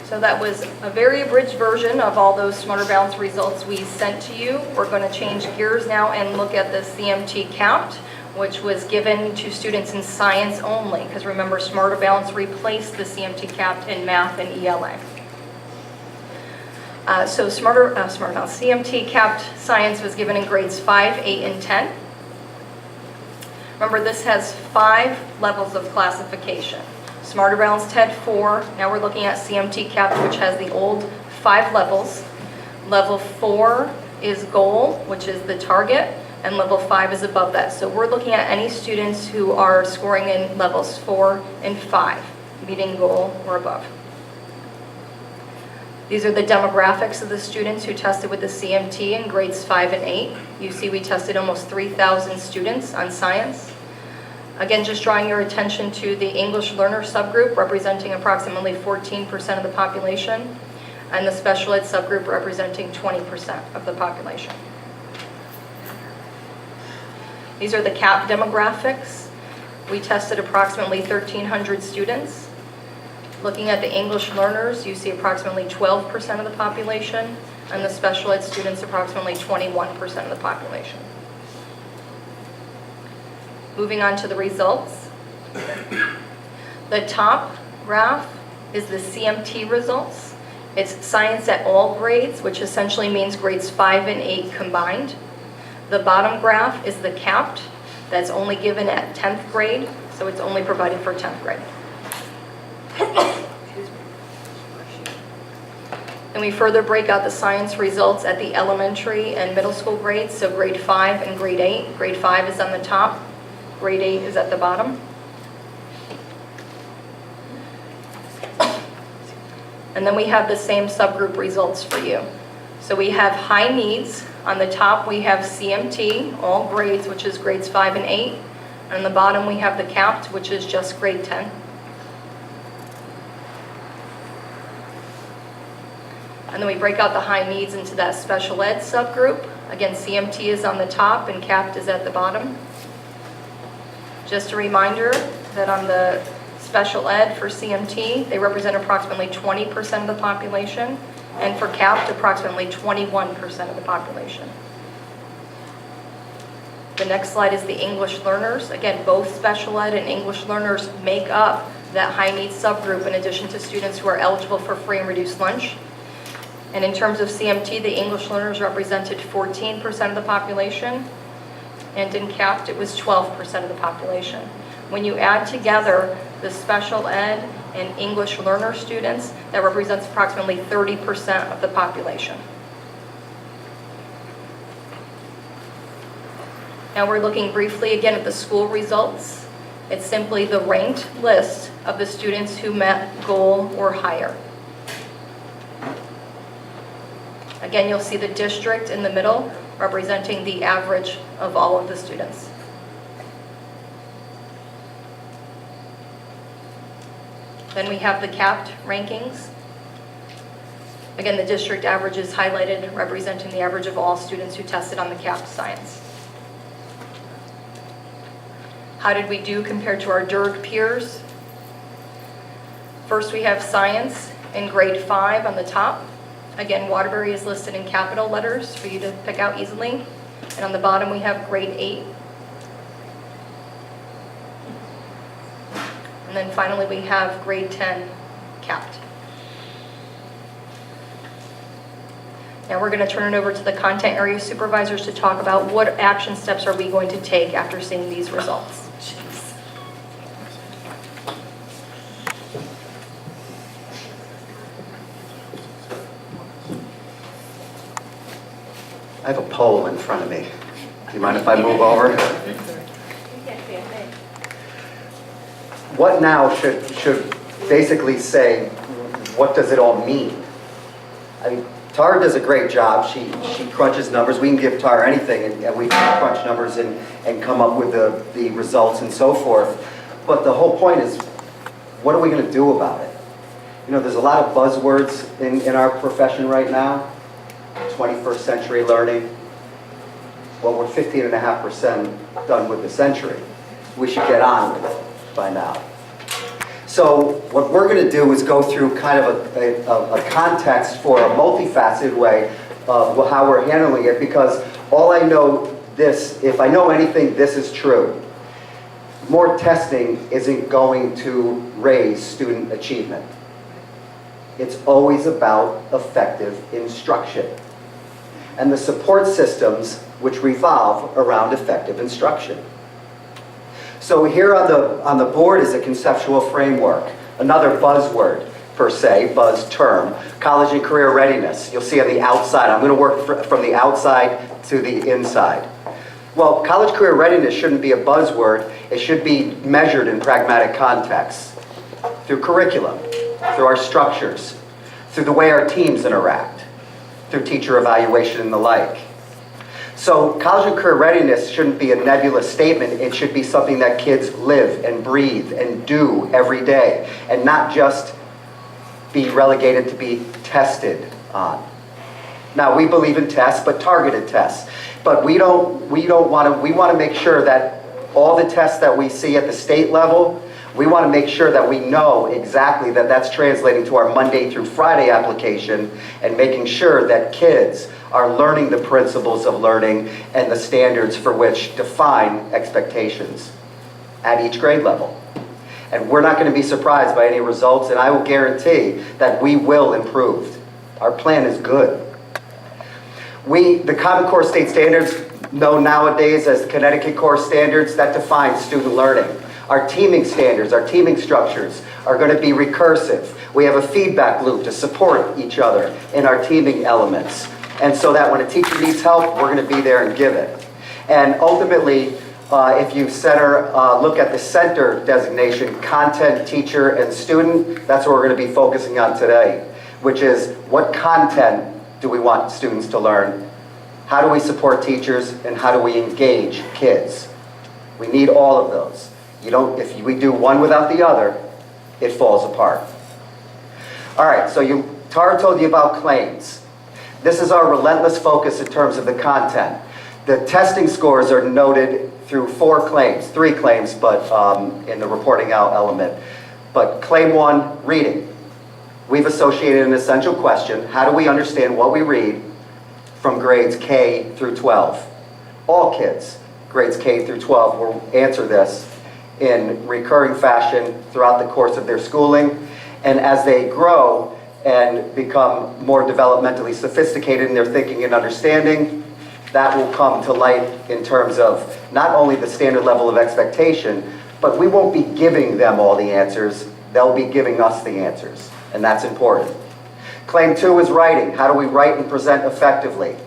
So that was a very abridged version of all those Smarter Balance results we sent to you. We're going to change gears now and look at the CMT CAPT, which was given to students in science only, because remember, Smarter Balance replaced the CMT CAPT in math and ELA. So Smarter Balance CMT CAPT Science was given in grades 5, 8, and 10. Remember, this has 5 levels of classification. Smarter Balance had 4. Now we're looking at CMT CAPT, which has the old 5 levels. Level 4 is goal, which is the target, and level 5 is above that. So we're looking at any students who are scoring in levels 4 and 5, meeting goal or above. These are the demographics of the students who tested with the CMT in grades 5 and 8. You see we tested almost 3,000 students on science. Again, just drawing your attention to the English learner subgroup, representing approximately 14% of the population, and the special ed subgroup representing 20% of the population. These are the CAP demographics. We tested approximately 1,300 students. Looking at the English learners, you see approximately 12% of the population, and the special ed students approximately 21% of the population. Moving on to the results. The top graph is the CMT results. It's science at all grades, which essentially means grades 5 and 8 combined. The bottom graph is the CAPT. That's only given at 10th grade, so it's only provided for 10th grade. And we further break out the science results at the elementary and middle school grades, so grade 5 and grade 8. Grade 5 is on the top, grade 8 is at the bottom. And then we have the same subgroup results for you. So we have high needs. On the top we have CMT, all grades, which is grades 5 and 8. And on the bottom we have the CAPT, which is just grade 10. And then we break out the high needs into that special ed subgroup. Again, CMT is on the top and CAPT is at the bottom. Just a reminder that on the special ed for CMT, they represent approximately 20% of the population, and for CAPT, approximately 21% of the population. The next slide is the English learners. Again, both special ed and English learners make up that high needs subgroup in addition to students who are eligible for free and reduced lunch. And in terms of CMT, the English learners represented 14% of the population, and in CAPT it was 12% of the population. When you add together the special ed and English learner students, that represents approximately 30% of the population. Now we're looking briefly again at the school results. It's simply the ranked list of the students who met goal or higher. Again, you'll see the district in the middle representing the average of all of the students. Then we have the CAPT rankings. Again, the district average is highlighted, representing the average of all students who tested on the CAPT science. How did we do compared to our DIRG peers? First, we have science in grade 5 on the top. Again, Waterbury is listed in capital letters for you to pick out easily. And on the bottom, we have grade 8. And then finally, we have grade 10 CAPT. Now we're going to turn it over to the content area supervisors to talk about what action steps are we going to take after seeing these results. I have a poll in front of me. Do you mind if I move over? What now should basically say, what does it all mean? I mean, Tara does a great job. She crunches numbers. We can give Tara anything, and we can crunch numbers and come up with the results and so forth. But the whole point is, what are we going to do about it? You know, there's a lot of buzzwords in our profession right now. 21st century learning. Well, we're 15.5% done with the century. We should get on with it by now. So what we're going to do is go through kind of a context for a multifaceted way of how we're handling it, because all I know this, if I know anything, this is true. More testing isn't going to raise student achievement. It's always about effective instruction and the support systems which revolve around effective instruction. So here on the board is a conceptual framework, another buzzword per se, buzz term, college and career readiness. You'll see on the outside. I'm going to work from the outside to the inside. Well, college career readiness shouldn't be a buzzword. It should be measured in pragmatic context through curriculum, through our structures, through the way our teams interact, through teacher evaluation and the like. So college and career readiness shouldn't be a nebulous statement. It should be something that kids live and breathe and do every day, and not just be relegated to be tested on. Now, we believe in tests, but targeted tests. But we want to make sure that all the tests that we see at the state level, we want to make sure that we know exactly that that's translating to our Monday through Friday application, and making sure that kids are learning the principles of learning and the standards for which define expectations at each grade level. And we're not going to be surprised by any results, and I will guarantee that we will improve. Our plan is good. The Common Core State Standards, known nowadays as the Connecticut Core Standards, that define student learning. Our teaming standards, our teaming structures are going to be recursive. We have a feedback loop to support each other in our teaming elements. And so that when a teacher needs help, we're going to be there and give it. And ultimately, if you look at the center designation, content, teacher, and student, that's what we're going to be focusing on today, which is what content do we want students to learn? How do we support teachers, and how do we engage kids? We need all of those. If we do one without the other, it falls apart. All right, so Tara told you about claims. This is our relentless focus in terms of the content. The testing scores are noted through 3 claims, but in the reporting out element. But claim 1, reading. We've associated an essential question: how do we understand what we read from grades K through 12? All kids, grades K through 12, will answer this in recurring fashion throughout the course of their schooling. And as they grow and become more developmentally sophisticated in their thinking and understanding, that will come to light in terms of not only the standard level of expectation, but we won't be giving them all the answers, they'll be giving us the answers, and that's important. Claim 2 is writing. How do we write and present effectively?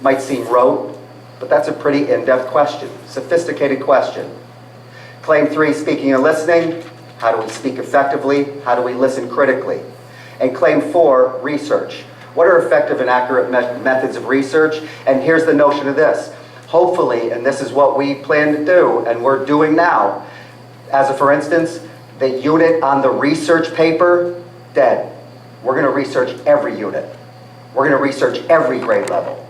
Might seem rote, but that's a pretty in-depth question, sophisticated question. Claim 3, speaking and listening. How do we speak effectively? How do we listen critically? And claim 4, research. What are effective and accurate methods of research? And here's the notion of this. Hopefully, and this is what we plan to do, and we're doing now, for instance, the unit on the research paper, dead. We're going to research every unit. We're going to research every grade level.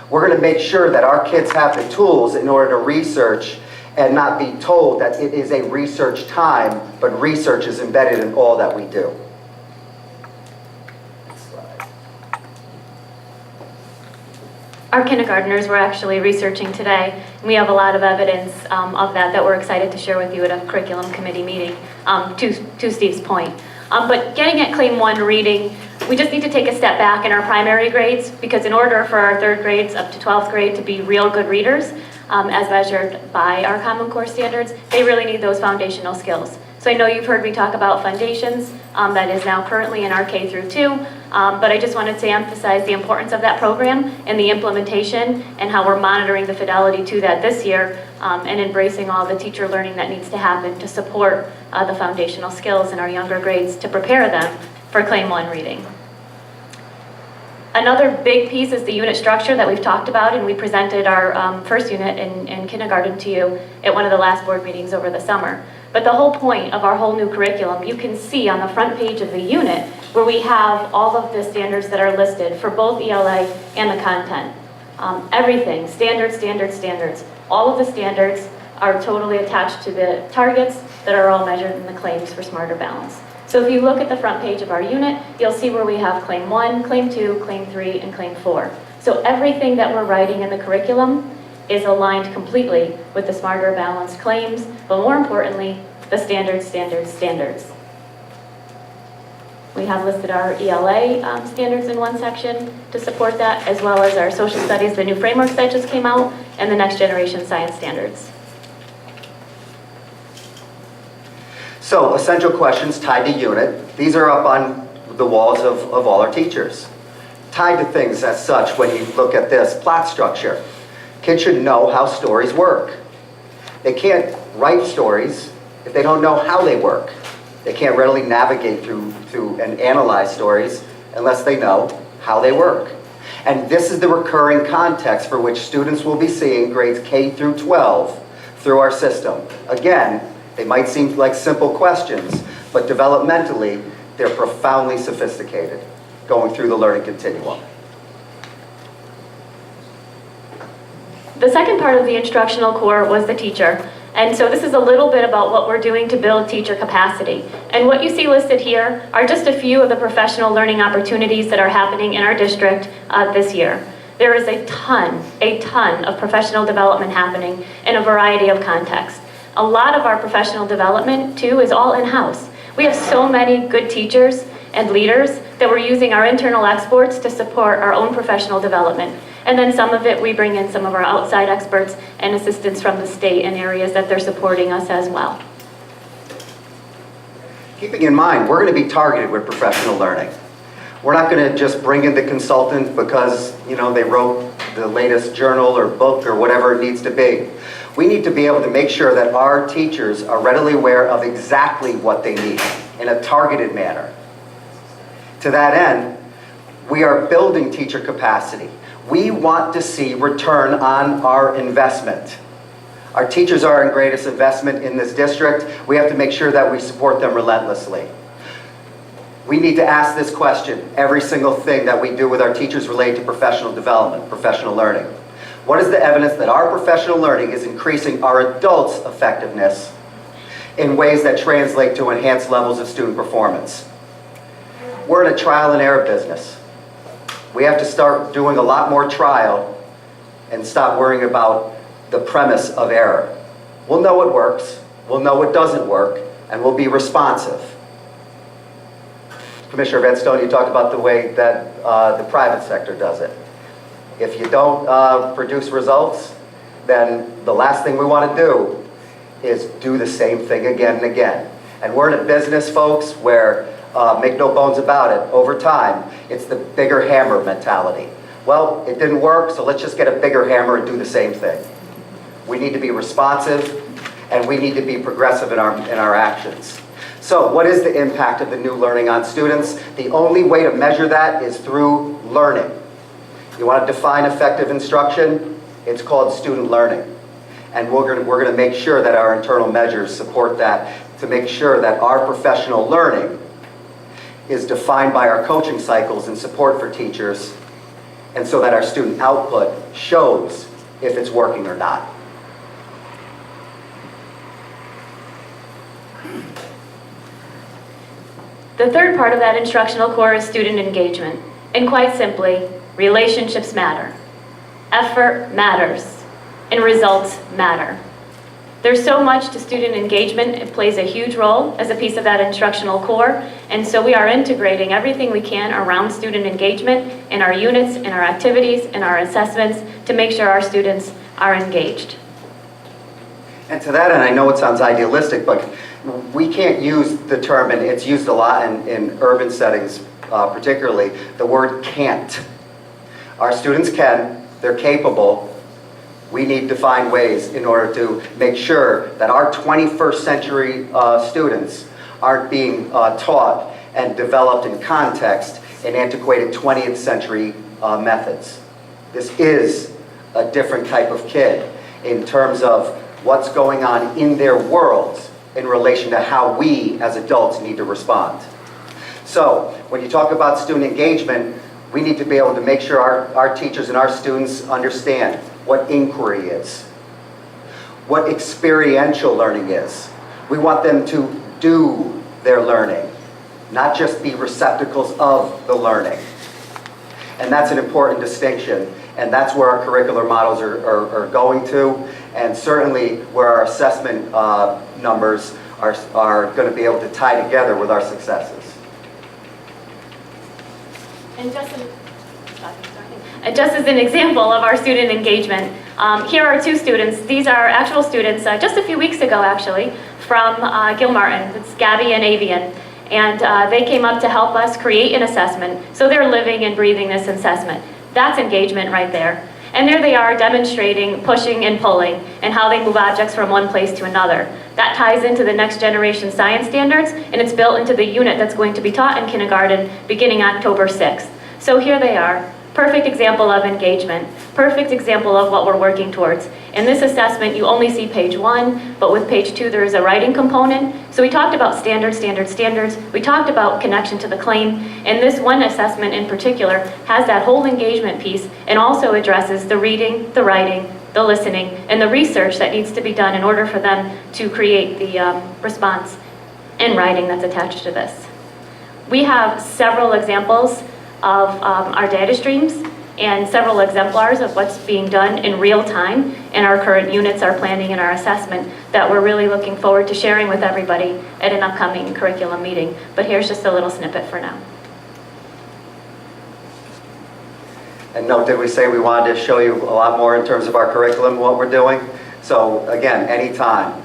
We're going to make sure that our kids have the tools in order to research and not be told that it is a research time, but research is embedded in all that we do. Our kindergartners were actually researching today. We have a lot of evidence of that we're excited to share with you at a curriculum committee meeting, to Steve's point. But getting at claim 1, reading, we just need to take a step back in our primary grades, because in order for our 3rd grades up to 12th grade to be real good readers, as measured by our Common Core standards, they really need those foundational skills. So I know you've heard me talk about foundations, that is now currently in our K through 2, but I just wanted to emphasize the importance of that program and the implementation and how we're monitoring the fidelity to that this year, and embracing all the teacher learning that needs to happen to support the foundational skills in our younger grades to prepare them for claim 1 reading. Another big piece is the unit structure that we've talked about, and we presented our first unit in kindergarten to you at one of the last board meetings over the summer. But the whole point of our whole new curriculum, you can see on the front page of the unit where we have all of the standards that are listed for both ELA and the content. Everything, standards, standards, standards. All of the standards are totally attached to the targets that are all measured in the claims for Smarter Balance. So if you look at the front page of our unit, you'll see where we have Claim 1, Claim 2, Claim 3, and Claim 4. So everything that we're writing in the curriculum is aligned completely with the Smarter Balance claims, but more importantly, the standards. We have listed our ELA standards in one section to support that, as well as our social studies, the new frameworks that just came out, and the next generation science standards. So, essential questions tied to unit. These are up on the walls of all our teachers. Tied to things as such, when you look at this plot structure, kids should know how stories work. They can't write stories if they don't know how they work. They can't readily navigate through and analyze stories unless they know how they work. And this is the recurring context for which students will be seeing grades K through 12 through our system. Again, they might seem like simple questions, but developmentally, they're profoundly sophisticated, going through the learning continuum. The second part of the instructional core was the teacher. And so this is a little bit about what we're doing to build teacher capacity. And what you see listed here are just a few of the professional learning opportunities that are happening in our district this year. There is a ton of professional development happening in a variety of contexts. A lot of our professional development, too, is all in-house. We have so many good teachers and leaders that we're using our internal experts to support our own professional development. And then some of it, we bring in some of our outside experts and assistance from the state in areas that they're supporting us as well. Keeping in mind, we're going to be targeted with professional learning. We're not going to just bring in the consultant because, they wrote the latest journal or book or whatever it needs to be. We need to be able to make sure that our teachers are readily aware of exactly what they need in a targeted manner. To that end, we are building teacher capacity. We want to see return on our investment. Our teachers are our greatest investment in this district. We have to make sure that we support them relentlessly. We need to ask this question, every single thing that we do with our teachers related to professional development, professional learning. What is the evidence that our professional learning is increasing our adults' effectiveness in ways that translate to enhanced levels of student performance? We're in a trial and error business. We have to start doing a lot more trial and stop worrying about the premise of error. We'll know what works, we'll know what doesn't work, and we'll be responsive. Commissioner Redstone, you talked about the way that the private sector does it. If you don't produce results, then the last thing we want to do is do the same thing again and again. And we're in a business, folks, where, make no bones about it, over time, it's the bigger hammer mentality. Well, it didn't work, so let's just get a bigger hammer and do the same thing. We need to be responsive, and we need to be progressive in our actions. So what is the impact of the new learning on students? The only way to measure that is through learning. You want to define effective instruction? It's called student learning. And we're going to make sure that our internal measures support that, to make sure that our professional learning is defined by our coaching cycles and support for teachers, and so that our student output shows if it's working or not. The third part of that instructional core is student engagement. And quite simply, relationships matter. Effort matters. And results matter. There's so much to student engagement. It plays a huge role as a piece of that instructional core. And so we are integrating everything we can around student engagement in our units, in our activities, in our assessments to make sure our students are engaged. And to that end, I know it sounds idealistic, but we can't use the term, and it's used a lot in urban settings particularly, the word can't. Our students can, they're capable. We need to find ways in order to make sure that our 21st century students aren't being taught and developed in context in antiquated 20th century methods. This is a different type of kid in terms of what's going on in their worlds in relation to how we as adults need to respond. So when you talk about student engagement, we need to be able to make sure our teachers and our students understand what inquiry is. what experiential learning is. We want them to do their learning, not just be receptacles of the learning. And that's an important distinction, and that's where our curricular models are going to, and certainly where our assessment numbers are going to be able to tie together with our successes. And just as an example of our student engagement, here are two students. These are actual students, just a few weeks ago actually, from Gilmartin. It's Gabby and Avian. And they came up to help us create an assessment. So they're living and breathing this assessment. That's engagement right there. And there they are demonstrating pushing and pulling and how they move objects from one place to another. That ties into the next generation science standards, and it's built into the unit that's going to be taught in kindergarten beginning October 6th. So here they are. Perfect example of engagement, perfect example of what we're working towards. In this assessment, you only see page 1, but with page 2, there is a writing component. So we talked about standards, standards, standards. We talked about connection to the claim, and this one assessment in particular has that whole engagement piece and also addresses the reading, the writing, the listening, and the research that needs to be done in order for them to create the response in writing that's attached to this. We have several examples of our data streams and several exemplars of what's being done in real time in our current units, our planning, and our assessment that we're really looking forward to sharing with everybody at an upcoming curriculum meeting. But here's just a little snippet for now. And note, did we say we wanted to show you a lot more in terms of our curriculum, what we're doing? So again, anytime.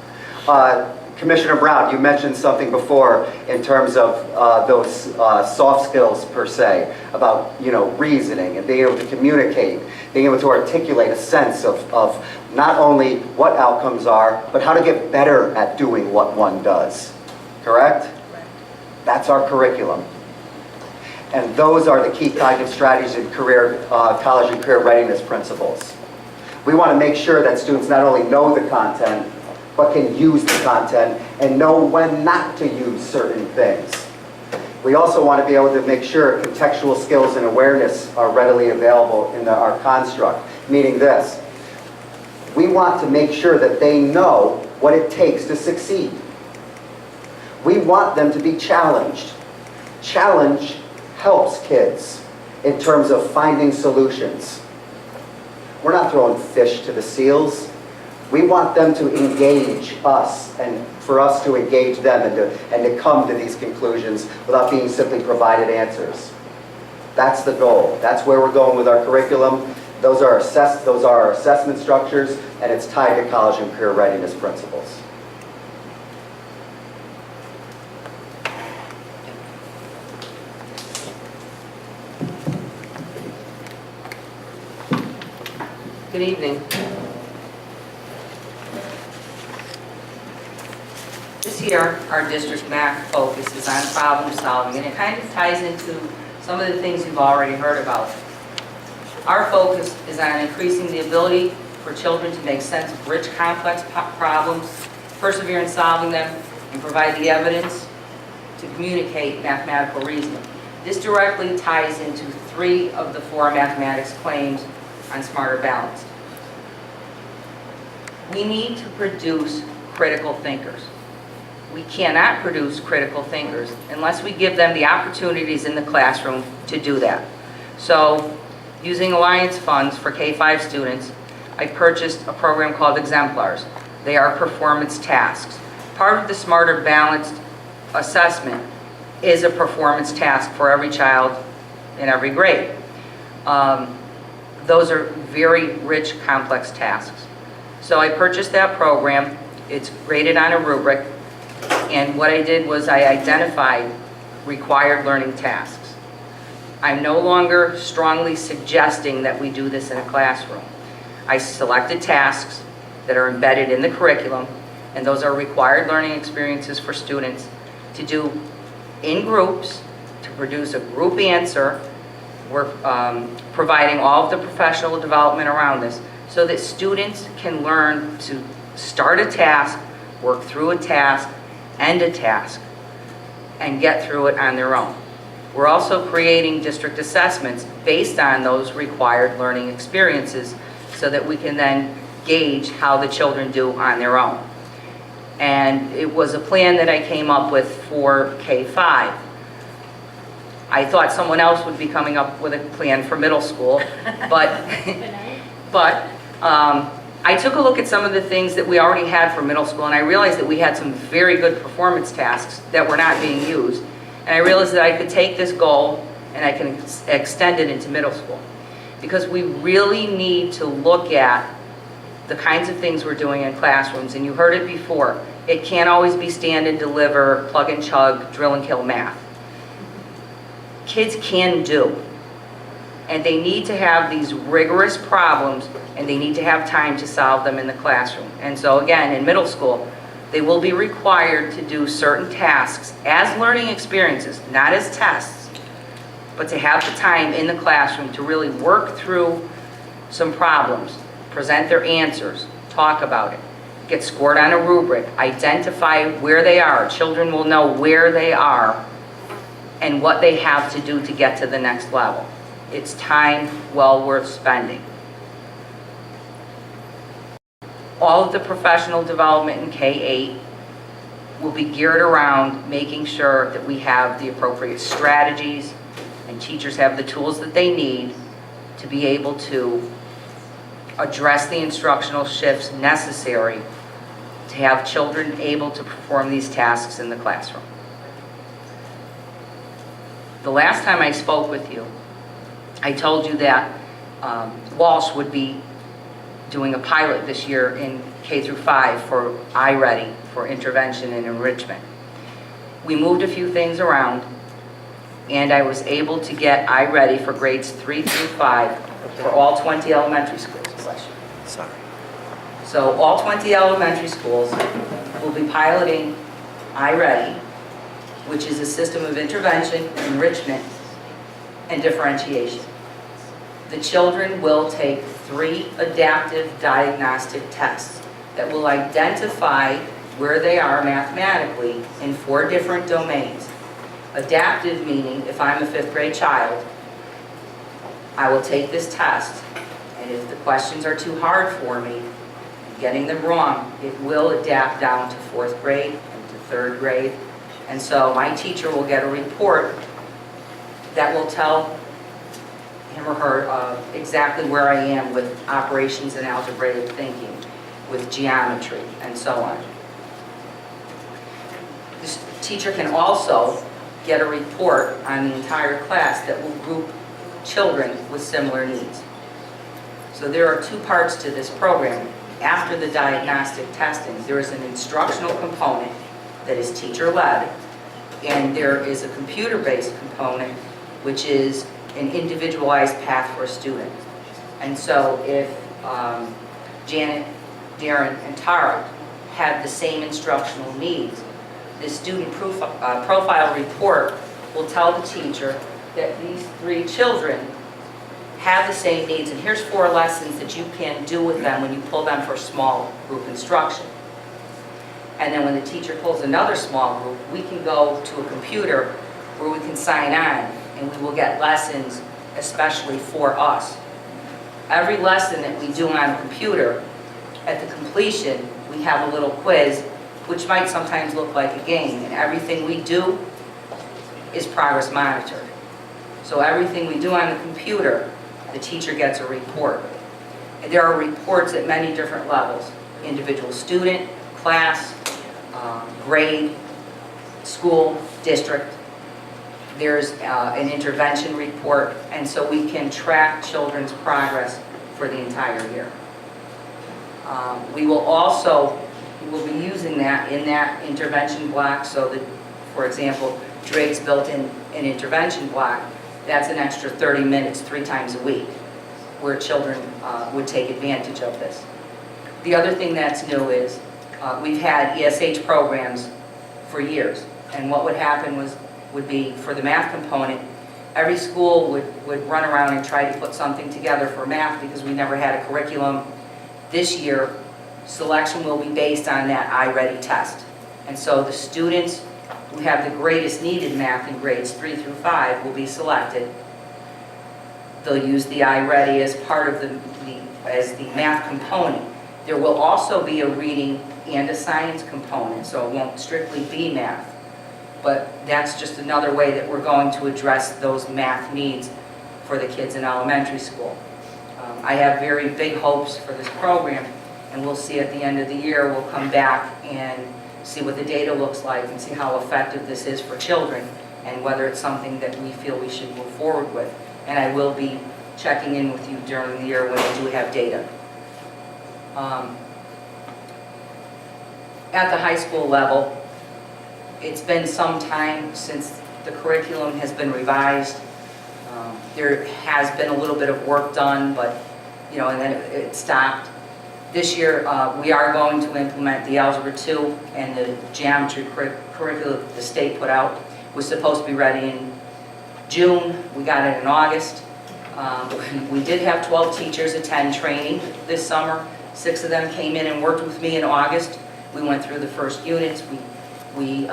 Commissioner Brown, you mentioned something before in terms of those soft skills per se, about reasoning and being able to communicate, being able to articulate a sense of not only what outcomes are, but how to get better at doing what one does. Correct? That's our curriculum. And those are the key cognitive strategies in college and career readiness principles. We want to make sure that students not only know the content, but can use the content and know when not to use certain things. We also want to be able to make sure contextual skills and awareness are readily available in our construct, meaning this. We want to make sure that they know what it takes to succeed. We want them to be challenged. Challenge helps kids in terms of finding solutions. We're not throwing fish to the seals. We want them to engage us and for us to engage them and to come to these conclusions without being simply provided answers. That's the goal. That's where we're going with our curriculum. Those are our assessment structures, and it's tied to college and career readiness principles. Good evening. This year, our district MAC focus is on problem solving, and it kind of ties into some of the things you've already heard about. Our focus is on increasing the ability for children to make sense of rich, complex problems, persevere in solving them, and provide the evidence to communicate mathematical reasoning. This directly ties into 3 of the 4 mathematics claims on Smarter Balanced. We need to produce critical thinkers. We cannot produce critical thinkers unless we give them the opportunities in the classroom to do that. So, using Alliance funds for K-5 students, I purchased a program called Exemplars. They are performance tasks. Part of the Smarter Balanced assessment is a performance task for every child in every grade. Those are very rich, complex tasks. So I purchased that program. It's graded on a rubric. And what I did was I identified required learning tasks. I'm no longer strongly suggesting that we do this in a classroom. I selected tasks that are embedded in the curriculum, and those are required learning experiences for students to do in groups, to produce a group answer. We're providing all of the professional development around this so that students can learn to start a task, work through a task, end a task, and get through it on their own. We're also creating district assessments based on those required learning experiences so that we can then gauge how the children do on their own. And it was a plan that I came up with for K-5. I thought someone else would be coming up with a plan for middle school, but I took a look at some of the things that we already had for middle school, and I realized that we had some very good performance tasks that were not being used. And I realized that I could take this goal and I can extend it into middle school. Because we really need to look at the kinds of things we're doing in classrooms, and you heard it before. It can't always be stand and deliver, plug and chug, drill and kill math. Kids can do. And they need to have these rigorous problems, and they need to have time to solve them in the classroom. And so again, in middle school, they will be required to do certain tasks as learning experiences, not as tests, but to have the time in the classroom to really work through some problems, present their answers, talk about it, get scored on a rubric, identify where they are. Children will know where they are and what they have to do to get to the next level. It's time well worth spending. All of the professional development in K-8 will be geared around making sure that we have the appropriate strategies and teachers have the tools that they need to be able to address the instructional shifts necessary to have children able to perform these tasks in the classroom. The last time I spoke with you, I told you that Walsh would be doing a pilot this year in K through 5 for iReady for intervention and enrichment. We moved a few things around, and I was able to get iReady for grades 3 through 5 for all 20 elementary schools. Sorry. So all 20 elementary schools will be piloting iReady, which is a system of intervention, enrichment, and differentiation. The children will take 3 adaptive diagnostic tests that will identify where they are mathematically in 4 different domains. Adaptive meaning, if I'm a 5th grade child, I will take this test, and if the questions are too hard for me, getting them wrong, it will adapt down to 4th grade and to 3rd grade. And so my teacher will get a report that will tell him or her exactly where I am with operations and algebraic thinking, with geometry, and so on. This teacher can also get a report on the entire class that will group children with similar needs. So there are 2 parts to this program. After the diagnostic testing, there is an instructional component that is teacher-led, and there is a computer-based component, which is an individualized path for a student. And so if Janet, Darren, and Tara have the same instructional needs, the student profile report will tell the teacher that these 3 children have the same needs, and here's 4 lessons that you can do with them when you pull them for small group instruction. And then when the teacher pulls another small group, we can go to a computer where we can sign on, and we will get lessons especially for us. Every lesson that we do on a computer, at the completion, we have a little quiz, which might sometimes look like a game, and everything we do is progress monitored. So everything we do on the computer, the teacher gets a report. And there are reports at many different levels: individual student, class, grade, school, district. There's an intervention report, and so we can track children's progress for the entire year. We will be using that in that intervention block, so that, for example, Drake's built in an intervention block. That's an extra 30 minutes 3 times a week, where children would take advantage of this. The other thing that's new is we've had ESH programs for years, and what would happen would be for the math component, every school would run around and try to put something together for math because we never had a curriculum. This year, selection will be based on that iReady test. And so the students who have the greatest need in math in grades 3 through 5 will be selected. They'll use the iReady as part of the math component. There will also be a reading and a science component, so it won't strictly be math. But that's just another way that we're going to address those math needs for the kids in elementary school. I have very big hopes for this program, and we'll see at the end of the year, we'll come back and see what the data looks like and see how effective this is for children and whether it's something that we feel we should move forward with. And I will be checking in with you during the year when we do have data. At the high school level, it's been some time since the curriculum has been revised. There has been a little bit of work done, but, you know, and then it stopped. This year, we are going to implement the Algebra 2 and the geometry curriculum the state put out. It was supposed to be ready in June. We got it in August. We did have 12 teachers attend training this summer. 6 of them came in and worked with me in August. We went through the first units. We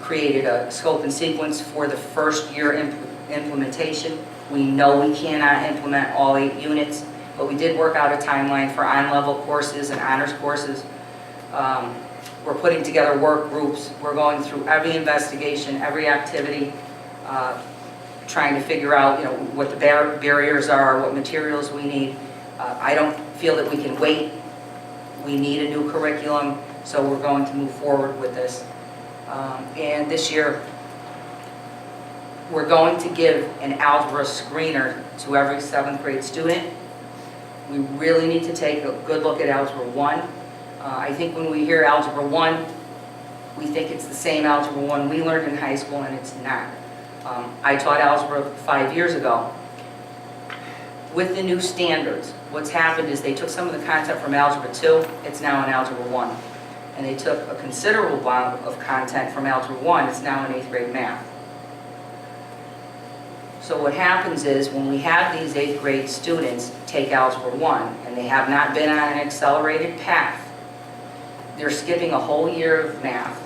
created a scope and sequence for the first year implementation. We know we cannot implement all 8 units, but we did work out a timeline for on-level courses and honors courses. We're putting together work groups. We're going through every investigation, every activity, trying to figure out, you know, what the barriers are, what materials we need. I don't feel that we can wait. We need a new curriculum, so we're going to move forward with this. And this year, we're going to give an algebra screener to every 7th grade student. We really need to take a good look at Algebra 1. I think when we hear Algebra 1, we think it's the same Algebra 1 we learned in high school, and it's not. I taught algebra 5 years ago. With the new standards, what's happened is they took some of the content from Algebra 2, it's now in Algebra 1. And they took a considerable amount of content from Algebra 1, it's now in 8th grade math. So what happens is when we have these 8th grade students take Algebra 1 and they have not been on an accelerated path, they're skipping a whole year of math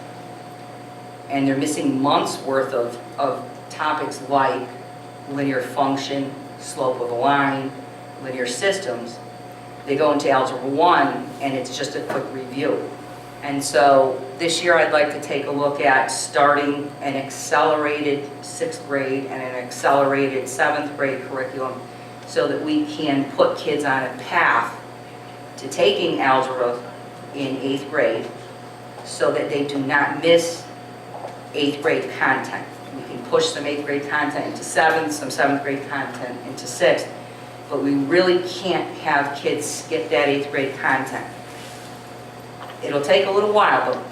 and they're missing months worth of topics like linear function, slope of a line, linear systems. They go into Algebra 1 and it's just a quick review. And so this year I'd like to take a look at starting an accelerated 6th grade and an accelerated 7th grade curriculum so that we can put kids on a path to taking algebra in 8th grade so that they do not miss 8th grade content. We can push some 8th grade content into 7th, some 7th grade content into 6th, but we really can't have kids skip that 8th grade content. It'll take a little while, but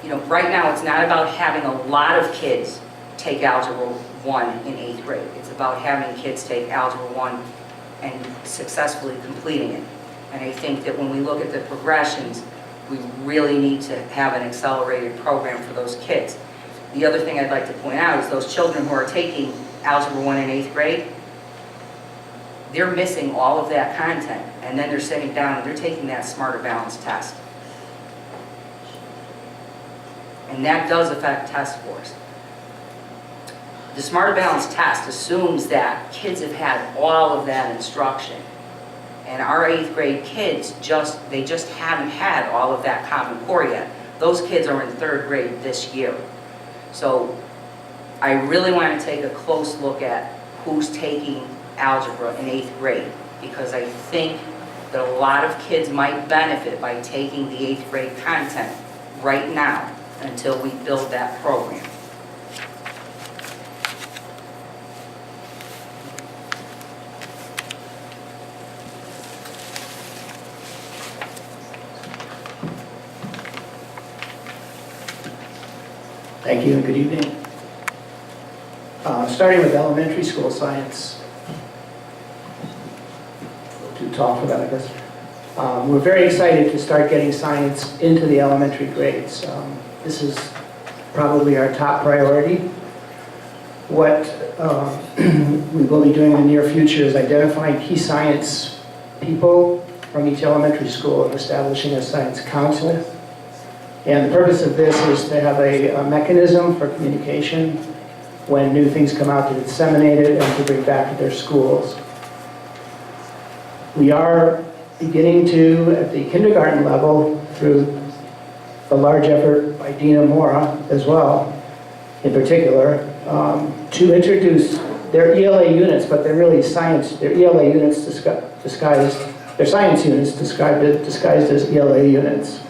you know, right now it's not about having a lot of kids take Algebra 1 in 8th grade. It's about having kids take Algebra 1 and successfully completing it. And I think that when we look at the progressions, we really need to have an accelerated program for those kids. The other thing I'd like to point out is those children who are taking Algebra 1 in 8th grade, they're missing all of that content, and then they're sitting down and they're taking that Smarter Balance test. And that does affect test scores. The Smarter Balance test assumes that kids have had all of that instruction. And our 8th grade kids, they just haven't had all of that Common Core yet. Those kids are in 3rd grade this year. So I really want to take a close look at who's taking algebra in 8th grade, because I think that a lot of kids might benefit by taking the 8th grade content right now until we build that program. Thank you and good evening. Starting with elementary school science. Too tall for that, I guess. We're very excited to start getting science into the elementary grades. This is probably our top priority. What we will be doing in the near future is identifying key science people from each elementary school and establishing a science council. And the purpose of this is to have a mechanism for communication when new things come out, to disseminate it and to bring back to their schools. We are beginning to, at the kindergarten level, through the large effort by Dina Mora as well, in particular, to introduce their ELA units, but they're really science, they're ELA units disguised, they're science units disguised as ELA units.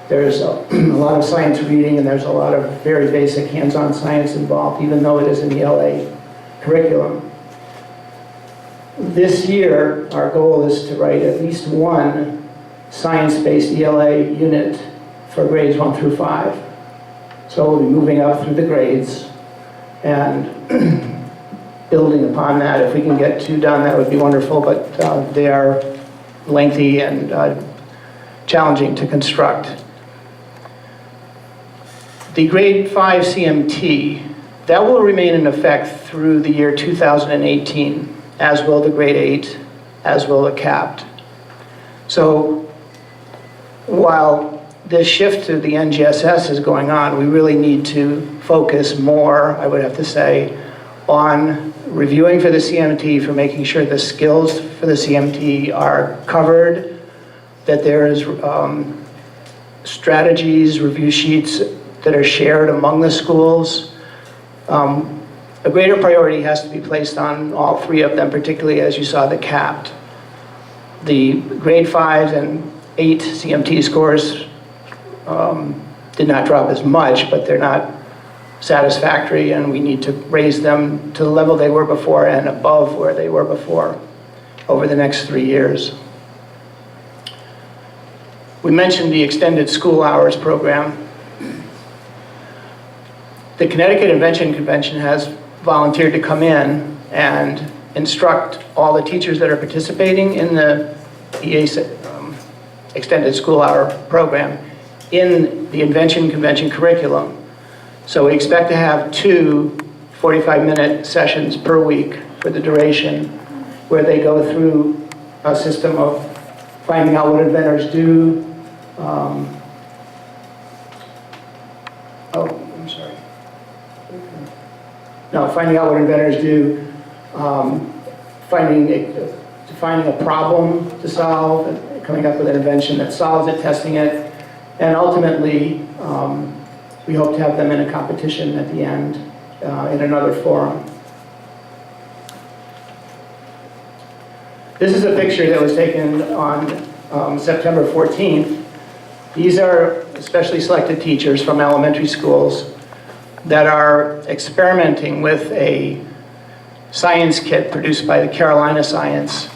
There's a lot of science reading and there's a lot of very basic hands-on science involved, even though it is an ELA curriculum. This year, our goal is to write at least one science-based ELA unit for grades 1 through 5. So we'll be moving up through the grades and building upon that. If we can get 2 done, that would be wonderful, but they are lengthy and challenging to construct. The grade 5 CMT, that will remain in effect through the year 2018, as will the grade 8, as will the CAPT. So while this shift to the NGSS is going on, we really need to focus more, I would have to say, on reviewing for the CMT, for making sure the skills for the CMT are covered, that there is strategies, review sheets that are shared among the schools. A greater priority has to be placed on all 3 of them, particularly as you saw the CAPT. The grade 5 and 8 CMT scores did not drop as much, but they're not satisfactory, and we need to raise them to the level they were before and above where they were before over the next 3 years. We mentioned the extended school hours program. The Connecticut Invention Convention has volunteered to come in and instruct all the teachers that are participating in the EA extended school hour program in the Invention Convention curriculum. So we expect to have 2 45-minute sessions per week for the duration, where they go through a system of finding out what inventors do. Finding out what inventors do, finding a problem to solve, and coming up with an invention that solves it, testing it, and ultimately, we hope to have them in a competition at the end in another forum. This is a picture that was taken on September 14th. These are specially selected teachers from elementary schools that are experimenting with a science kit produced by the Carolina Science.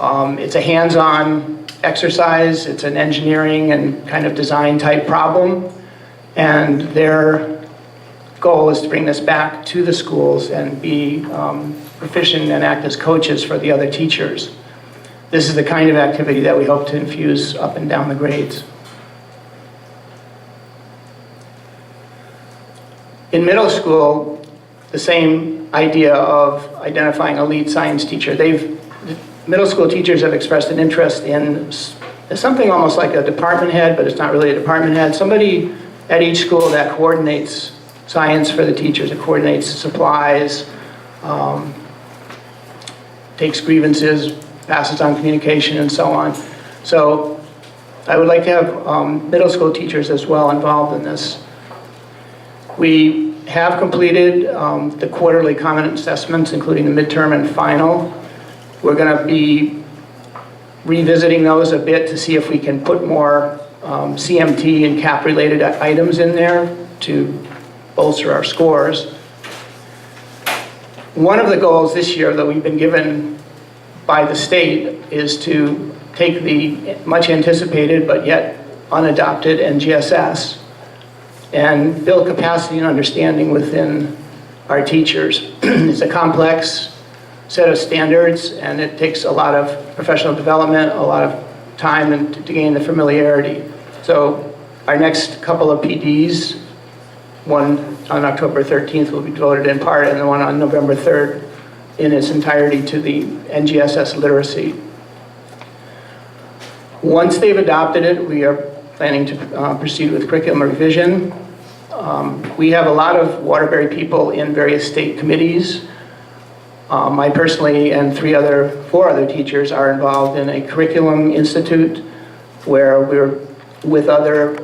It's a hands-on exercise. It's an engineering and kind of design type problem. And their goal is to bring this back to the schools and be proficient and act as coaches for the other teachers. This is the kind of activity that we hope to infuse up and down the grades. In middle school, the same idea of identifying a lead science teacher. Middle school teachers have expressed an interest in something almost like a department head, but it's not really a department head. Somebody at each school that coordinates science for the teachers, it coordinates supplies, takes grievances, passes on communication, and so on. So I would like to have middle school teachers as well involved in this. We have completed the quarterly common assessments, including the midterm and final. We're going to be revisiting those a bit to see if we can put more CMT and CAP related items in there to bolster our scores. One of the goals this year that we've been given by the state is to take the much anticipated but yet unadopted NGSS and build capacity and understanding within our teachers. It's a complex set of standards, and it takes a lot of professional development, a lot of time and to gain the familiarity. So our next couple of PDs, one on October 13th will be devoted in part, and the one on November 3rd in its entirety to the NGSS literacy. Once they've adopted it, we are planning to proceed with curriculum revision. We have a lot of Waterbury people in various state committees. I personally and four other teachers are involved in a curriculum institute where we're with other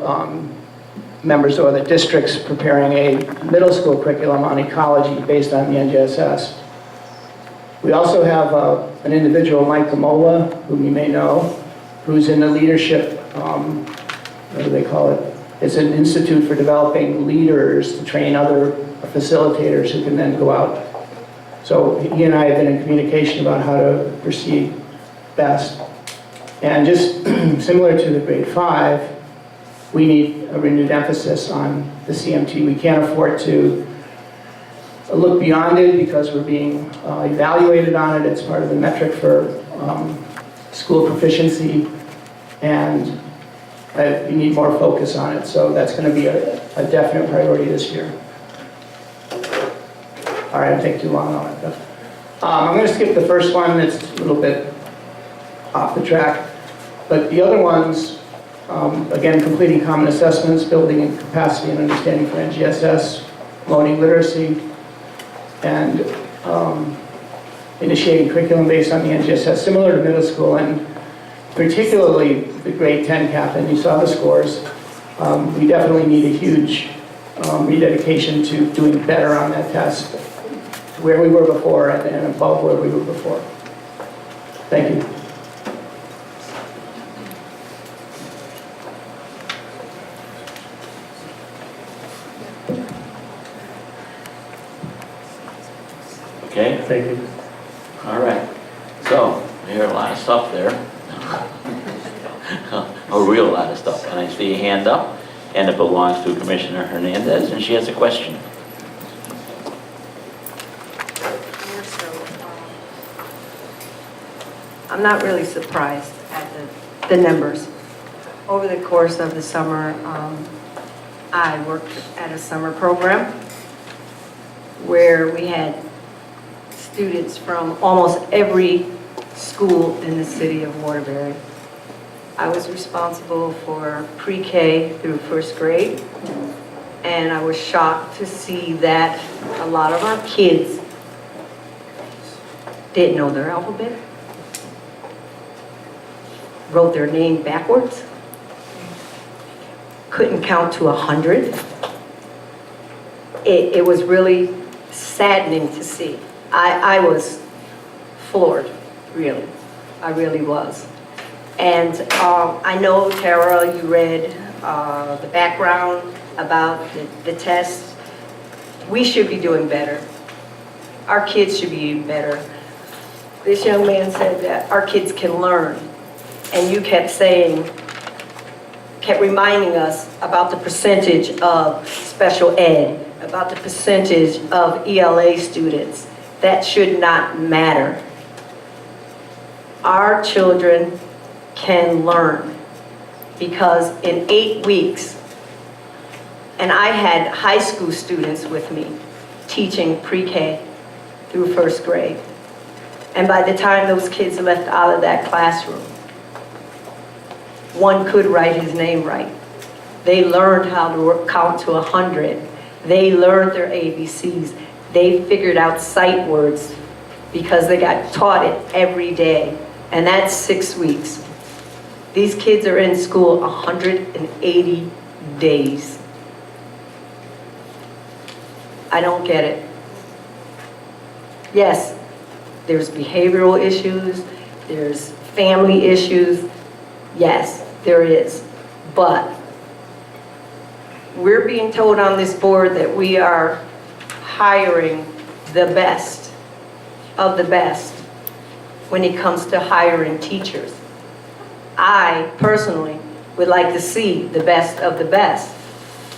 members of other districts preparing a middle school curriculum on ecology based on the NGSS. We also have an individual, Mike Gamola, whom you may know, who's in the leadership, what do they call it? It's an institute for developing leaders to train other facilitators who can then go out. So he and I have been in communication about how to proceed best. And just similar to the grade 5, we need a renewed emphasis on the CMT. We can't afford to look beyond it because we're being evaluated on it. It's part of the metric for school proficiency, and we need more focus on it. So that's going to be a definite priority this year. All right, I think too long on it. I'm going to skip the first one. It's a little bit off the track. But the other ones, again, completing common assessments, building in capacity and understanding for NGSS, promoting literacy, and initiating curriculum based on the NGSS, similar to middle school, and particularly the grade 10 cap, and you saw the scores. We definitely need a huge rededication to doing better on that test, where we were before and above where we were before. Thank you. Okay? Thank you. All right. So, we hear a lot of stuff there. A real lot of stuff. And I see a hand up, and it belongs to Commissioner Hernandez, and she has a question. I'm not really surprised at the numbers. Over the course of the summer, I worked at a summer program where we had students from almost every school in the city of Waterbury. I was responsible for pre-K through first grade, and I was shocked to see that a lot of our kids didn't know their alphabet, wrote their name backwards, couldn't count to 100. It was really saddening to see. I was floored, really. I really was. And I know, Tara, you read the background about the test. We should be doing better. Our kids should be doing better. This young man said that our kids can learn. And you kept reminding us about the percentage of special ed, about the percentage of ELA students. That should not matter. Our children can learn because in 8 weeks, and I had high school students with me teaching pre-K through first grade. And by the time those kids left out of that classroom, one could write his name right. They learned how to count to 100. They learned their ABCs. They figured out sight words because they got taught it every day. And that's 6 weeks. These kids are in school 180 days. I don't get it. Yes, there's behavioral issues, there's family issues. Yes, there is. But we're being told on this board that we are hiring the best of the best when it comes to hiring teachers. I personally would like to see the best of the best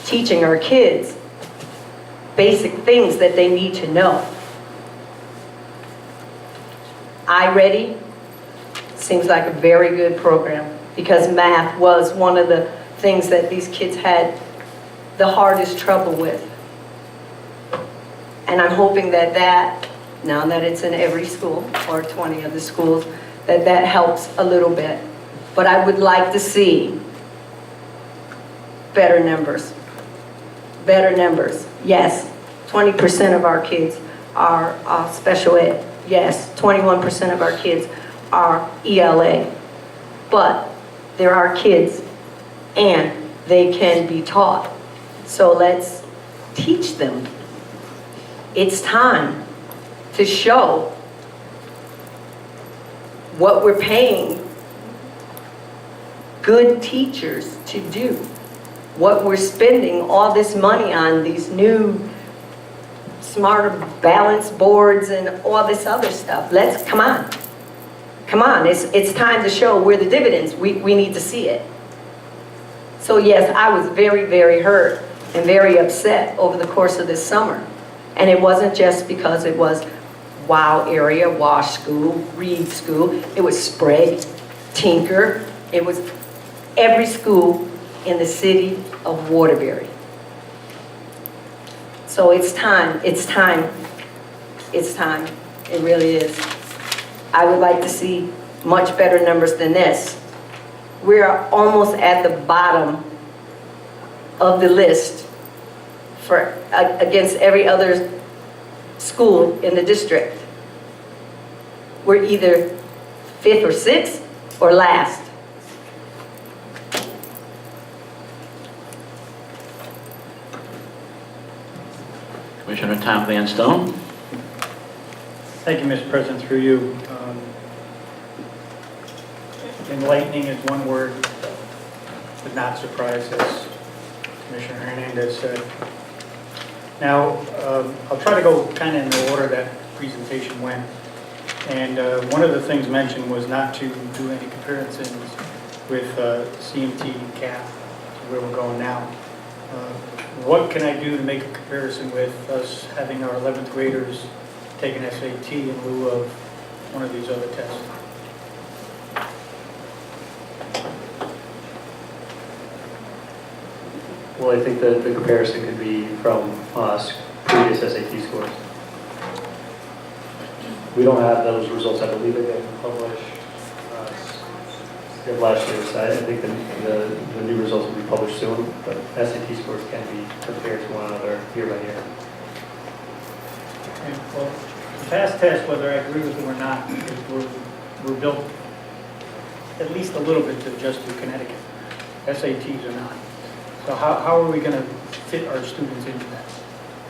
teaching our kids basic things that they need to know. iReady seems like a very good program because math was one of the things that these kids had the hardest trouble with. And I'm hoping that now that it's in every school, or 20 of the schools, that helps a little bit. But I would like to see better numbers. Better numbers. Yes, 20% of our kids are special ed. yes, 21% of our kids are ELA, but there are kids and they can be taught. So let's teach them. It's time to show what we're paying good teachers to do, what we're spending all this money on, these new smarter balance boards and all this other stuff. Come on. Come on, it's time to show where the dividends, we need to see it. So yes, I was very, very hurt and very upset over the course of this summer. And it wasn't just because it was WOW area, Wash School, Reed School. It was Sprague, Tinker. It was every school in the city of Waterbury. So it's time, it's time, it's time. It really is. I would like to see much better numbers than this. We're almost at the bottom of the list for against every other school in the district. We're either 5th or 6th or last. Commissioner Tom Van Stone. Thank you, Mr. President, through you. Enlightening is one word, but not surprise, as Commissioner Hernandez said. Now, I'll try to go kind of in the order that presentation went. And one of the things mentioned was not to do any comparisons with CMT CAP, where we're going now. What can I do to make a comparison with us having our 11th graders take an SAT in lieu of one of these other tests? Well, I think the comparison could be from previous SAT scores. We don't have those results, I believe, again, published last year. So I think the new results will be published soon, but SAT scores can be compared to one another year by year. Okay, well, the past test, whether I agree with them or not, we're built at least a little bit to adjust to Connecticut. SATs are not. So how are we going to fit our students into that?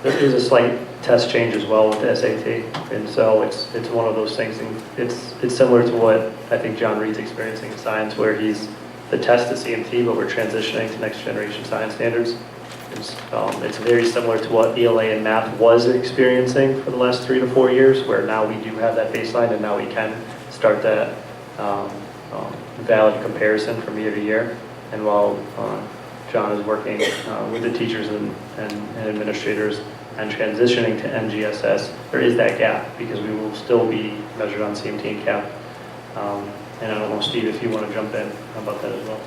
There is a slight test change as well with the SAT, and so it's one of those things. And it's similar to what I think John Reed's experiencing in science, where the test is CMT, but we're transitioning to next generation science standards. It's very similar to what ELA and math was experiencing for the last 3 to 4 years, where now we do have that baseline, and now we can start that valid comparison from year to year. And while John is working with the teachers and administrators and transitioning to NGSS, there is that gap because we will still be measured on CMT and CAP. And I don't know, Steve, if you want to jump in about that as well.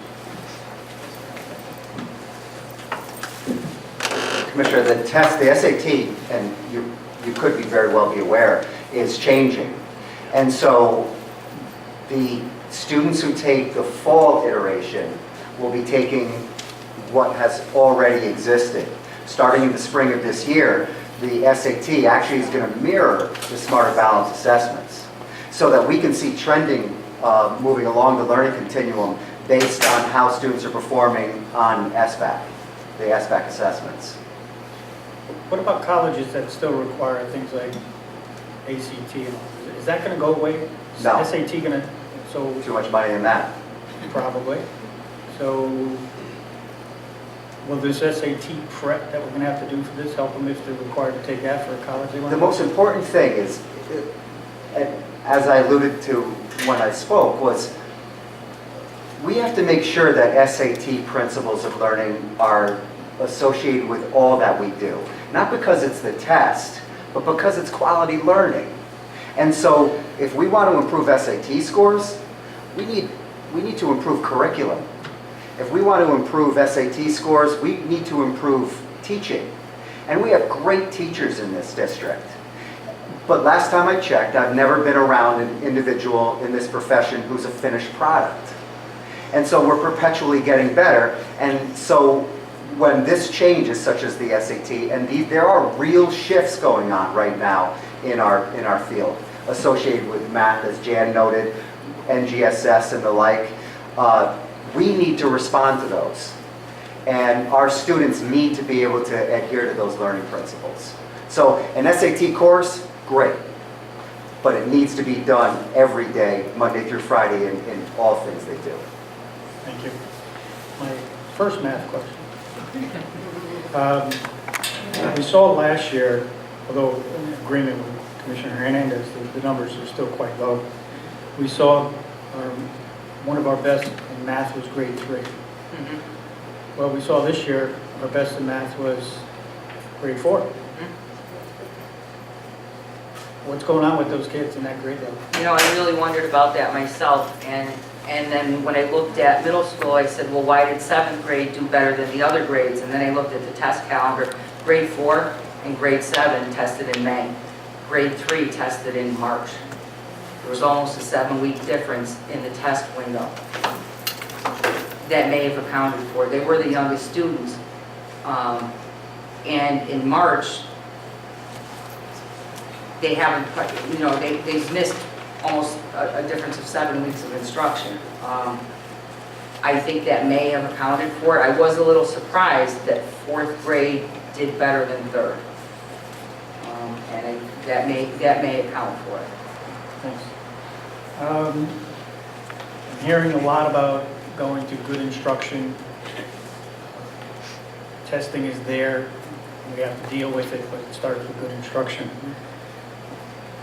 Commissioner, the test, the SAT, and you could be very well be aware, is changing. And so the students who take the fall iteration will be taking what has already existed. Starting in the spring of this year, the SAT actually is going to mirror the Smarter Balance assessments so that we can see trending moving along the learning continuum based on how students are performing on SBAC, the SBAC assessments. What about colleges that still require things like ACT? Is that going to go away? Is No. SAT going to, so... Too much money in that. Probably. So will this SAT prep that we're going to have to do for this help them if they're required to take that for a college they want The to go? most important thing is, as I alluded to when I spoke, was we have to make sure that SAT principles of learning are associated with all that we do. Not because it's the test, but because it's quality learning. And so if we want to improve SAT scores, we need to improve curriculum. If we want to improve SAT scores, we need to improve teaching. And we have great teachers in this district. But last time I checked, I've never been around an individual in this profession who's a finished product. And so we're perpetually getting better. And so when this changes, such as the SAT, and there are real shifts going on right now in our field. associated with math, as Jan noted, NGSS and the like. We need to respond to those. And our students need to be able to adhere to those learning principles. So an SAT course, great. But it needs to be done every day, Monday through Friday, in all things they do. Thank you. My first math question. We saw last year, although in agreement with Commissioner Hernandez, the numbers are still quite low. We saw one of our best in math was grade 3. Well, we saw this year our best in math was grade 4. What's going on with those kids in that grade level? You know, I really wondered about that myself, and then when I looked at middle school, I said, well, why did 7th grade do better than the other grades? And then I looked at the test calendar. Grade 4 and grade 7 tested in May. Grade 3 tested in March. There was almost a 7-week difference in the test window. That may have accounted for it. They were the youngest students. And in March, they haven't, you know, they've missed almost a difference of 7 weeks of instruction. I think that may have accounted for it. I was a little surprised that 4th grade did better than 3rd. And that may account for it. Thanks. I'm hearing a lot about going to good instruction. Testing is there. We have to deal with it, but it starts with good instruction.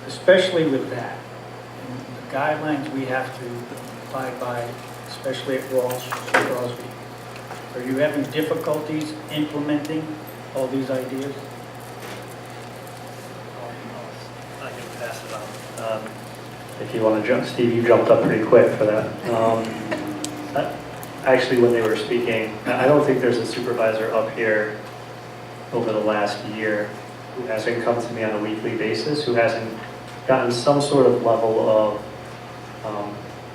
Especially with that, and the guidelines we have to abide by, especially at Walsh and Crosby. Are you having difficulties implementing all these ideas? I can pass it on. If you want to jump, Steve, you jumped up pretty quick for that. Actually, when they were speaking, I don't think there's a supervisor up here over the last year who hasn't come to me on a weekly basis, who hasn't gotten some sort of level of,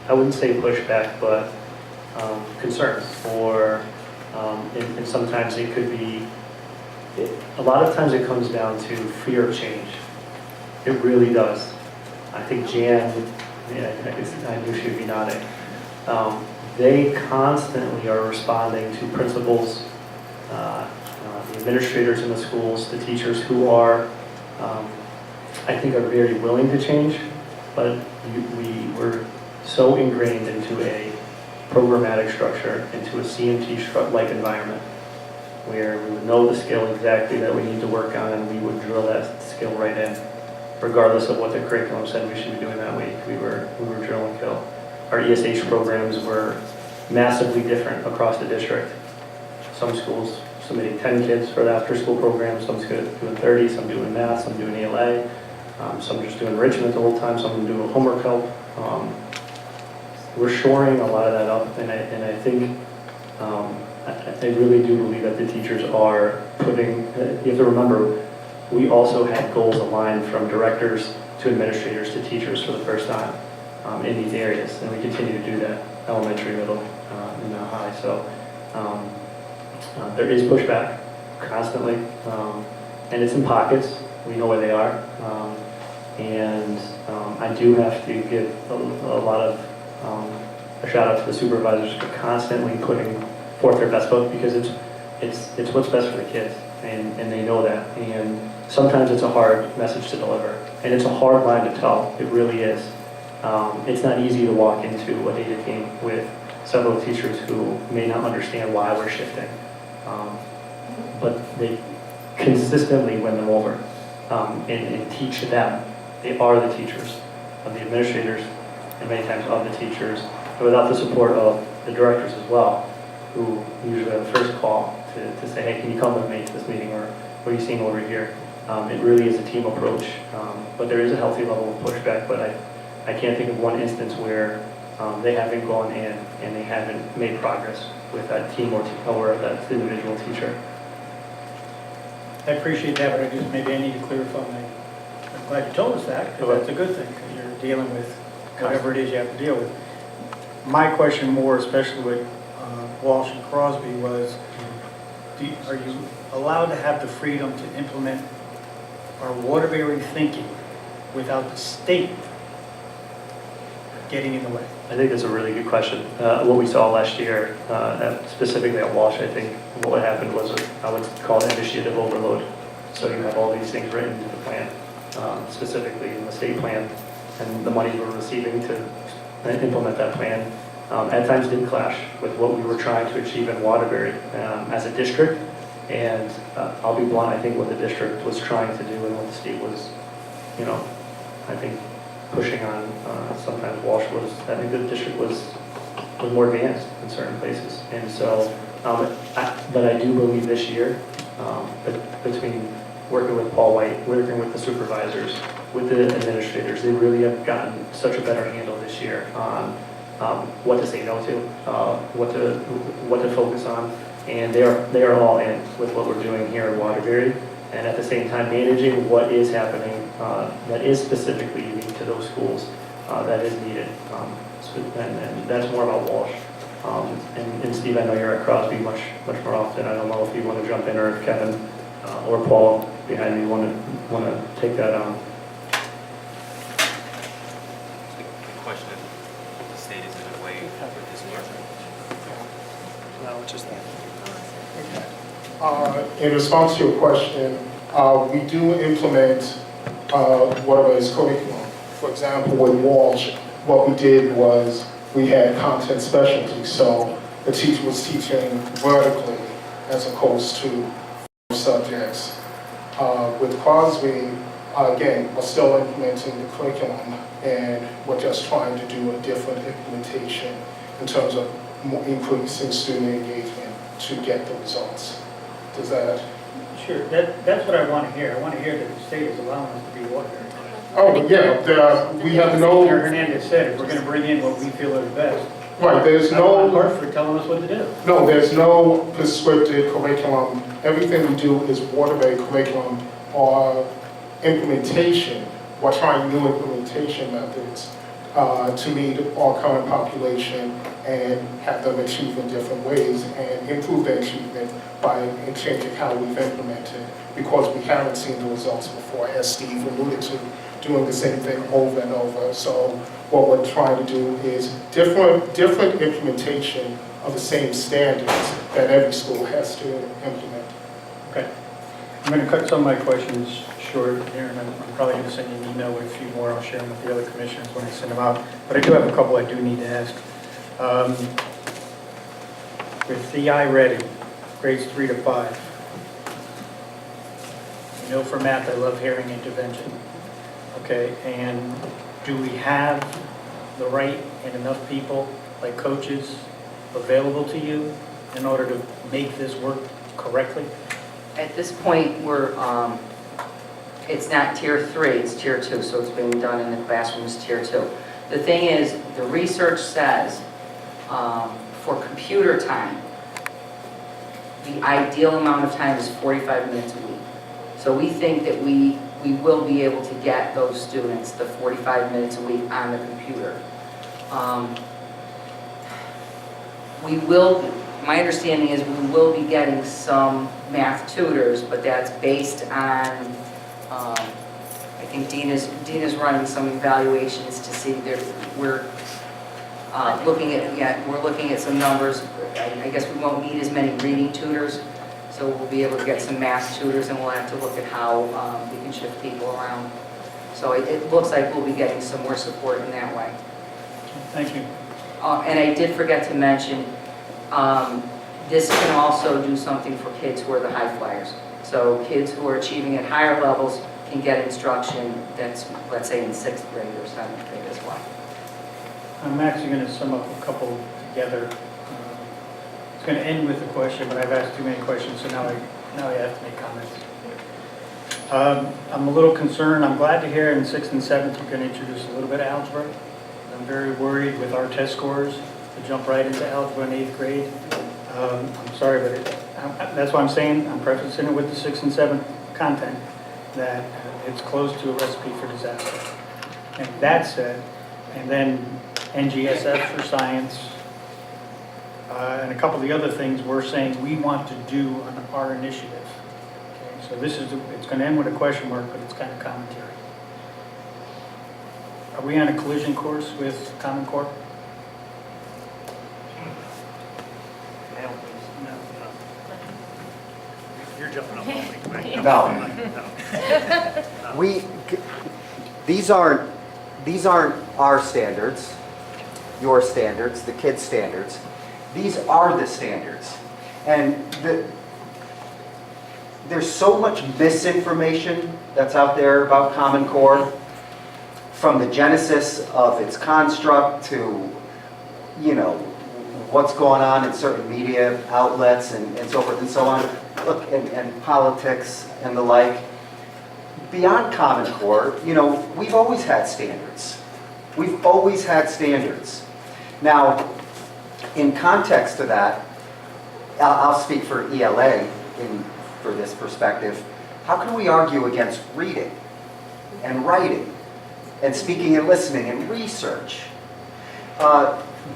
I wouldn't say pushback, but concern, or and sometimes it could be, a lot of times it comes down to fear of change. It really does. I think Jan, I knew she would be nodding. They constantly are responding to principals, the administrators in the schools, the teachers who are, I think, are very willing to change, but we were so ingrained into a programmatic structure, into a CMT-like environment, where we would know the skill exactly that we need to work on, and we would drill that skill right in, regardless of what the curriculum said we should be doing that week. We were drill and kill. Our ESH programs were massively different across the district. Some schools submitting 10 kids for the after-school program, some doing 30, some doing math, some doing ELA, some just doing enrichment the whole time, some doing homework help. We're shoring a lot of that up, and I think I really do believe that the teachers are putting, you have to remember, we also had goals aligned from directors to administrators to teachers for the first time in these areas, and we continue to do that, elementary, middle, and now high. So there is pushback constantly, and it's in pockets. We know where they are, and I do have to give a lot of a shout out to the supervisors for constantly putting forth their best foot, because it's what's best for the kids, and they know that. And sometimes it's a hard message to deliver, and it's a hard line to tell. It really is. It's not easy to walk into a data team with several teachers who may not understand why we're shifting, but they consistently win them over and teach them. They are the teachers of the administrators, and many times of the teachers, and without the support of the directors as well, who usually are the first call to say, hey, can you come with me to this meeting, or what are you seeing over here? It really is a team approach, but there is a healthy level of pushback, but I can't think of one instance where they haven't gone in and they haven't made progress with that team or that individual teacher. I appreciate that, but maybe I need to clarify. I'm glad you told us that, because that's a good thing, because you're dealing with whatever it is you have to deal with. My question more, especially with Walsh and Crosby, was, are you allowed to have the freedom to implement our Waterbury thinking without the state getting in the way? I think that's a really good question. What we saw last year, specifically at Walsh, I think what happened was I would call it initiative overload. So you have all these things written into the plan, specifically in the state plan, and the money we're receiving to implement that plan at times did clash with what we were trying to achieve in Waterbury as a district. And I'll be blunt, I think what the district was trying to do and what the state was, I think pushing on, sometimes Walsh was, I think the district was more advanced in certain places. And so, but I do believe this year, between working with Paul White, working with the supervisors, with the administrators, they really have gotten such a better handle this year on what to say no to, what to focus on, and they are all in with what we're doing here in Waterbury, and at the same time managing what is happening that is specifically unique to those schools that is needed, and that's more about Walsh. And Steve, I know you're at Crosby much more often. I don't know if you want to jump in, or if Kevin or Paul behind me want to take that on. The question if the state is in a way with this year. No, it's just that. In response to your question, we do implement Waterbury's curriculum. For example, with Walsh, what we did was we had content specialties, so the teacher was teaching vertically as opposed to subjects. With Crosby, again, we're still implementing the curriculum, and we're just trying to do a different implementation in terms of increasing student engagement to get the results. Does that? Sure, that's what I want to hear. I want to hear that the state is allowing us to be Waterbury. Oh, yeah, we have no... Mayor Hernandez said, if we're going to bring in what we feel are the best. Right, there's I don't no... want Hartford telling us what to do. No, there's no prescriptive curriculum. Everything we do is Waterbury curriculum or implementation. We're trying new implementation methods to meet our current population and have them achieve in different ways and improve their achievement by changing how we've implemented, because we haven't seen the results before, as Steve alluded to, doing the same thing over and over. So what we're trying to do is different implementation of the same standards that every school has to implement. Okay. I'm going to cut some of my questions short here, and I'm probably going to send you an email with a few more. I'll share them with the other commissioners when I send them out. But I do have a couple I do need to ask. With CI ready, grades 3 to 5. You know, for math, I love hearing intervention. Okay, and do we have the right and enough people, like coaches, available to you in order to make this work correctly? At this point, it's not tier 3, it's tier 2, so it's being done in the classrooms tier 2. The thing is, the research says for computer time, the ideal amount of time is 45 minutes a week. So we think that we will be able to get those students the 45 minutes a week on the computer. My understanding is we will be getting some math tutors, but that's based on, I think Dina's running some evaluations to see we're looking at some numbers. I guess we won't need as many reading tutors, so we'll be able to get some math tutors, and we'll have to look at how we can shift people around. So it looks like we'll be getting some more support in that way. Thank you. And I did forget to mention, this can also do something for kids who are the high flyers. So kids who are achieving at higher levels can get instruction that's, let's say, in 6th grade or 7th grade as well. I'm actually going to sum up a couple together. It's going to end with a question, but I've asked too many questions, so now I have to make comments. I'm a little concerned. I'm glad to hear in 6th and 7th you're going to introduce a little bit of algebra. I'm very worried with our test scores to jump right into algebra in 8th grade. I'm sorry, but that's why I'm saying, I'm prefacing it with the 6th and 7th content, that it's close to a recipe for disaster. And that said, and then NGSF for science, and a couple of the other things we're saying we want to do on our initiative. Okay, so it's going to end with a question mark, but it's kind of commentary. Are we on a collision course with Common Core? You're jumping up on me, right? No. These aren't our standards, your standards, the kids' standards. These are the standards. And there's so much misinformation that's out there about Common Core, from the genesis of its construct to, you know, what's going on in certain media outlets and so forth and so on. Look, and politics and the like. Beyond Common Core, you know, we've always had standards. We've always had standards. Now, in context to that, I'll speak for ELA for this perspective. How can we argue against reading and writing and speaking and listening and research?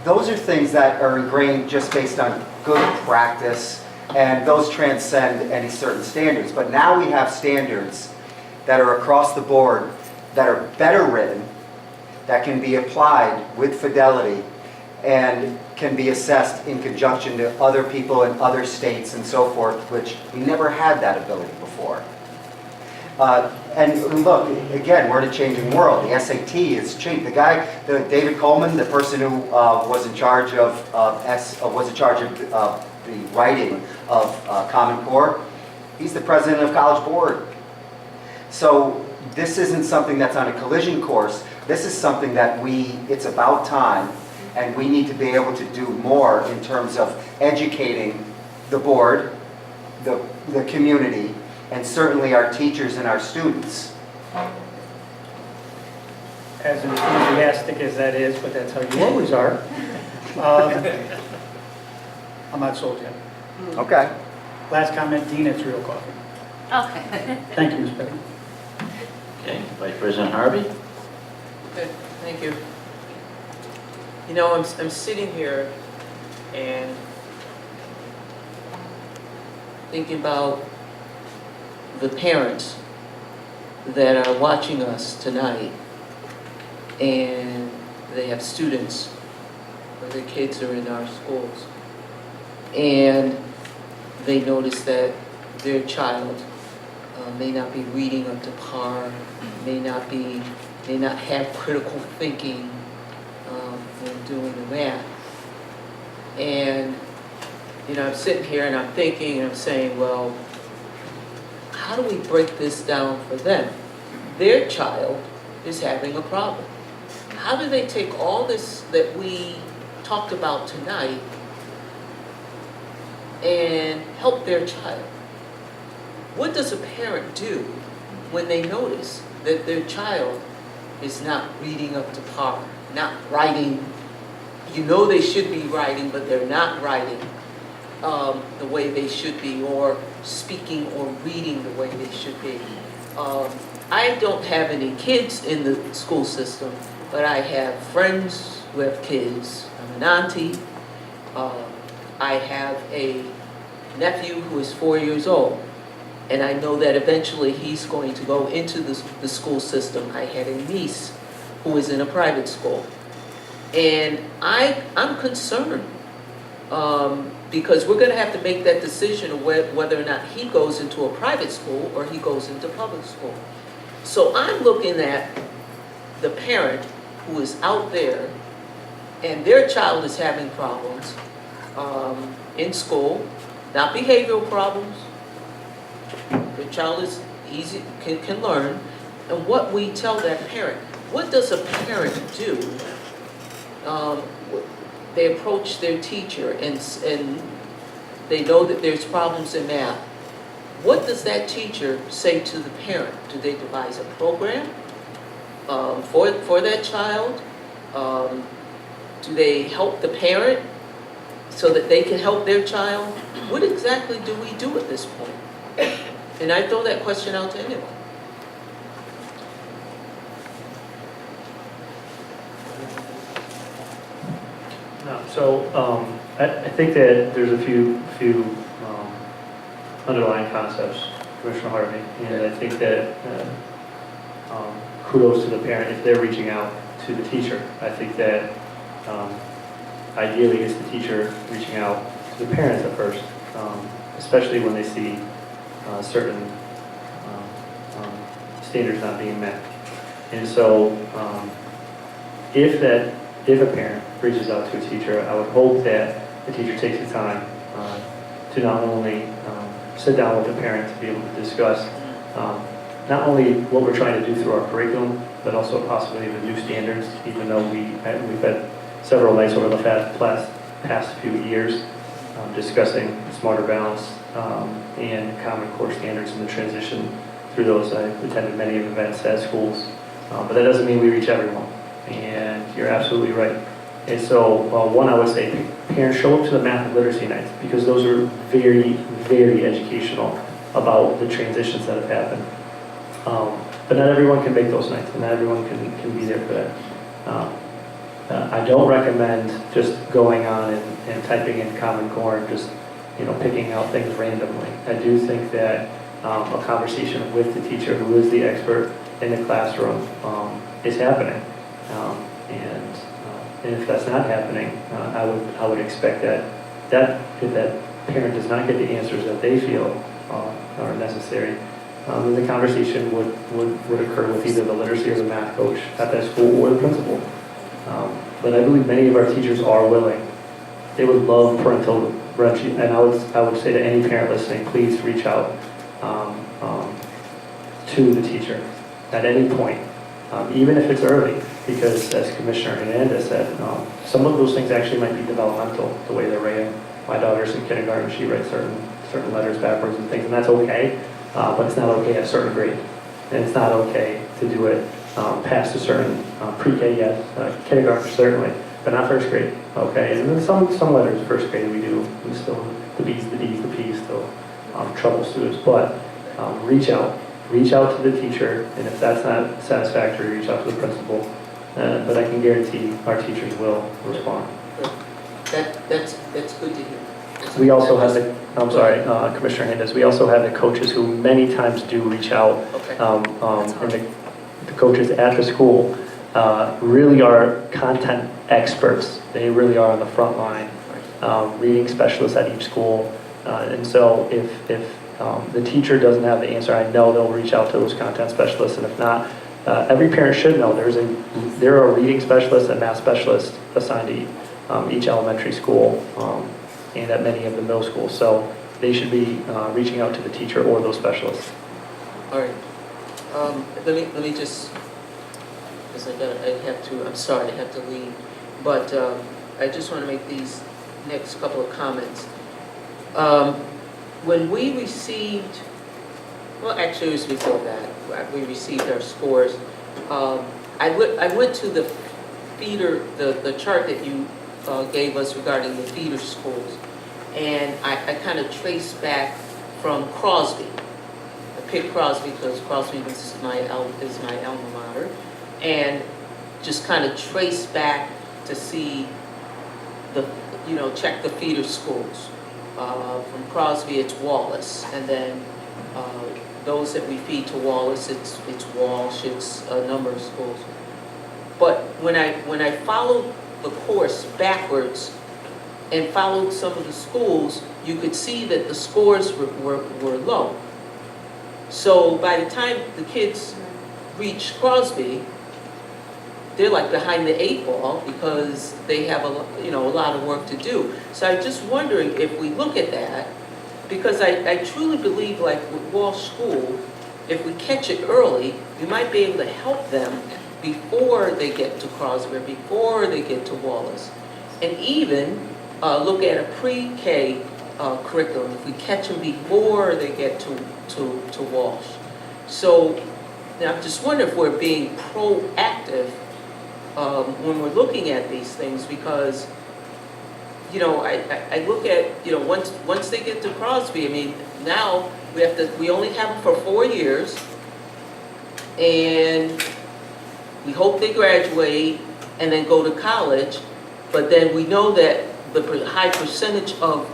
Those are things that are ingrained just based on good practice, and those transcend any certain standards. But now we have standards that are across the board, that are better written, that can be applied with fidelity, and can be assessed in conjunction to other people in other states and so forth, which we never had that ability before. And look, again, we're in a changing world. The SAT is changed. David Coleman, the person who was in charge of the writing of Common Core, he's the president of College Board. So this isn't something that's on a collision course. This is something that it's about time, and we need to be able to do more in terms of educating the board, the community, and certainly our teachers and our students. As enthusiastic as that is, but that's how you always are. I'm not sold yet. Okay. Last comment, Dean, it's real coffee. Okay. Thank you, Ms. Petty. Okay, Vice President Harvey? Okay, thank you. You know, I'm sitting here and thinking about the parents that are watching us tonight, and they have students or their kids are in our schools, and they notice that their child may not be reading up to par, may not have critical thinking when doing the math. And you know, I'm sitting here and I'm thinking and I'm saying, well, how do we break this down for them? Their child is having a problem. How do they take all this that we talked about tonight and help their child? What does a parent do when they notice that their child is not reading up to par, not writing? You know they should be writing, but they're not writing the way they should be, or speaking or reading the way they should be. I don't have any kids in the school system, but I have friends who have kids. I'm an auntie. I have a nephew who is 4 years old, and I know that eventually he's going to go into the school system. I had a niece who is in a private school, and I'm concerned because we're going to have to make that decision of whether or not he goes into a private school or he goes into public school. So I'm looking at the parent who is out there and their child is having problems in school, not behavioral problems. Their child is easy, can learn. And what we tell that parent, what does a parent do? They approach their teacher and they know that there's problems in math. What does that teacher say to the parent? Do they devise a program for that child? Do they help the parent so that they can help their child? What exactly do we do at this point? And I throw that question out to anyone. No, so I think that there's a few underlying concepts, Commissioner Harvey, and I think that kudos to the parent if they're reaching out to the teacher. I think that ideally it's the teacher reaching out to the parents at first, especially when they see certain standards not being met. And so if a parent reaches out to a teacher, I would hope that the teacher takes the time to not only sit down with the parent to be able to discuss not only what we're trying to do through our curriculum, but also possibly the new standards, even though we've had several nights over the past few years discussing smarter balance and common core standards and the transition through those. I've attended many events at schools, but that doesn't mean we reach everyone. And you're absolutely right. And so, one, I would say, parents, show up to the math and literacy nights, because those are very, very educational about the transitions that have happened. But not everyone can make those nights, and not everyone can be there for that. I don't recommend just going on and typing in Common Core and just picking out things randomly. I do think that a conversation with the teacher, who is the expert in the classroom, is happening. And if that's not happening, I would expect that if that parent does not get the answers that they feel are necessary, then the conversation would occur with either the literacy or the math coach at that school or the principal. But I believe many of our teachers are willing. They would love parental and I would say to any parent listening, please reach out to the teacher at any point, even if it's early, because as Commissioner Hernandez said, some of those things actually might be developmental, the way they're writing. My daughter's in kindergarten, she writes certain letters backwards and things, and that's okay, but it's not okay at a certain grade. And it's not okay to do it past a certain pre-K, yes, kindergarten certainly, but not first grade, okay? And then some letters, first grade, we still, the B's, the D's, the P's, still trouble students, but reach out to the teacher, and if that's not satisfactory, reach out to the principal. But I can guarantee our teachers will respond. That's good to hear. We also have Commissioner Hernandez, we also have the coaches who many times do reach out. Okay. And the coaches at the school really are content experts. They really are on the front line, reading specialists at each school. And so if the teacher doesn't have the answer, I know they'll reach out to those content specialists, and if not, every parent should know there are reading specialists and math specialists assigned to each elementary school and at many of the middle schools. So they should be reaching out to the teacher or those specialists. All right. Let me just, because I'm sorry, I have to leave, but I just want to make these next couple of comments. When we received, well, actually it was before that, we received our scores. I went to the feeder, the chart that you gave us regarding the feeder schools, and I kind of traced back from Crosby. I picked Crosby because Crosby is my alma mater, and just kind of traced back to see check the feeder schools. From Crosby, it's Wallace, and then those that we feed to Wallace, it's Walsh, it's a number of schools. But when I followed the course backwards and followed some of the schools, you could see that the scores were low. So by the time the kids reach Crosby, they're like behind the 8 ball because they have a lot of work to do. So I'm just wondering if we look at that, because I truly believe, like with Walsh School, if we catch it early, we might be able to help them before they get to Crosby, before they get to Wallace. And even look at a pre-K curriculum, if we catch them before they get to Walsh. So now I'm just wondering if we're being proactive when we're looking at these things, because I look at once they get to Crosby, I mean, now we only have them for 4 years, and we hope they graduate and then go to college, but then we know that the high percentage of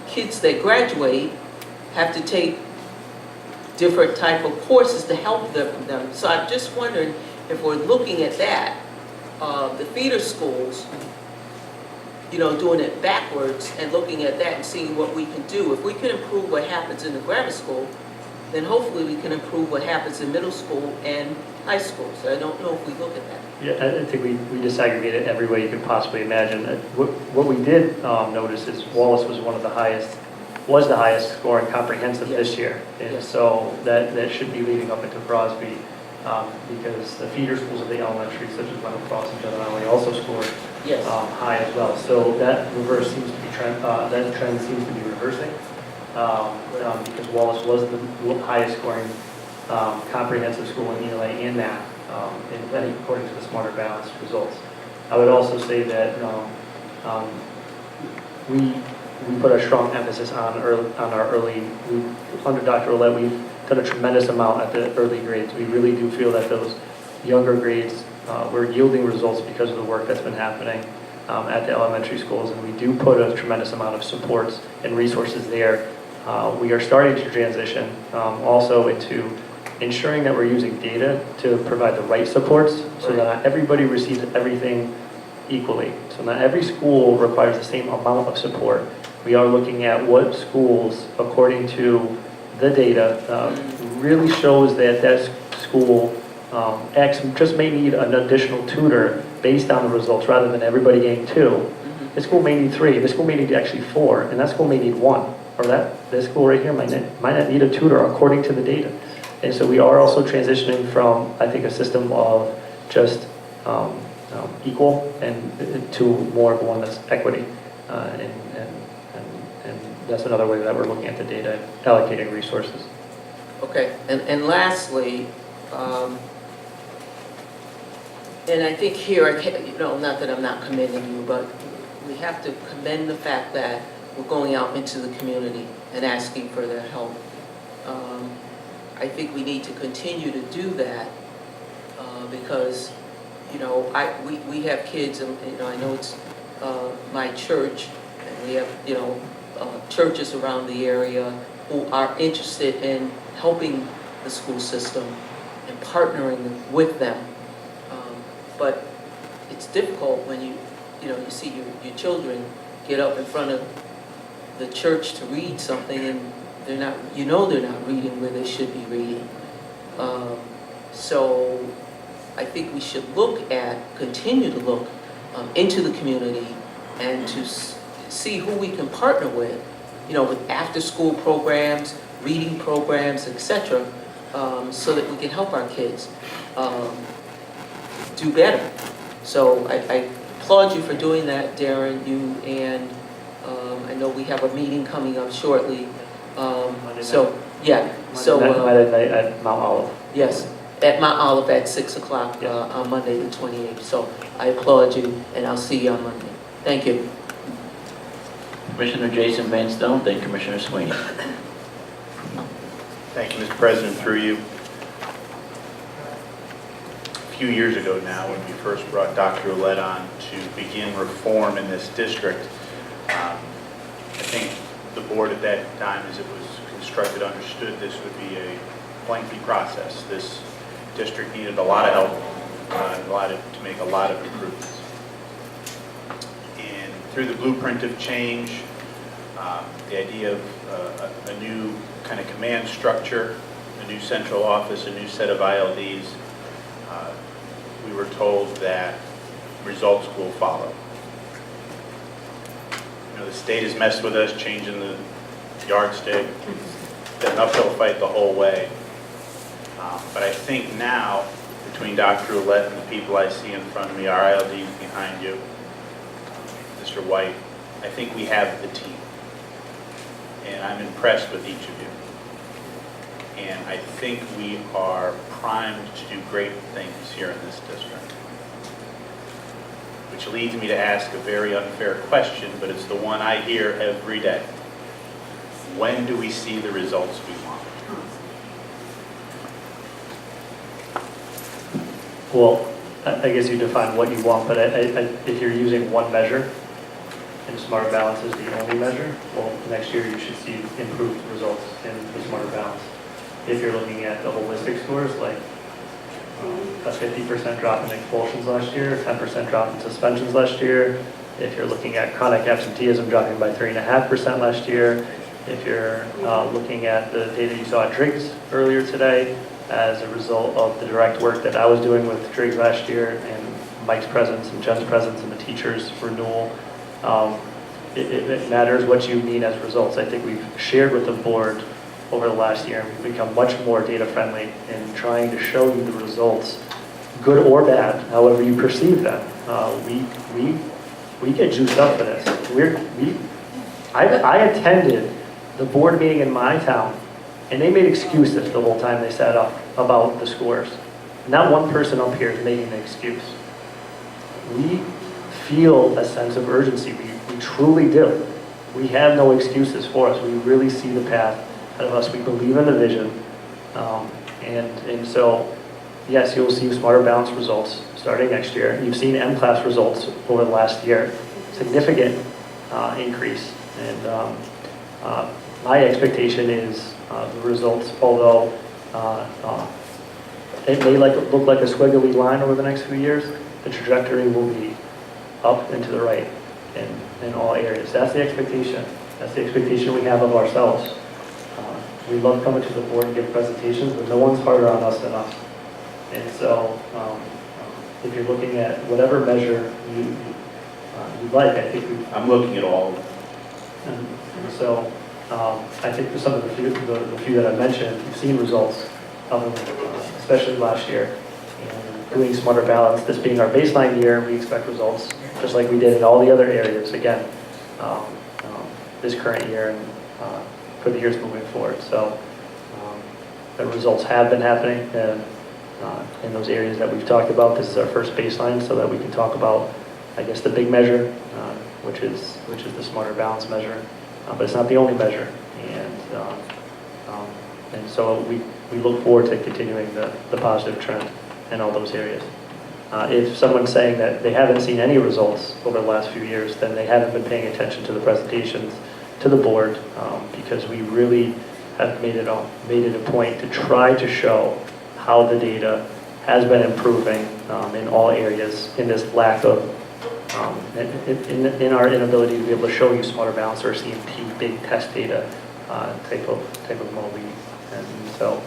kids that graduate have to take different type of courses to help them. So I'm just wondering if we're looking at that the feeder schools, you know, doing it backwards and looking at that and seeing what we can do. If we can improve what happens in the grammar school, then hopefully we can improve what happens in middle school and high school. So I don't know if we look at that. Yeah, I think we disaggregate it every way you could possibly imagine. What we did notice is Wallace was the highest scoring comprehensive this year. And so that should be leading up into Crosby because the feeder schools of the elementary, such as Wendell Cross and Generali, also scored high as well. So that reverse seems to be that trend seems to be reversing because Wallace was the highest scoring comprehensive school in ELA and math, according to the Smarter Balanced results. I would also say that we put a strong emphasis on our early. Under Dr. Ouellette, we've done a tremendous amount at the early grades. We really do feel that those younger grades we're yielding results because of the work that's been happening at the elementary schools, and we do put a tremendous amount of supports and resources there. We are starting to transition also into ensuring that we're using data to provide the right supports so that not everybody receives everything equally. So not every school requires the same amount of support. We are looking at what schools, according to the data, really shows that that school X just may need an additional tutor based on the results rather than everybody getting 2. This school may need 3, this school may need actually 4, and that school may need 1. Or this school right here might not need a tutor according to the data. And so we are also transitioning from, I think, a system of just equal and to more of one that's equity. And that's another way that we're looking at the data and allocating resources. Okay, and lastly, and I think here, not that I'm not commending you, but we have to commend the fact that we're going out into the community and asking for their help. I think we need to continue to do that because, we have kids, and I know it's my church, and we have, churches around the area who are interested in helping the school system and partnering with them. But it's difficult when you see your children get up in front of the church to read something and they're not reading where they should be reading. So I think we should continue to look into the community and to see who we can partner with, with after-school programs, reading programs, etc., so that we can help our kids do better. So I applaud you for doing that, Darren, and I know we have a meeting coming up shortly. Monday night at Mount Olive. Yes, at Mount Olive at 6 o'clock on Monday the 28th. So I applaud you, and I'll see you on Monday. Thank you. Commissioner Jason Van Stone, then Commissioner Sweeney. Thank you, Mr. President, through you. A few years ago now, when we first brought Dr. Ouellette on to begin reform in this district, I think the board at that time, as it was constructed, understood this would be a lengthy process. This district needed a lot of help to make a lot of improvements. And through the blueprint of change, the idea of a new kind of command structure, a new central office, a new set of ILDs, we were told that results will follow. The state has messed with us, changing the yardstick. It's an uphill fight the whole way. But I think now, between Dr. Ouellette and the people I see in front of me, our ILDs behind you, Mr. White, I think we have the team. And I'm impressed with each of you. And I think we are primed to do great things here in this district. Which leads me to ask a very unfair question, but it's the one I hear every day. When do we see the results we want? Well, I guess you define what you want, but if you're using one measure, and Smarter Balance is the only measure, well, next year you should see improved results in the Smarter Balance. If you're looking at the holistic scores, like a 50% drop in expulsions last year, 10% drop in suspensions last year. If you're looking at chronic absenteeism dropping by 3.5% last year, if you're looking at the data you saw at Driggs earlier today, as a result of the direct work that I was doing with Driggs last year and Mike's presence and Jen's presence and the teachers' renewal, it matters what you mean as results. I think we've shared with the board over the last year, and we've become much more data friendly in trying to show you the results, good or bad, however you perceive them. We get juiced up for this. I attended the board meeting in my town, and they made excuses the whole time they sat up about the scores. Not one person up here is making an excuse. We feel a sense of urgency. We truly do. We have no excuses for us. We really see the path ahead of us. We believe in the vision. And so, yes, you'll see smarter balanced results starting next year. You've seen M-class results over the last year. Significant increase. And my expectation is the results, although it may look like a squiggly line over the next few years, the trajectory will be up and to the right in all areas. That's the expectation. That's the expectation we have of ourselves. We love coming to the board and give presentations, but no one's harder on us than us. And so if you're looking at whatever measure you'd like, I think I'm looking at all. And so I think for some of the few that I mentioned, you've seen results of them, especially last year. And doing smarter balance, this being our baseline year, we expect results just like we did in all the other areas, again, this current year and for the years moving forward. So the results have been happening in those areas that we've talked about. This is our first baseline so that we can talk about, I guess, the big measure, which is the smarter balance measure. But it's not the only measure. And so we look forward to continuing the positive trend in all those areas. If someone's saying that they haven't seen any results over the last few years, then they haven't been paying attention to the presentations to the board, because we really have made it a point to try to show how the data has been improving in all areas in this lack of, in our inability to be able to show you smarter balance or CMT big test data type of mode. And so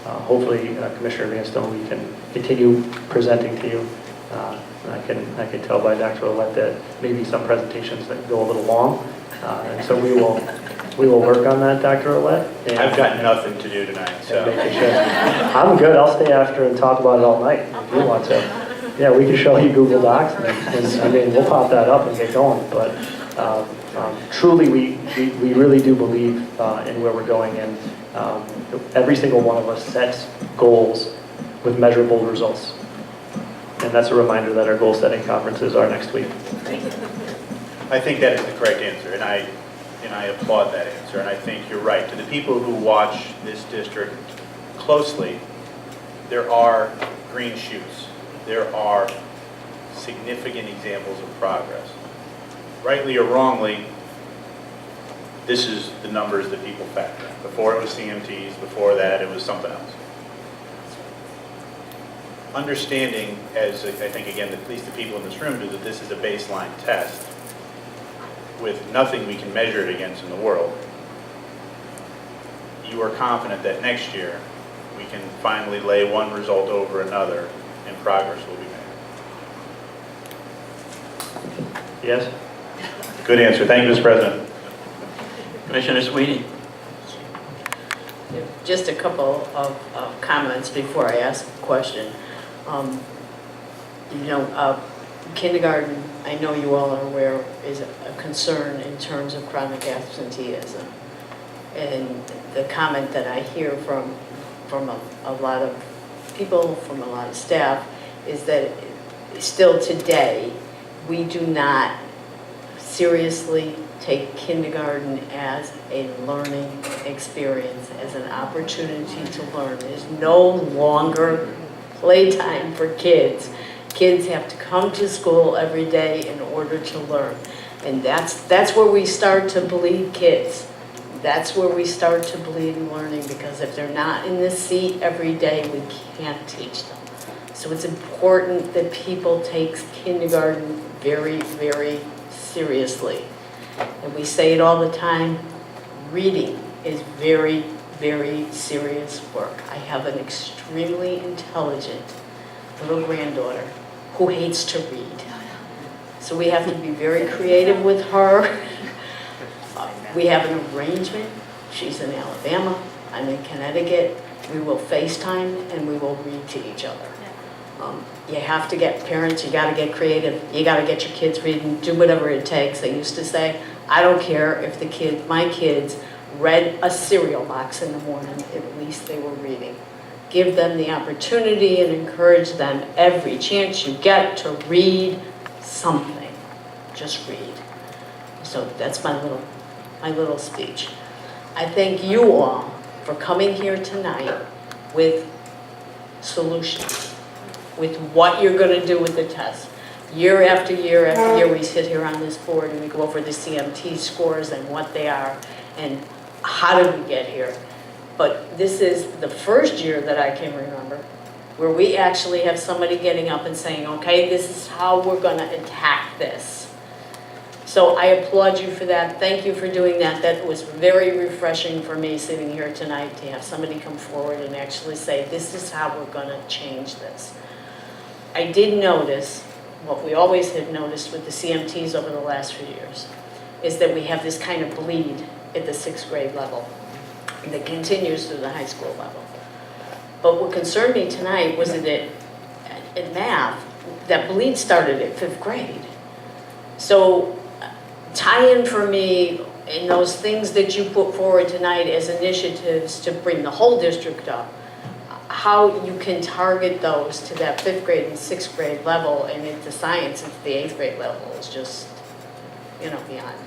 hopefully, Commissioner Vanstone, we can continue presenting to you. I can tell by Dr. Ouellette that maybe some presentations that go a little long, and so we will work on that, Dr. Ouellette. I've got nothing to do tonight, so. I'm good. I'll stay after and talk about it all night if you want to. Yeah, we can show you Google Docs, and I mean, we'll pop that up and get going. But truly, we really do believe in where we're going, and every single one of us sets goals with measurable results. And that's a reminder that our goal-setting conferences are next week. I think that is the correct answer, and I applaud that answer. And I think you're right. To the people who watch this district closely, there are green shoots. There are significant examples of progress. Rightly or wrongly, this is the numbers that people factor in. Before it was CMTs, before that it was something else. Understanding, as I think again, at least the people in this room do, that this is a baseline test with nothing we can measure it against in the world, you are confident that next year we can finally lay one result over another and progress will be made. Yes? Good answer. Thank you, Mr. President. Commissioner Sweeney. Just a couple of comments before I ask a question. Kindergarten, I know you all are aware, is a concern in terms of chronic absenteeism. And the comment that I hear from a lot of people, from a lot of staff, is that still today, we do not seriously take kindergarten as a learning experience, as an opportunity to learn. There's no longer playtime for kids. Kids have to come to school every day in order to learn. And that's where we start to bleed kids. That's where we start to bleed in learning, because if they're not in this seat every day, we can't teach them. So it's important that people take kindergarten very, very seriously. And we say it all the time, reading is very, very serious work. I have an extremely intelligent little granddaughter who hates to read. So we have to be very creative with her. We have an arrangement. She's in Alabama, I'm in Connecticut. We will FaceTime and we will read to each other. You have to get parents, you gotta get creative, you gotta get your kids reading, do whatever it takes. I used to say, I don't care if my kids read a cereal box in the morning, at least they were reading. Give them the opportunity and encourage them every chance you get to read something. Just read. So that's my little speech. I thank you all for coming here tonight with solutions, with what you're going to do with the test. Year after year after year, we sit here on this board and we go over the CMT scores and what they are and how did we get here. But this is the first year that I can remember where we actually have somebody getting up and saying, okay, this is how we're going to attack this. So I applaud you for that. Thank you for doing that. That was very refreshing for me sitting here tonight to have somebody come forward and actually say, this is how we're going to change this. I did notice, what we always have noticed with the CMTs over the last few years, is that we have this kind of bleed at the 6th grade level that continues through the high school level. But what concerned me tonight was that in math, that bleed started at 5th grade. So tie-in for me in those things that you put forward tonight as initiatives to bring the whole district up, how you can target those to that 5th grade and 6th grade level, and into science into the 8th grade level is just, beyond.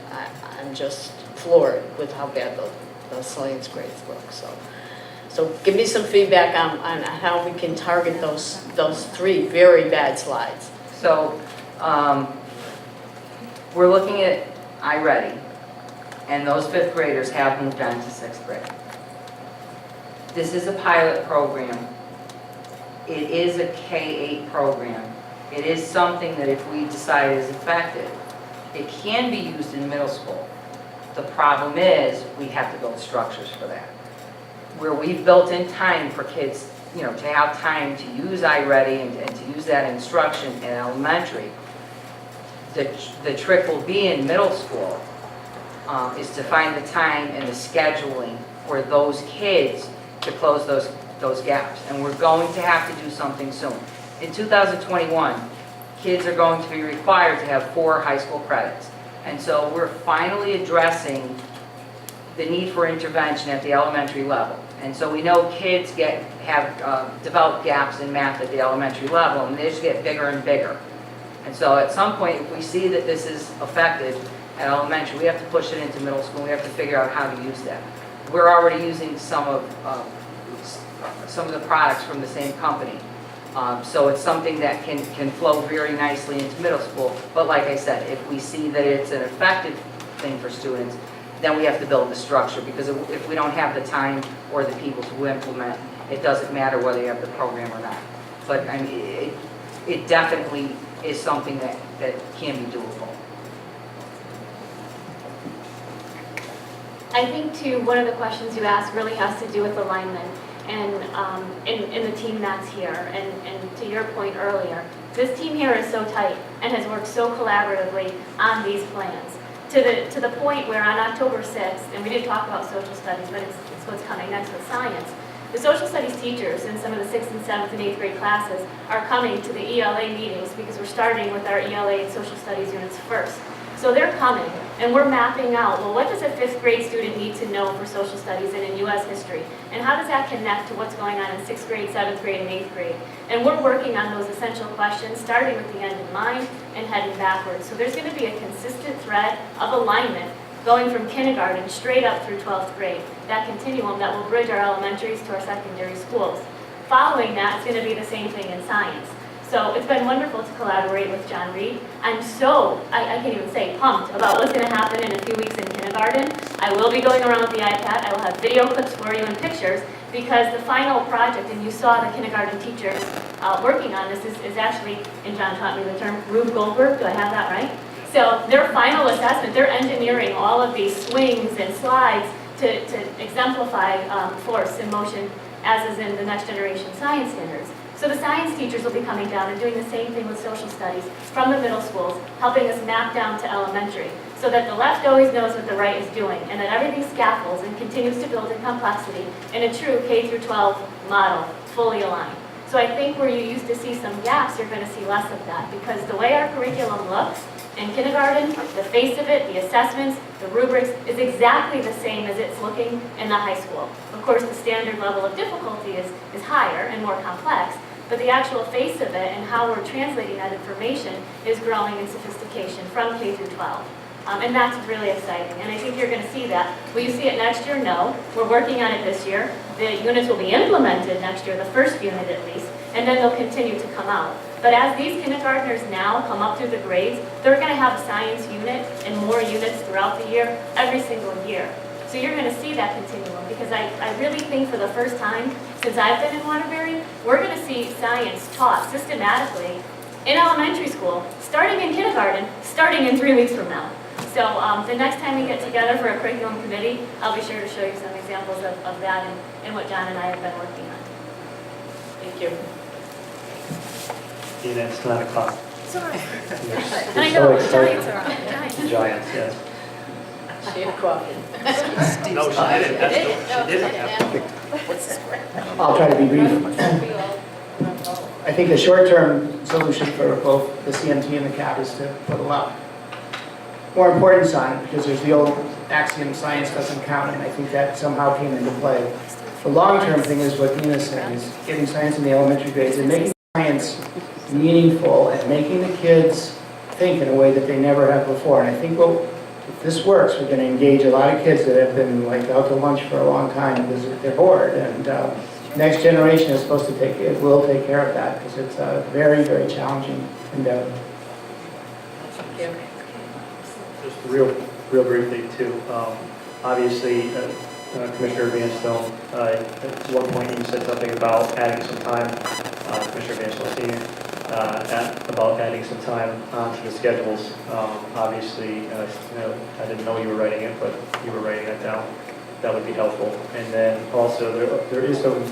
I'm just floored with how bad those science grades look. So give me some feedback on how we can target those 3 very bad slides. So we're looking at iReady, and those 5th graders have moved on to 6th grade. This is a pilot program. It is a K-8 program. It is something that if we decide is effective, it can be used in middle school. The problem is we have to build structures for that. Where we've built in time for kids, to have time to use iReady and to use that instruction in elementary, the trick will be in middle school is to find the time and the scheduling for those kids to close those gaps. And we're going to have to do something soon. In 2021, kids are going to be required to have 4 high school credits. And so we're finally addressing the need for intervention at the elementary level. And so we know kids have developed gaps in math at the elementary level, and they just get bigger and bigger. And so at some point, if we see that this is effective at elementary, we have to push it into middle school. We have to figure out how to use that. We're already using some of the products from the same company. So it's something that can flow very nicely into middle school. But like I said, if we see that it's an effective thing for students, then we have to build the structure, because if we don't have the time or the people to implement, it doesn't matter whether you have the program or not. But I mean, it definitely is something that can be doable. I think too, one of the questions you asked really has to do with alignment and in the team that's here. And to your point earlier, this team here is so tight and has worked so collaboratively on these plans. To the point where on October 6th, and we didn't talk about social studies, but it's what's coming next with science, the social studies teachers in some of the 6th and 7th and 8th grade classes are coming to the ELA meetings because we're starting with our ELA and social studies units first. So they're coming, and we're mapping out, well, what does a 5th grade student need to know for social studies and in U.S. history? And how does that connect to what's going on in 6th grade, 7th grade, and 8th grade? And we're working on those essential questions, starting with the end in mind and heading backwards. So there's going to be a consistent thread of alignment going from kindergarten straight up through 12th grade, that continuum that will bridge our elementaries to our secondary schools. Following that, it's going to be the same thing in science. So it's been wonderful to collaborate with John Reed. I'm so, I can't even say, pumped about what's going to happen in a few weeks in kindergarten. kindergarten. I will be going around with the iPad. I will have video clips for you and pictures, because the final project, and you saw the kindergarten teachers working on this, is actually, and John taught me the term, Rube Goldberg. Do I have that right? So their final assessment, they're engineering all of these swings and slides to exemplify force and motion, as is in the next generation science standards. So the science teachers will be coming down and doing the same thing with social studies from the middle schools, helping us map down to elementary, so that the left always knows what the right is doing, and that everything scaffolds and continues to build in complexity in a true K through 12 model, fully aligned. So I think where you used to see some gaps, you're going to see less of that, because the way our curriculum looks in kindergarten, the face of it, the assessments, the rubrics, is exactly the same as it's looking in the high school. Of course, the standard level of difficulty is higher and more complex, but the actual face of it and how we're translating that information is growing in sophistication from K through 12. And that's really exciting, and I think you're going to see that. Will you see it next year? No. We're working on it this year. The units will be implemented next year, the first unit at least, and then they'll continue to come out. But as these kindergartners now come up through the grades, they're going to have a science unit and more units throughout the year, every single year. So you're going to see that continuum, because I really think for the first time since I've been in Waterbury, we're going to see science taught systematically in elementary school, starting in kindergarten, starting in 3 weeks from now. So the next time we get together for a curriculum committee, I'll be sure to show you some examples of that and what John and I have been working on. Thank you. Dina, it's 9 o'clock. Sorry. You're I so know, excited. Giants are on. Giants. Giants, yes. She had coffee. No, she didn't. That's she didn't. I'll try to be brief. I think the short-term solution for both the CMT and the CAP is to put a lot more importance on it, because there's the old axiom, science doesn't count, and I think that somehow came into play. The long-term thing is what Dina said, is getting science in the elementary grades and making science meaningful and making the kids think in a way that they never have before. And I think if this works, we're going to engage a lot of kids that have been like out to lunch for a long time because they're bored. And next generation is supposed to will take care of that, because it's a very, very challenging endeavor. Just real briefly too. Obviously, Commissioner Vanstone, at one point you said something about adding some time, Commissioner Vanstone Senior, about adding some time onto the schedules. Obviously, I didn't know you were writing it, but you were writing it down. That would be helpful. And then also there is some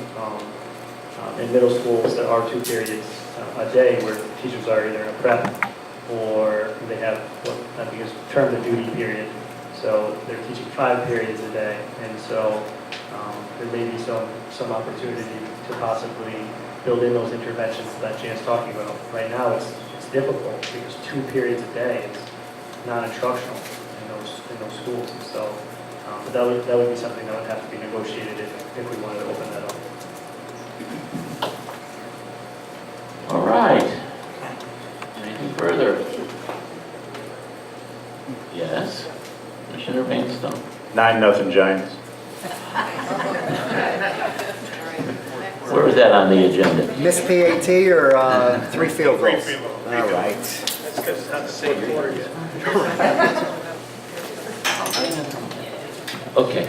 in middle schools there are 2 periods a day where teachers are either in a prep or they have what I think is termed the duty period. So they're teaching 5 periods a day, and so there may be some opportunity to possibly build in those interventions that Jan's talking about. Right now, it's difficult because 2 periods a day is non-instructional in those schools. And so, but that would be something that would have to be negotiated if we wanted to open that up. All right. Anything further? Yes. Commissioner Vanstone. 9-0 Giants. Where is that on the agenda? Miss PAT or 3 field goals? All right. That's because it's not the same quarter yet. Okay.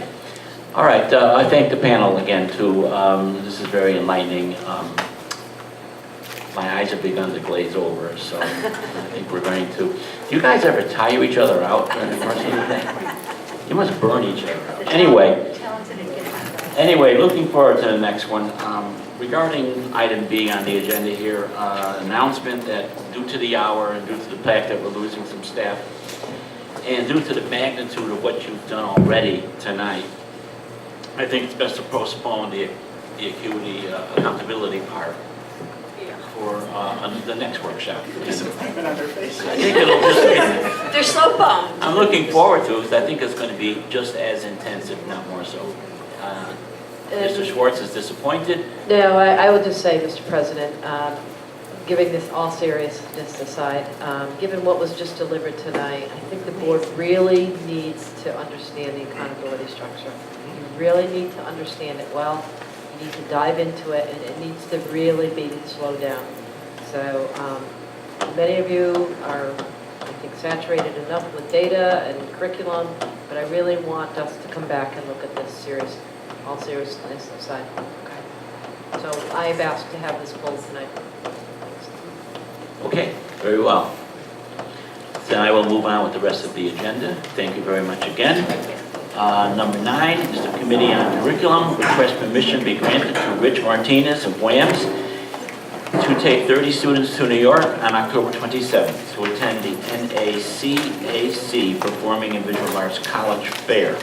All right. I thank the panel again, too. This is very enlightening. My eyes have begun to glaze over, so I think we're going to... Do you guys ever tire each other out during the course of the day? You must burn each other out. Anyway, looking forward to the next one. Regarding item B on the agenda here, announcement that due to the hour and due to the fact that we're losing some staff, and due to the magnitude of what you've done already tonight, I think it's best to postpone the acuity accountability part for the next workshop. I think it'll just They're so bummed. I'm looking forward to it, because I think it's going to be just as intense, if not more so. Mr. Schwartz is disappointed. No, I would just say, Mr. President, giving this all seriousness aside, given what was just delivered tonight, I think the board really needs to understand the accountability structure. You really need to understand it well. You need to dive into it, and it needs to really be slowed down. So many of you are think, saturated enough with data and curriculum, but I really want us to come back and look at this all seriousness aside. Okay. So I have asked to have this pulled tonight. Okay, very well. Then I will move on with the rest of the agenda. Thank you very much again. Number 9 is the Committee on Curriculum. Request permission be granted to Rich Martinez of Whams to take 30 students to New York on October 27th to attend the NACAC Performing and Visual Arts College Fair.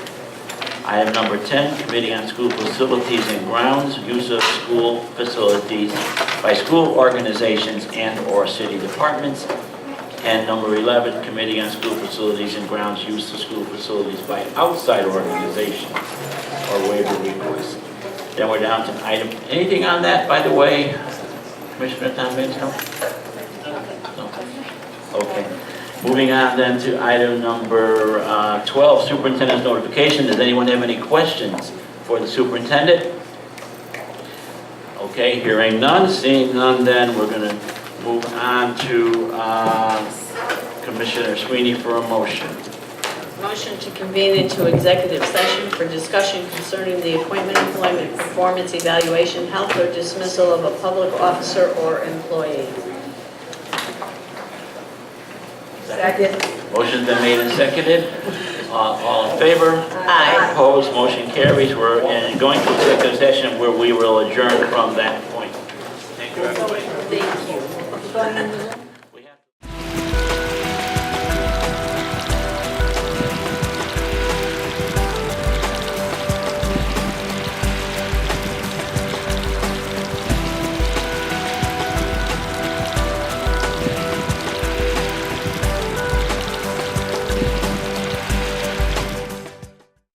Item number 10, Committee on School Facilities and Grounds, use of school facilities by school organizations and/or city departments. And number 11, Committee on School Facilities and Grounds, use of school facilities by outside organizations or waiver requests. Then we're down to item, anything on that, by the way, Commissioner Tom Vance? No? Okay. Moving on then to item number 12, Superintendent's notification. Does anyone have any questions for the superintendent? Okay, hearing none, seeing none, then we're going to move on to Commissioner Sweeney for a motion. Motion to convene into executive session for discussion concerning the appointment, employment, performance evaluation, health, or dismissal of a public officer or employee. Second. Motion's been made and seconded. All in favor? Aye. Opposed? Motion carries. We're going to executive session where we will adjourn from that point. Thank you, everybody. Thank you.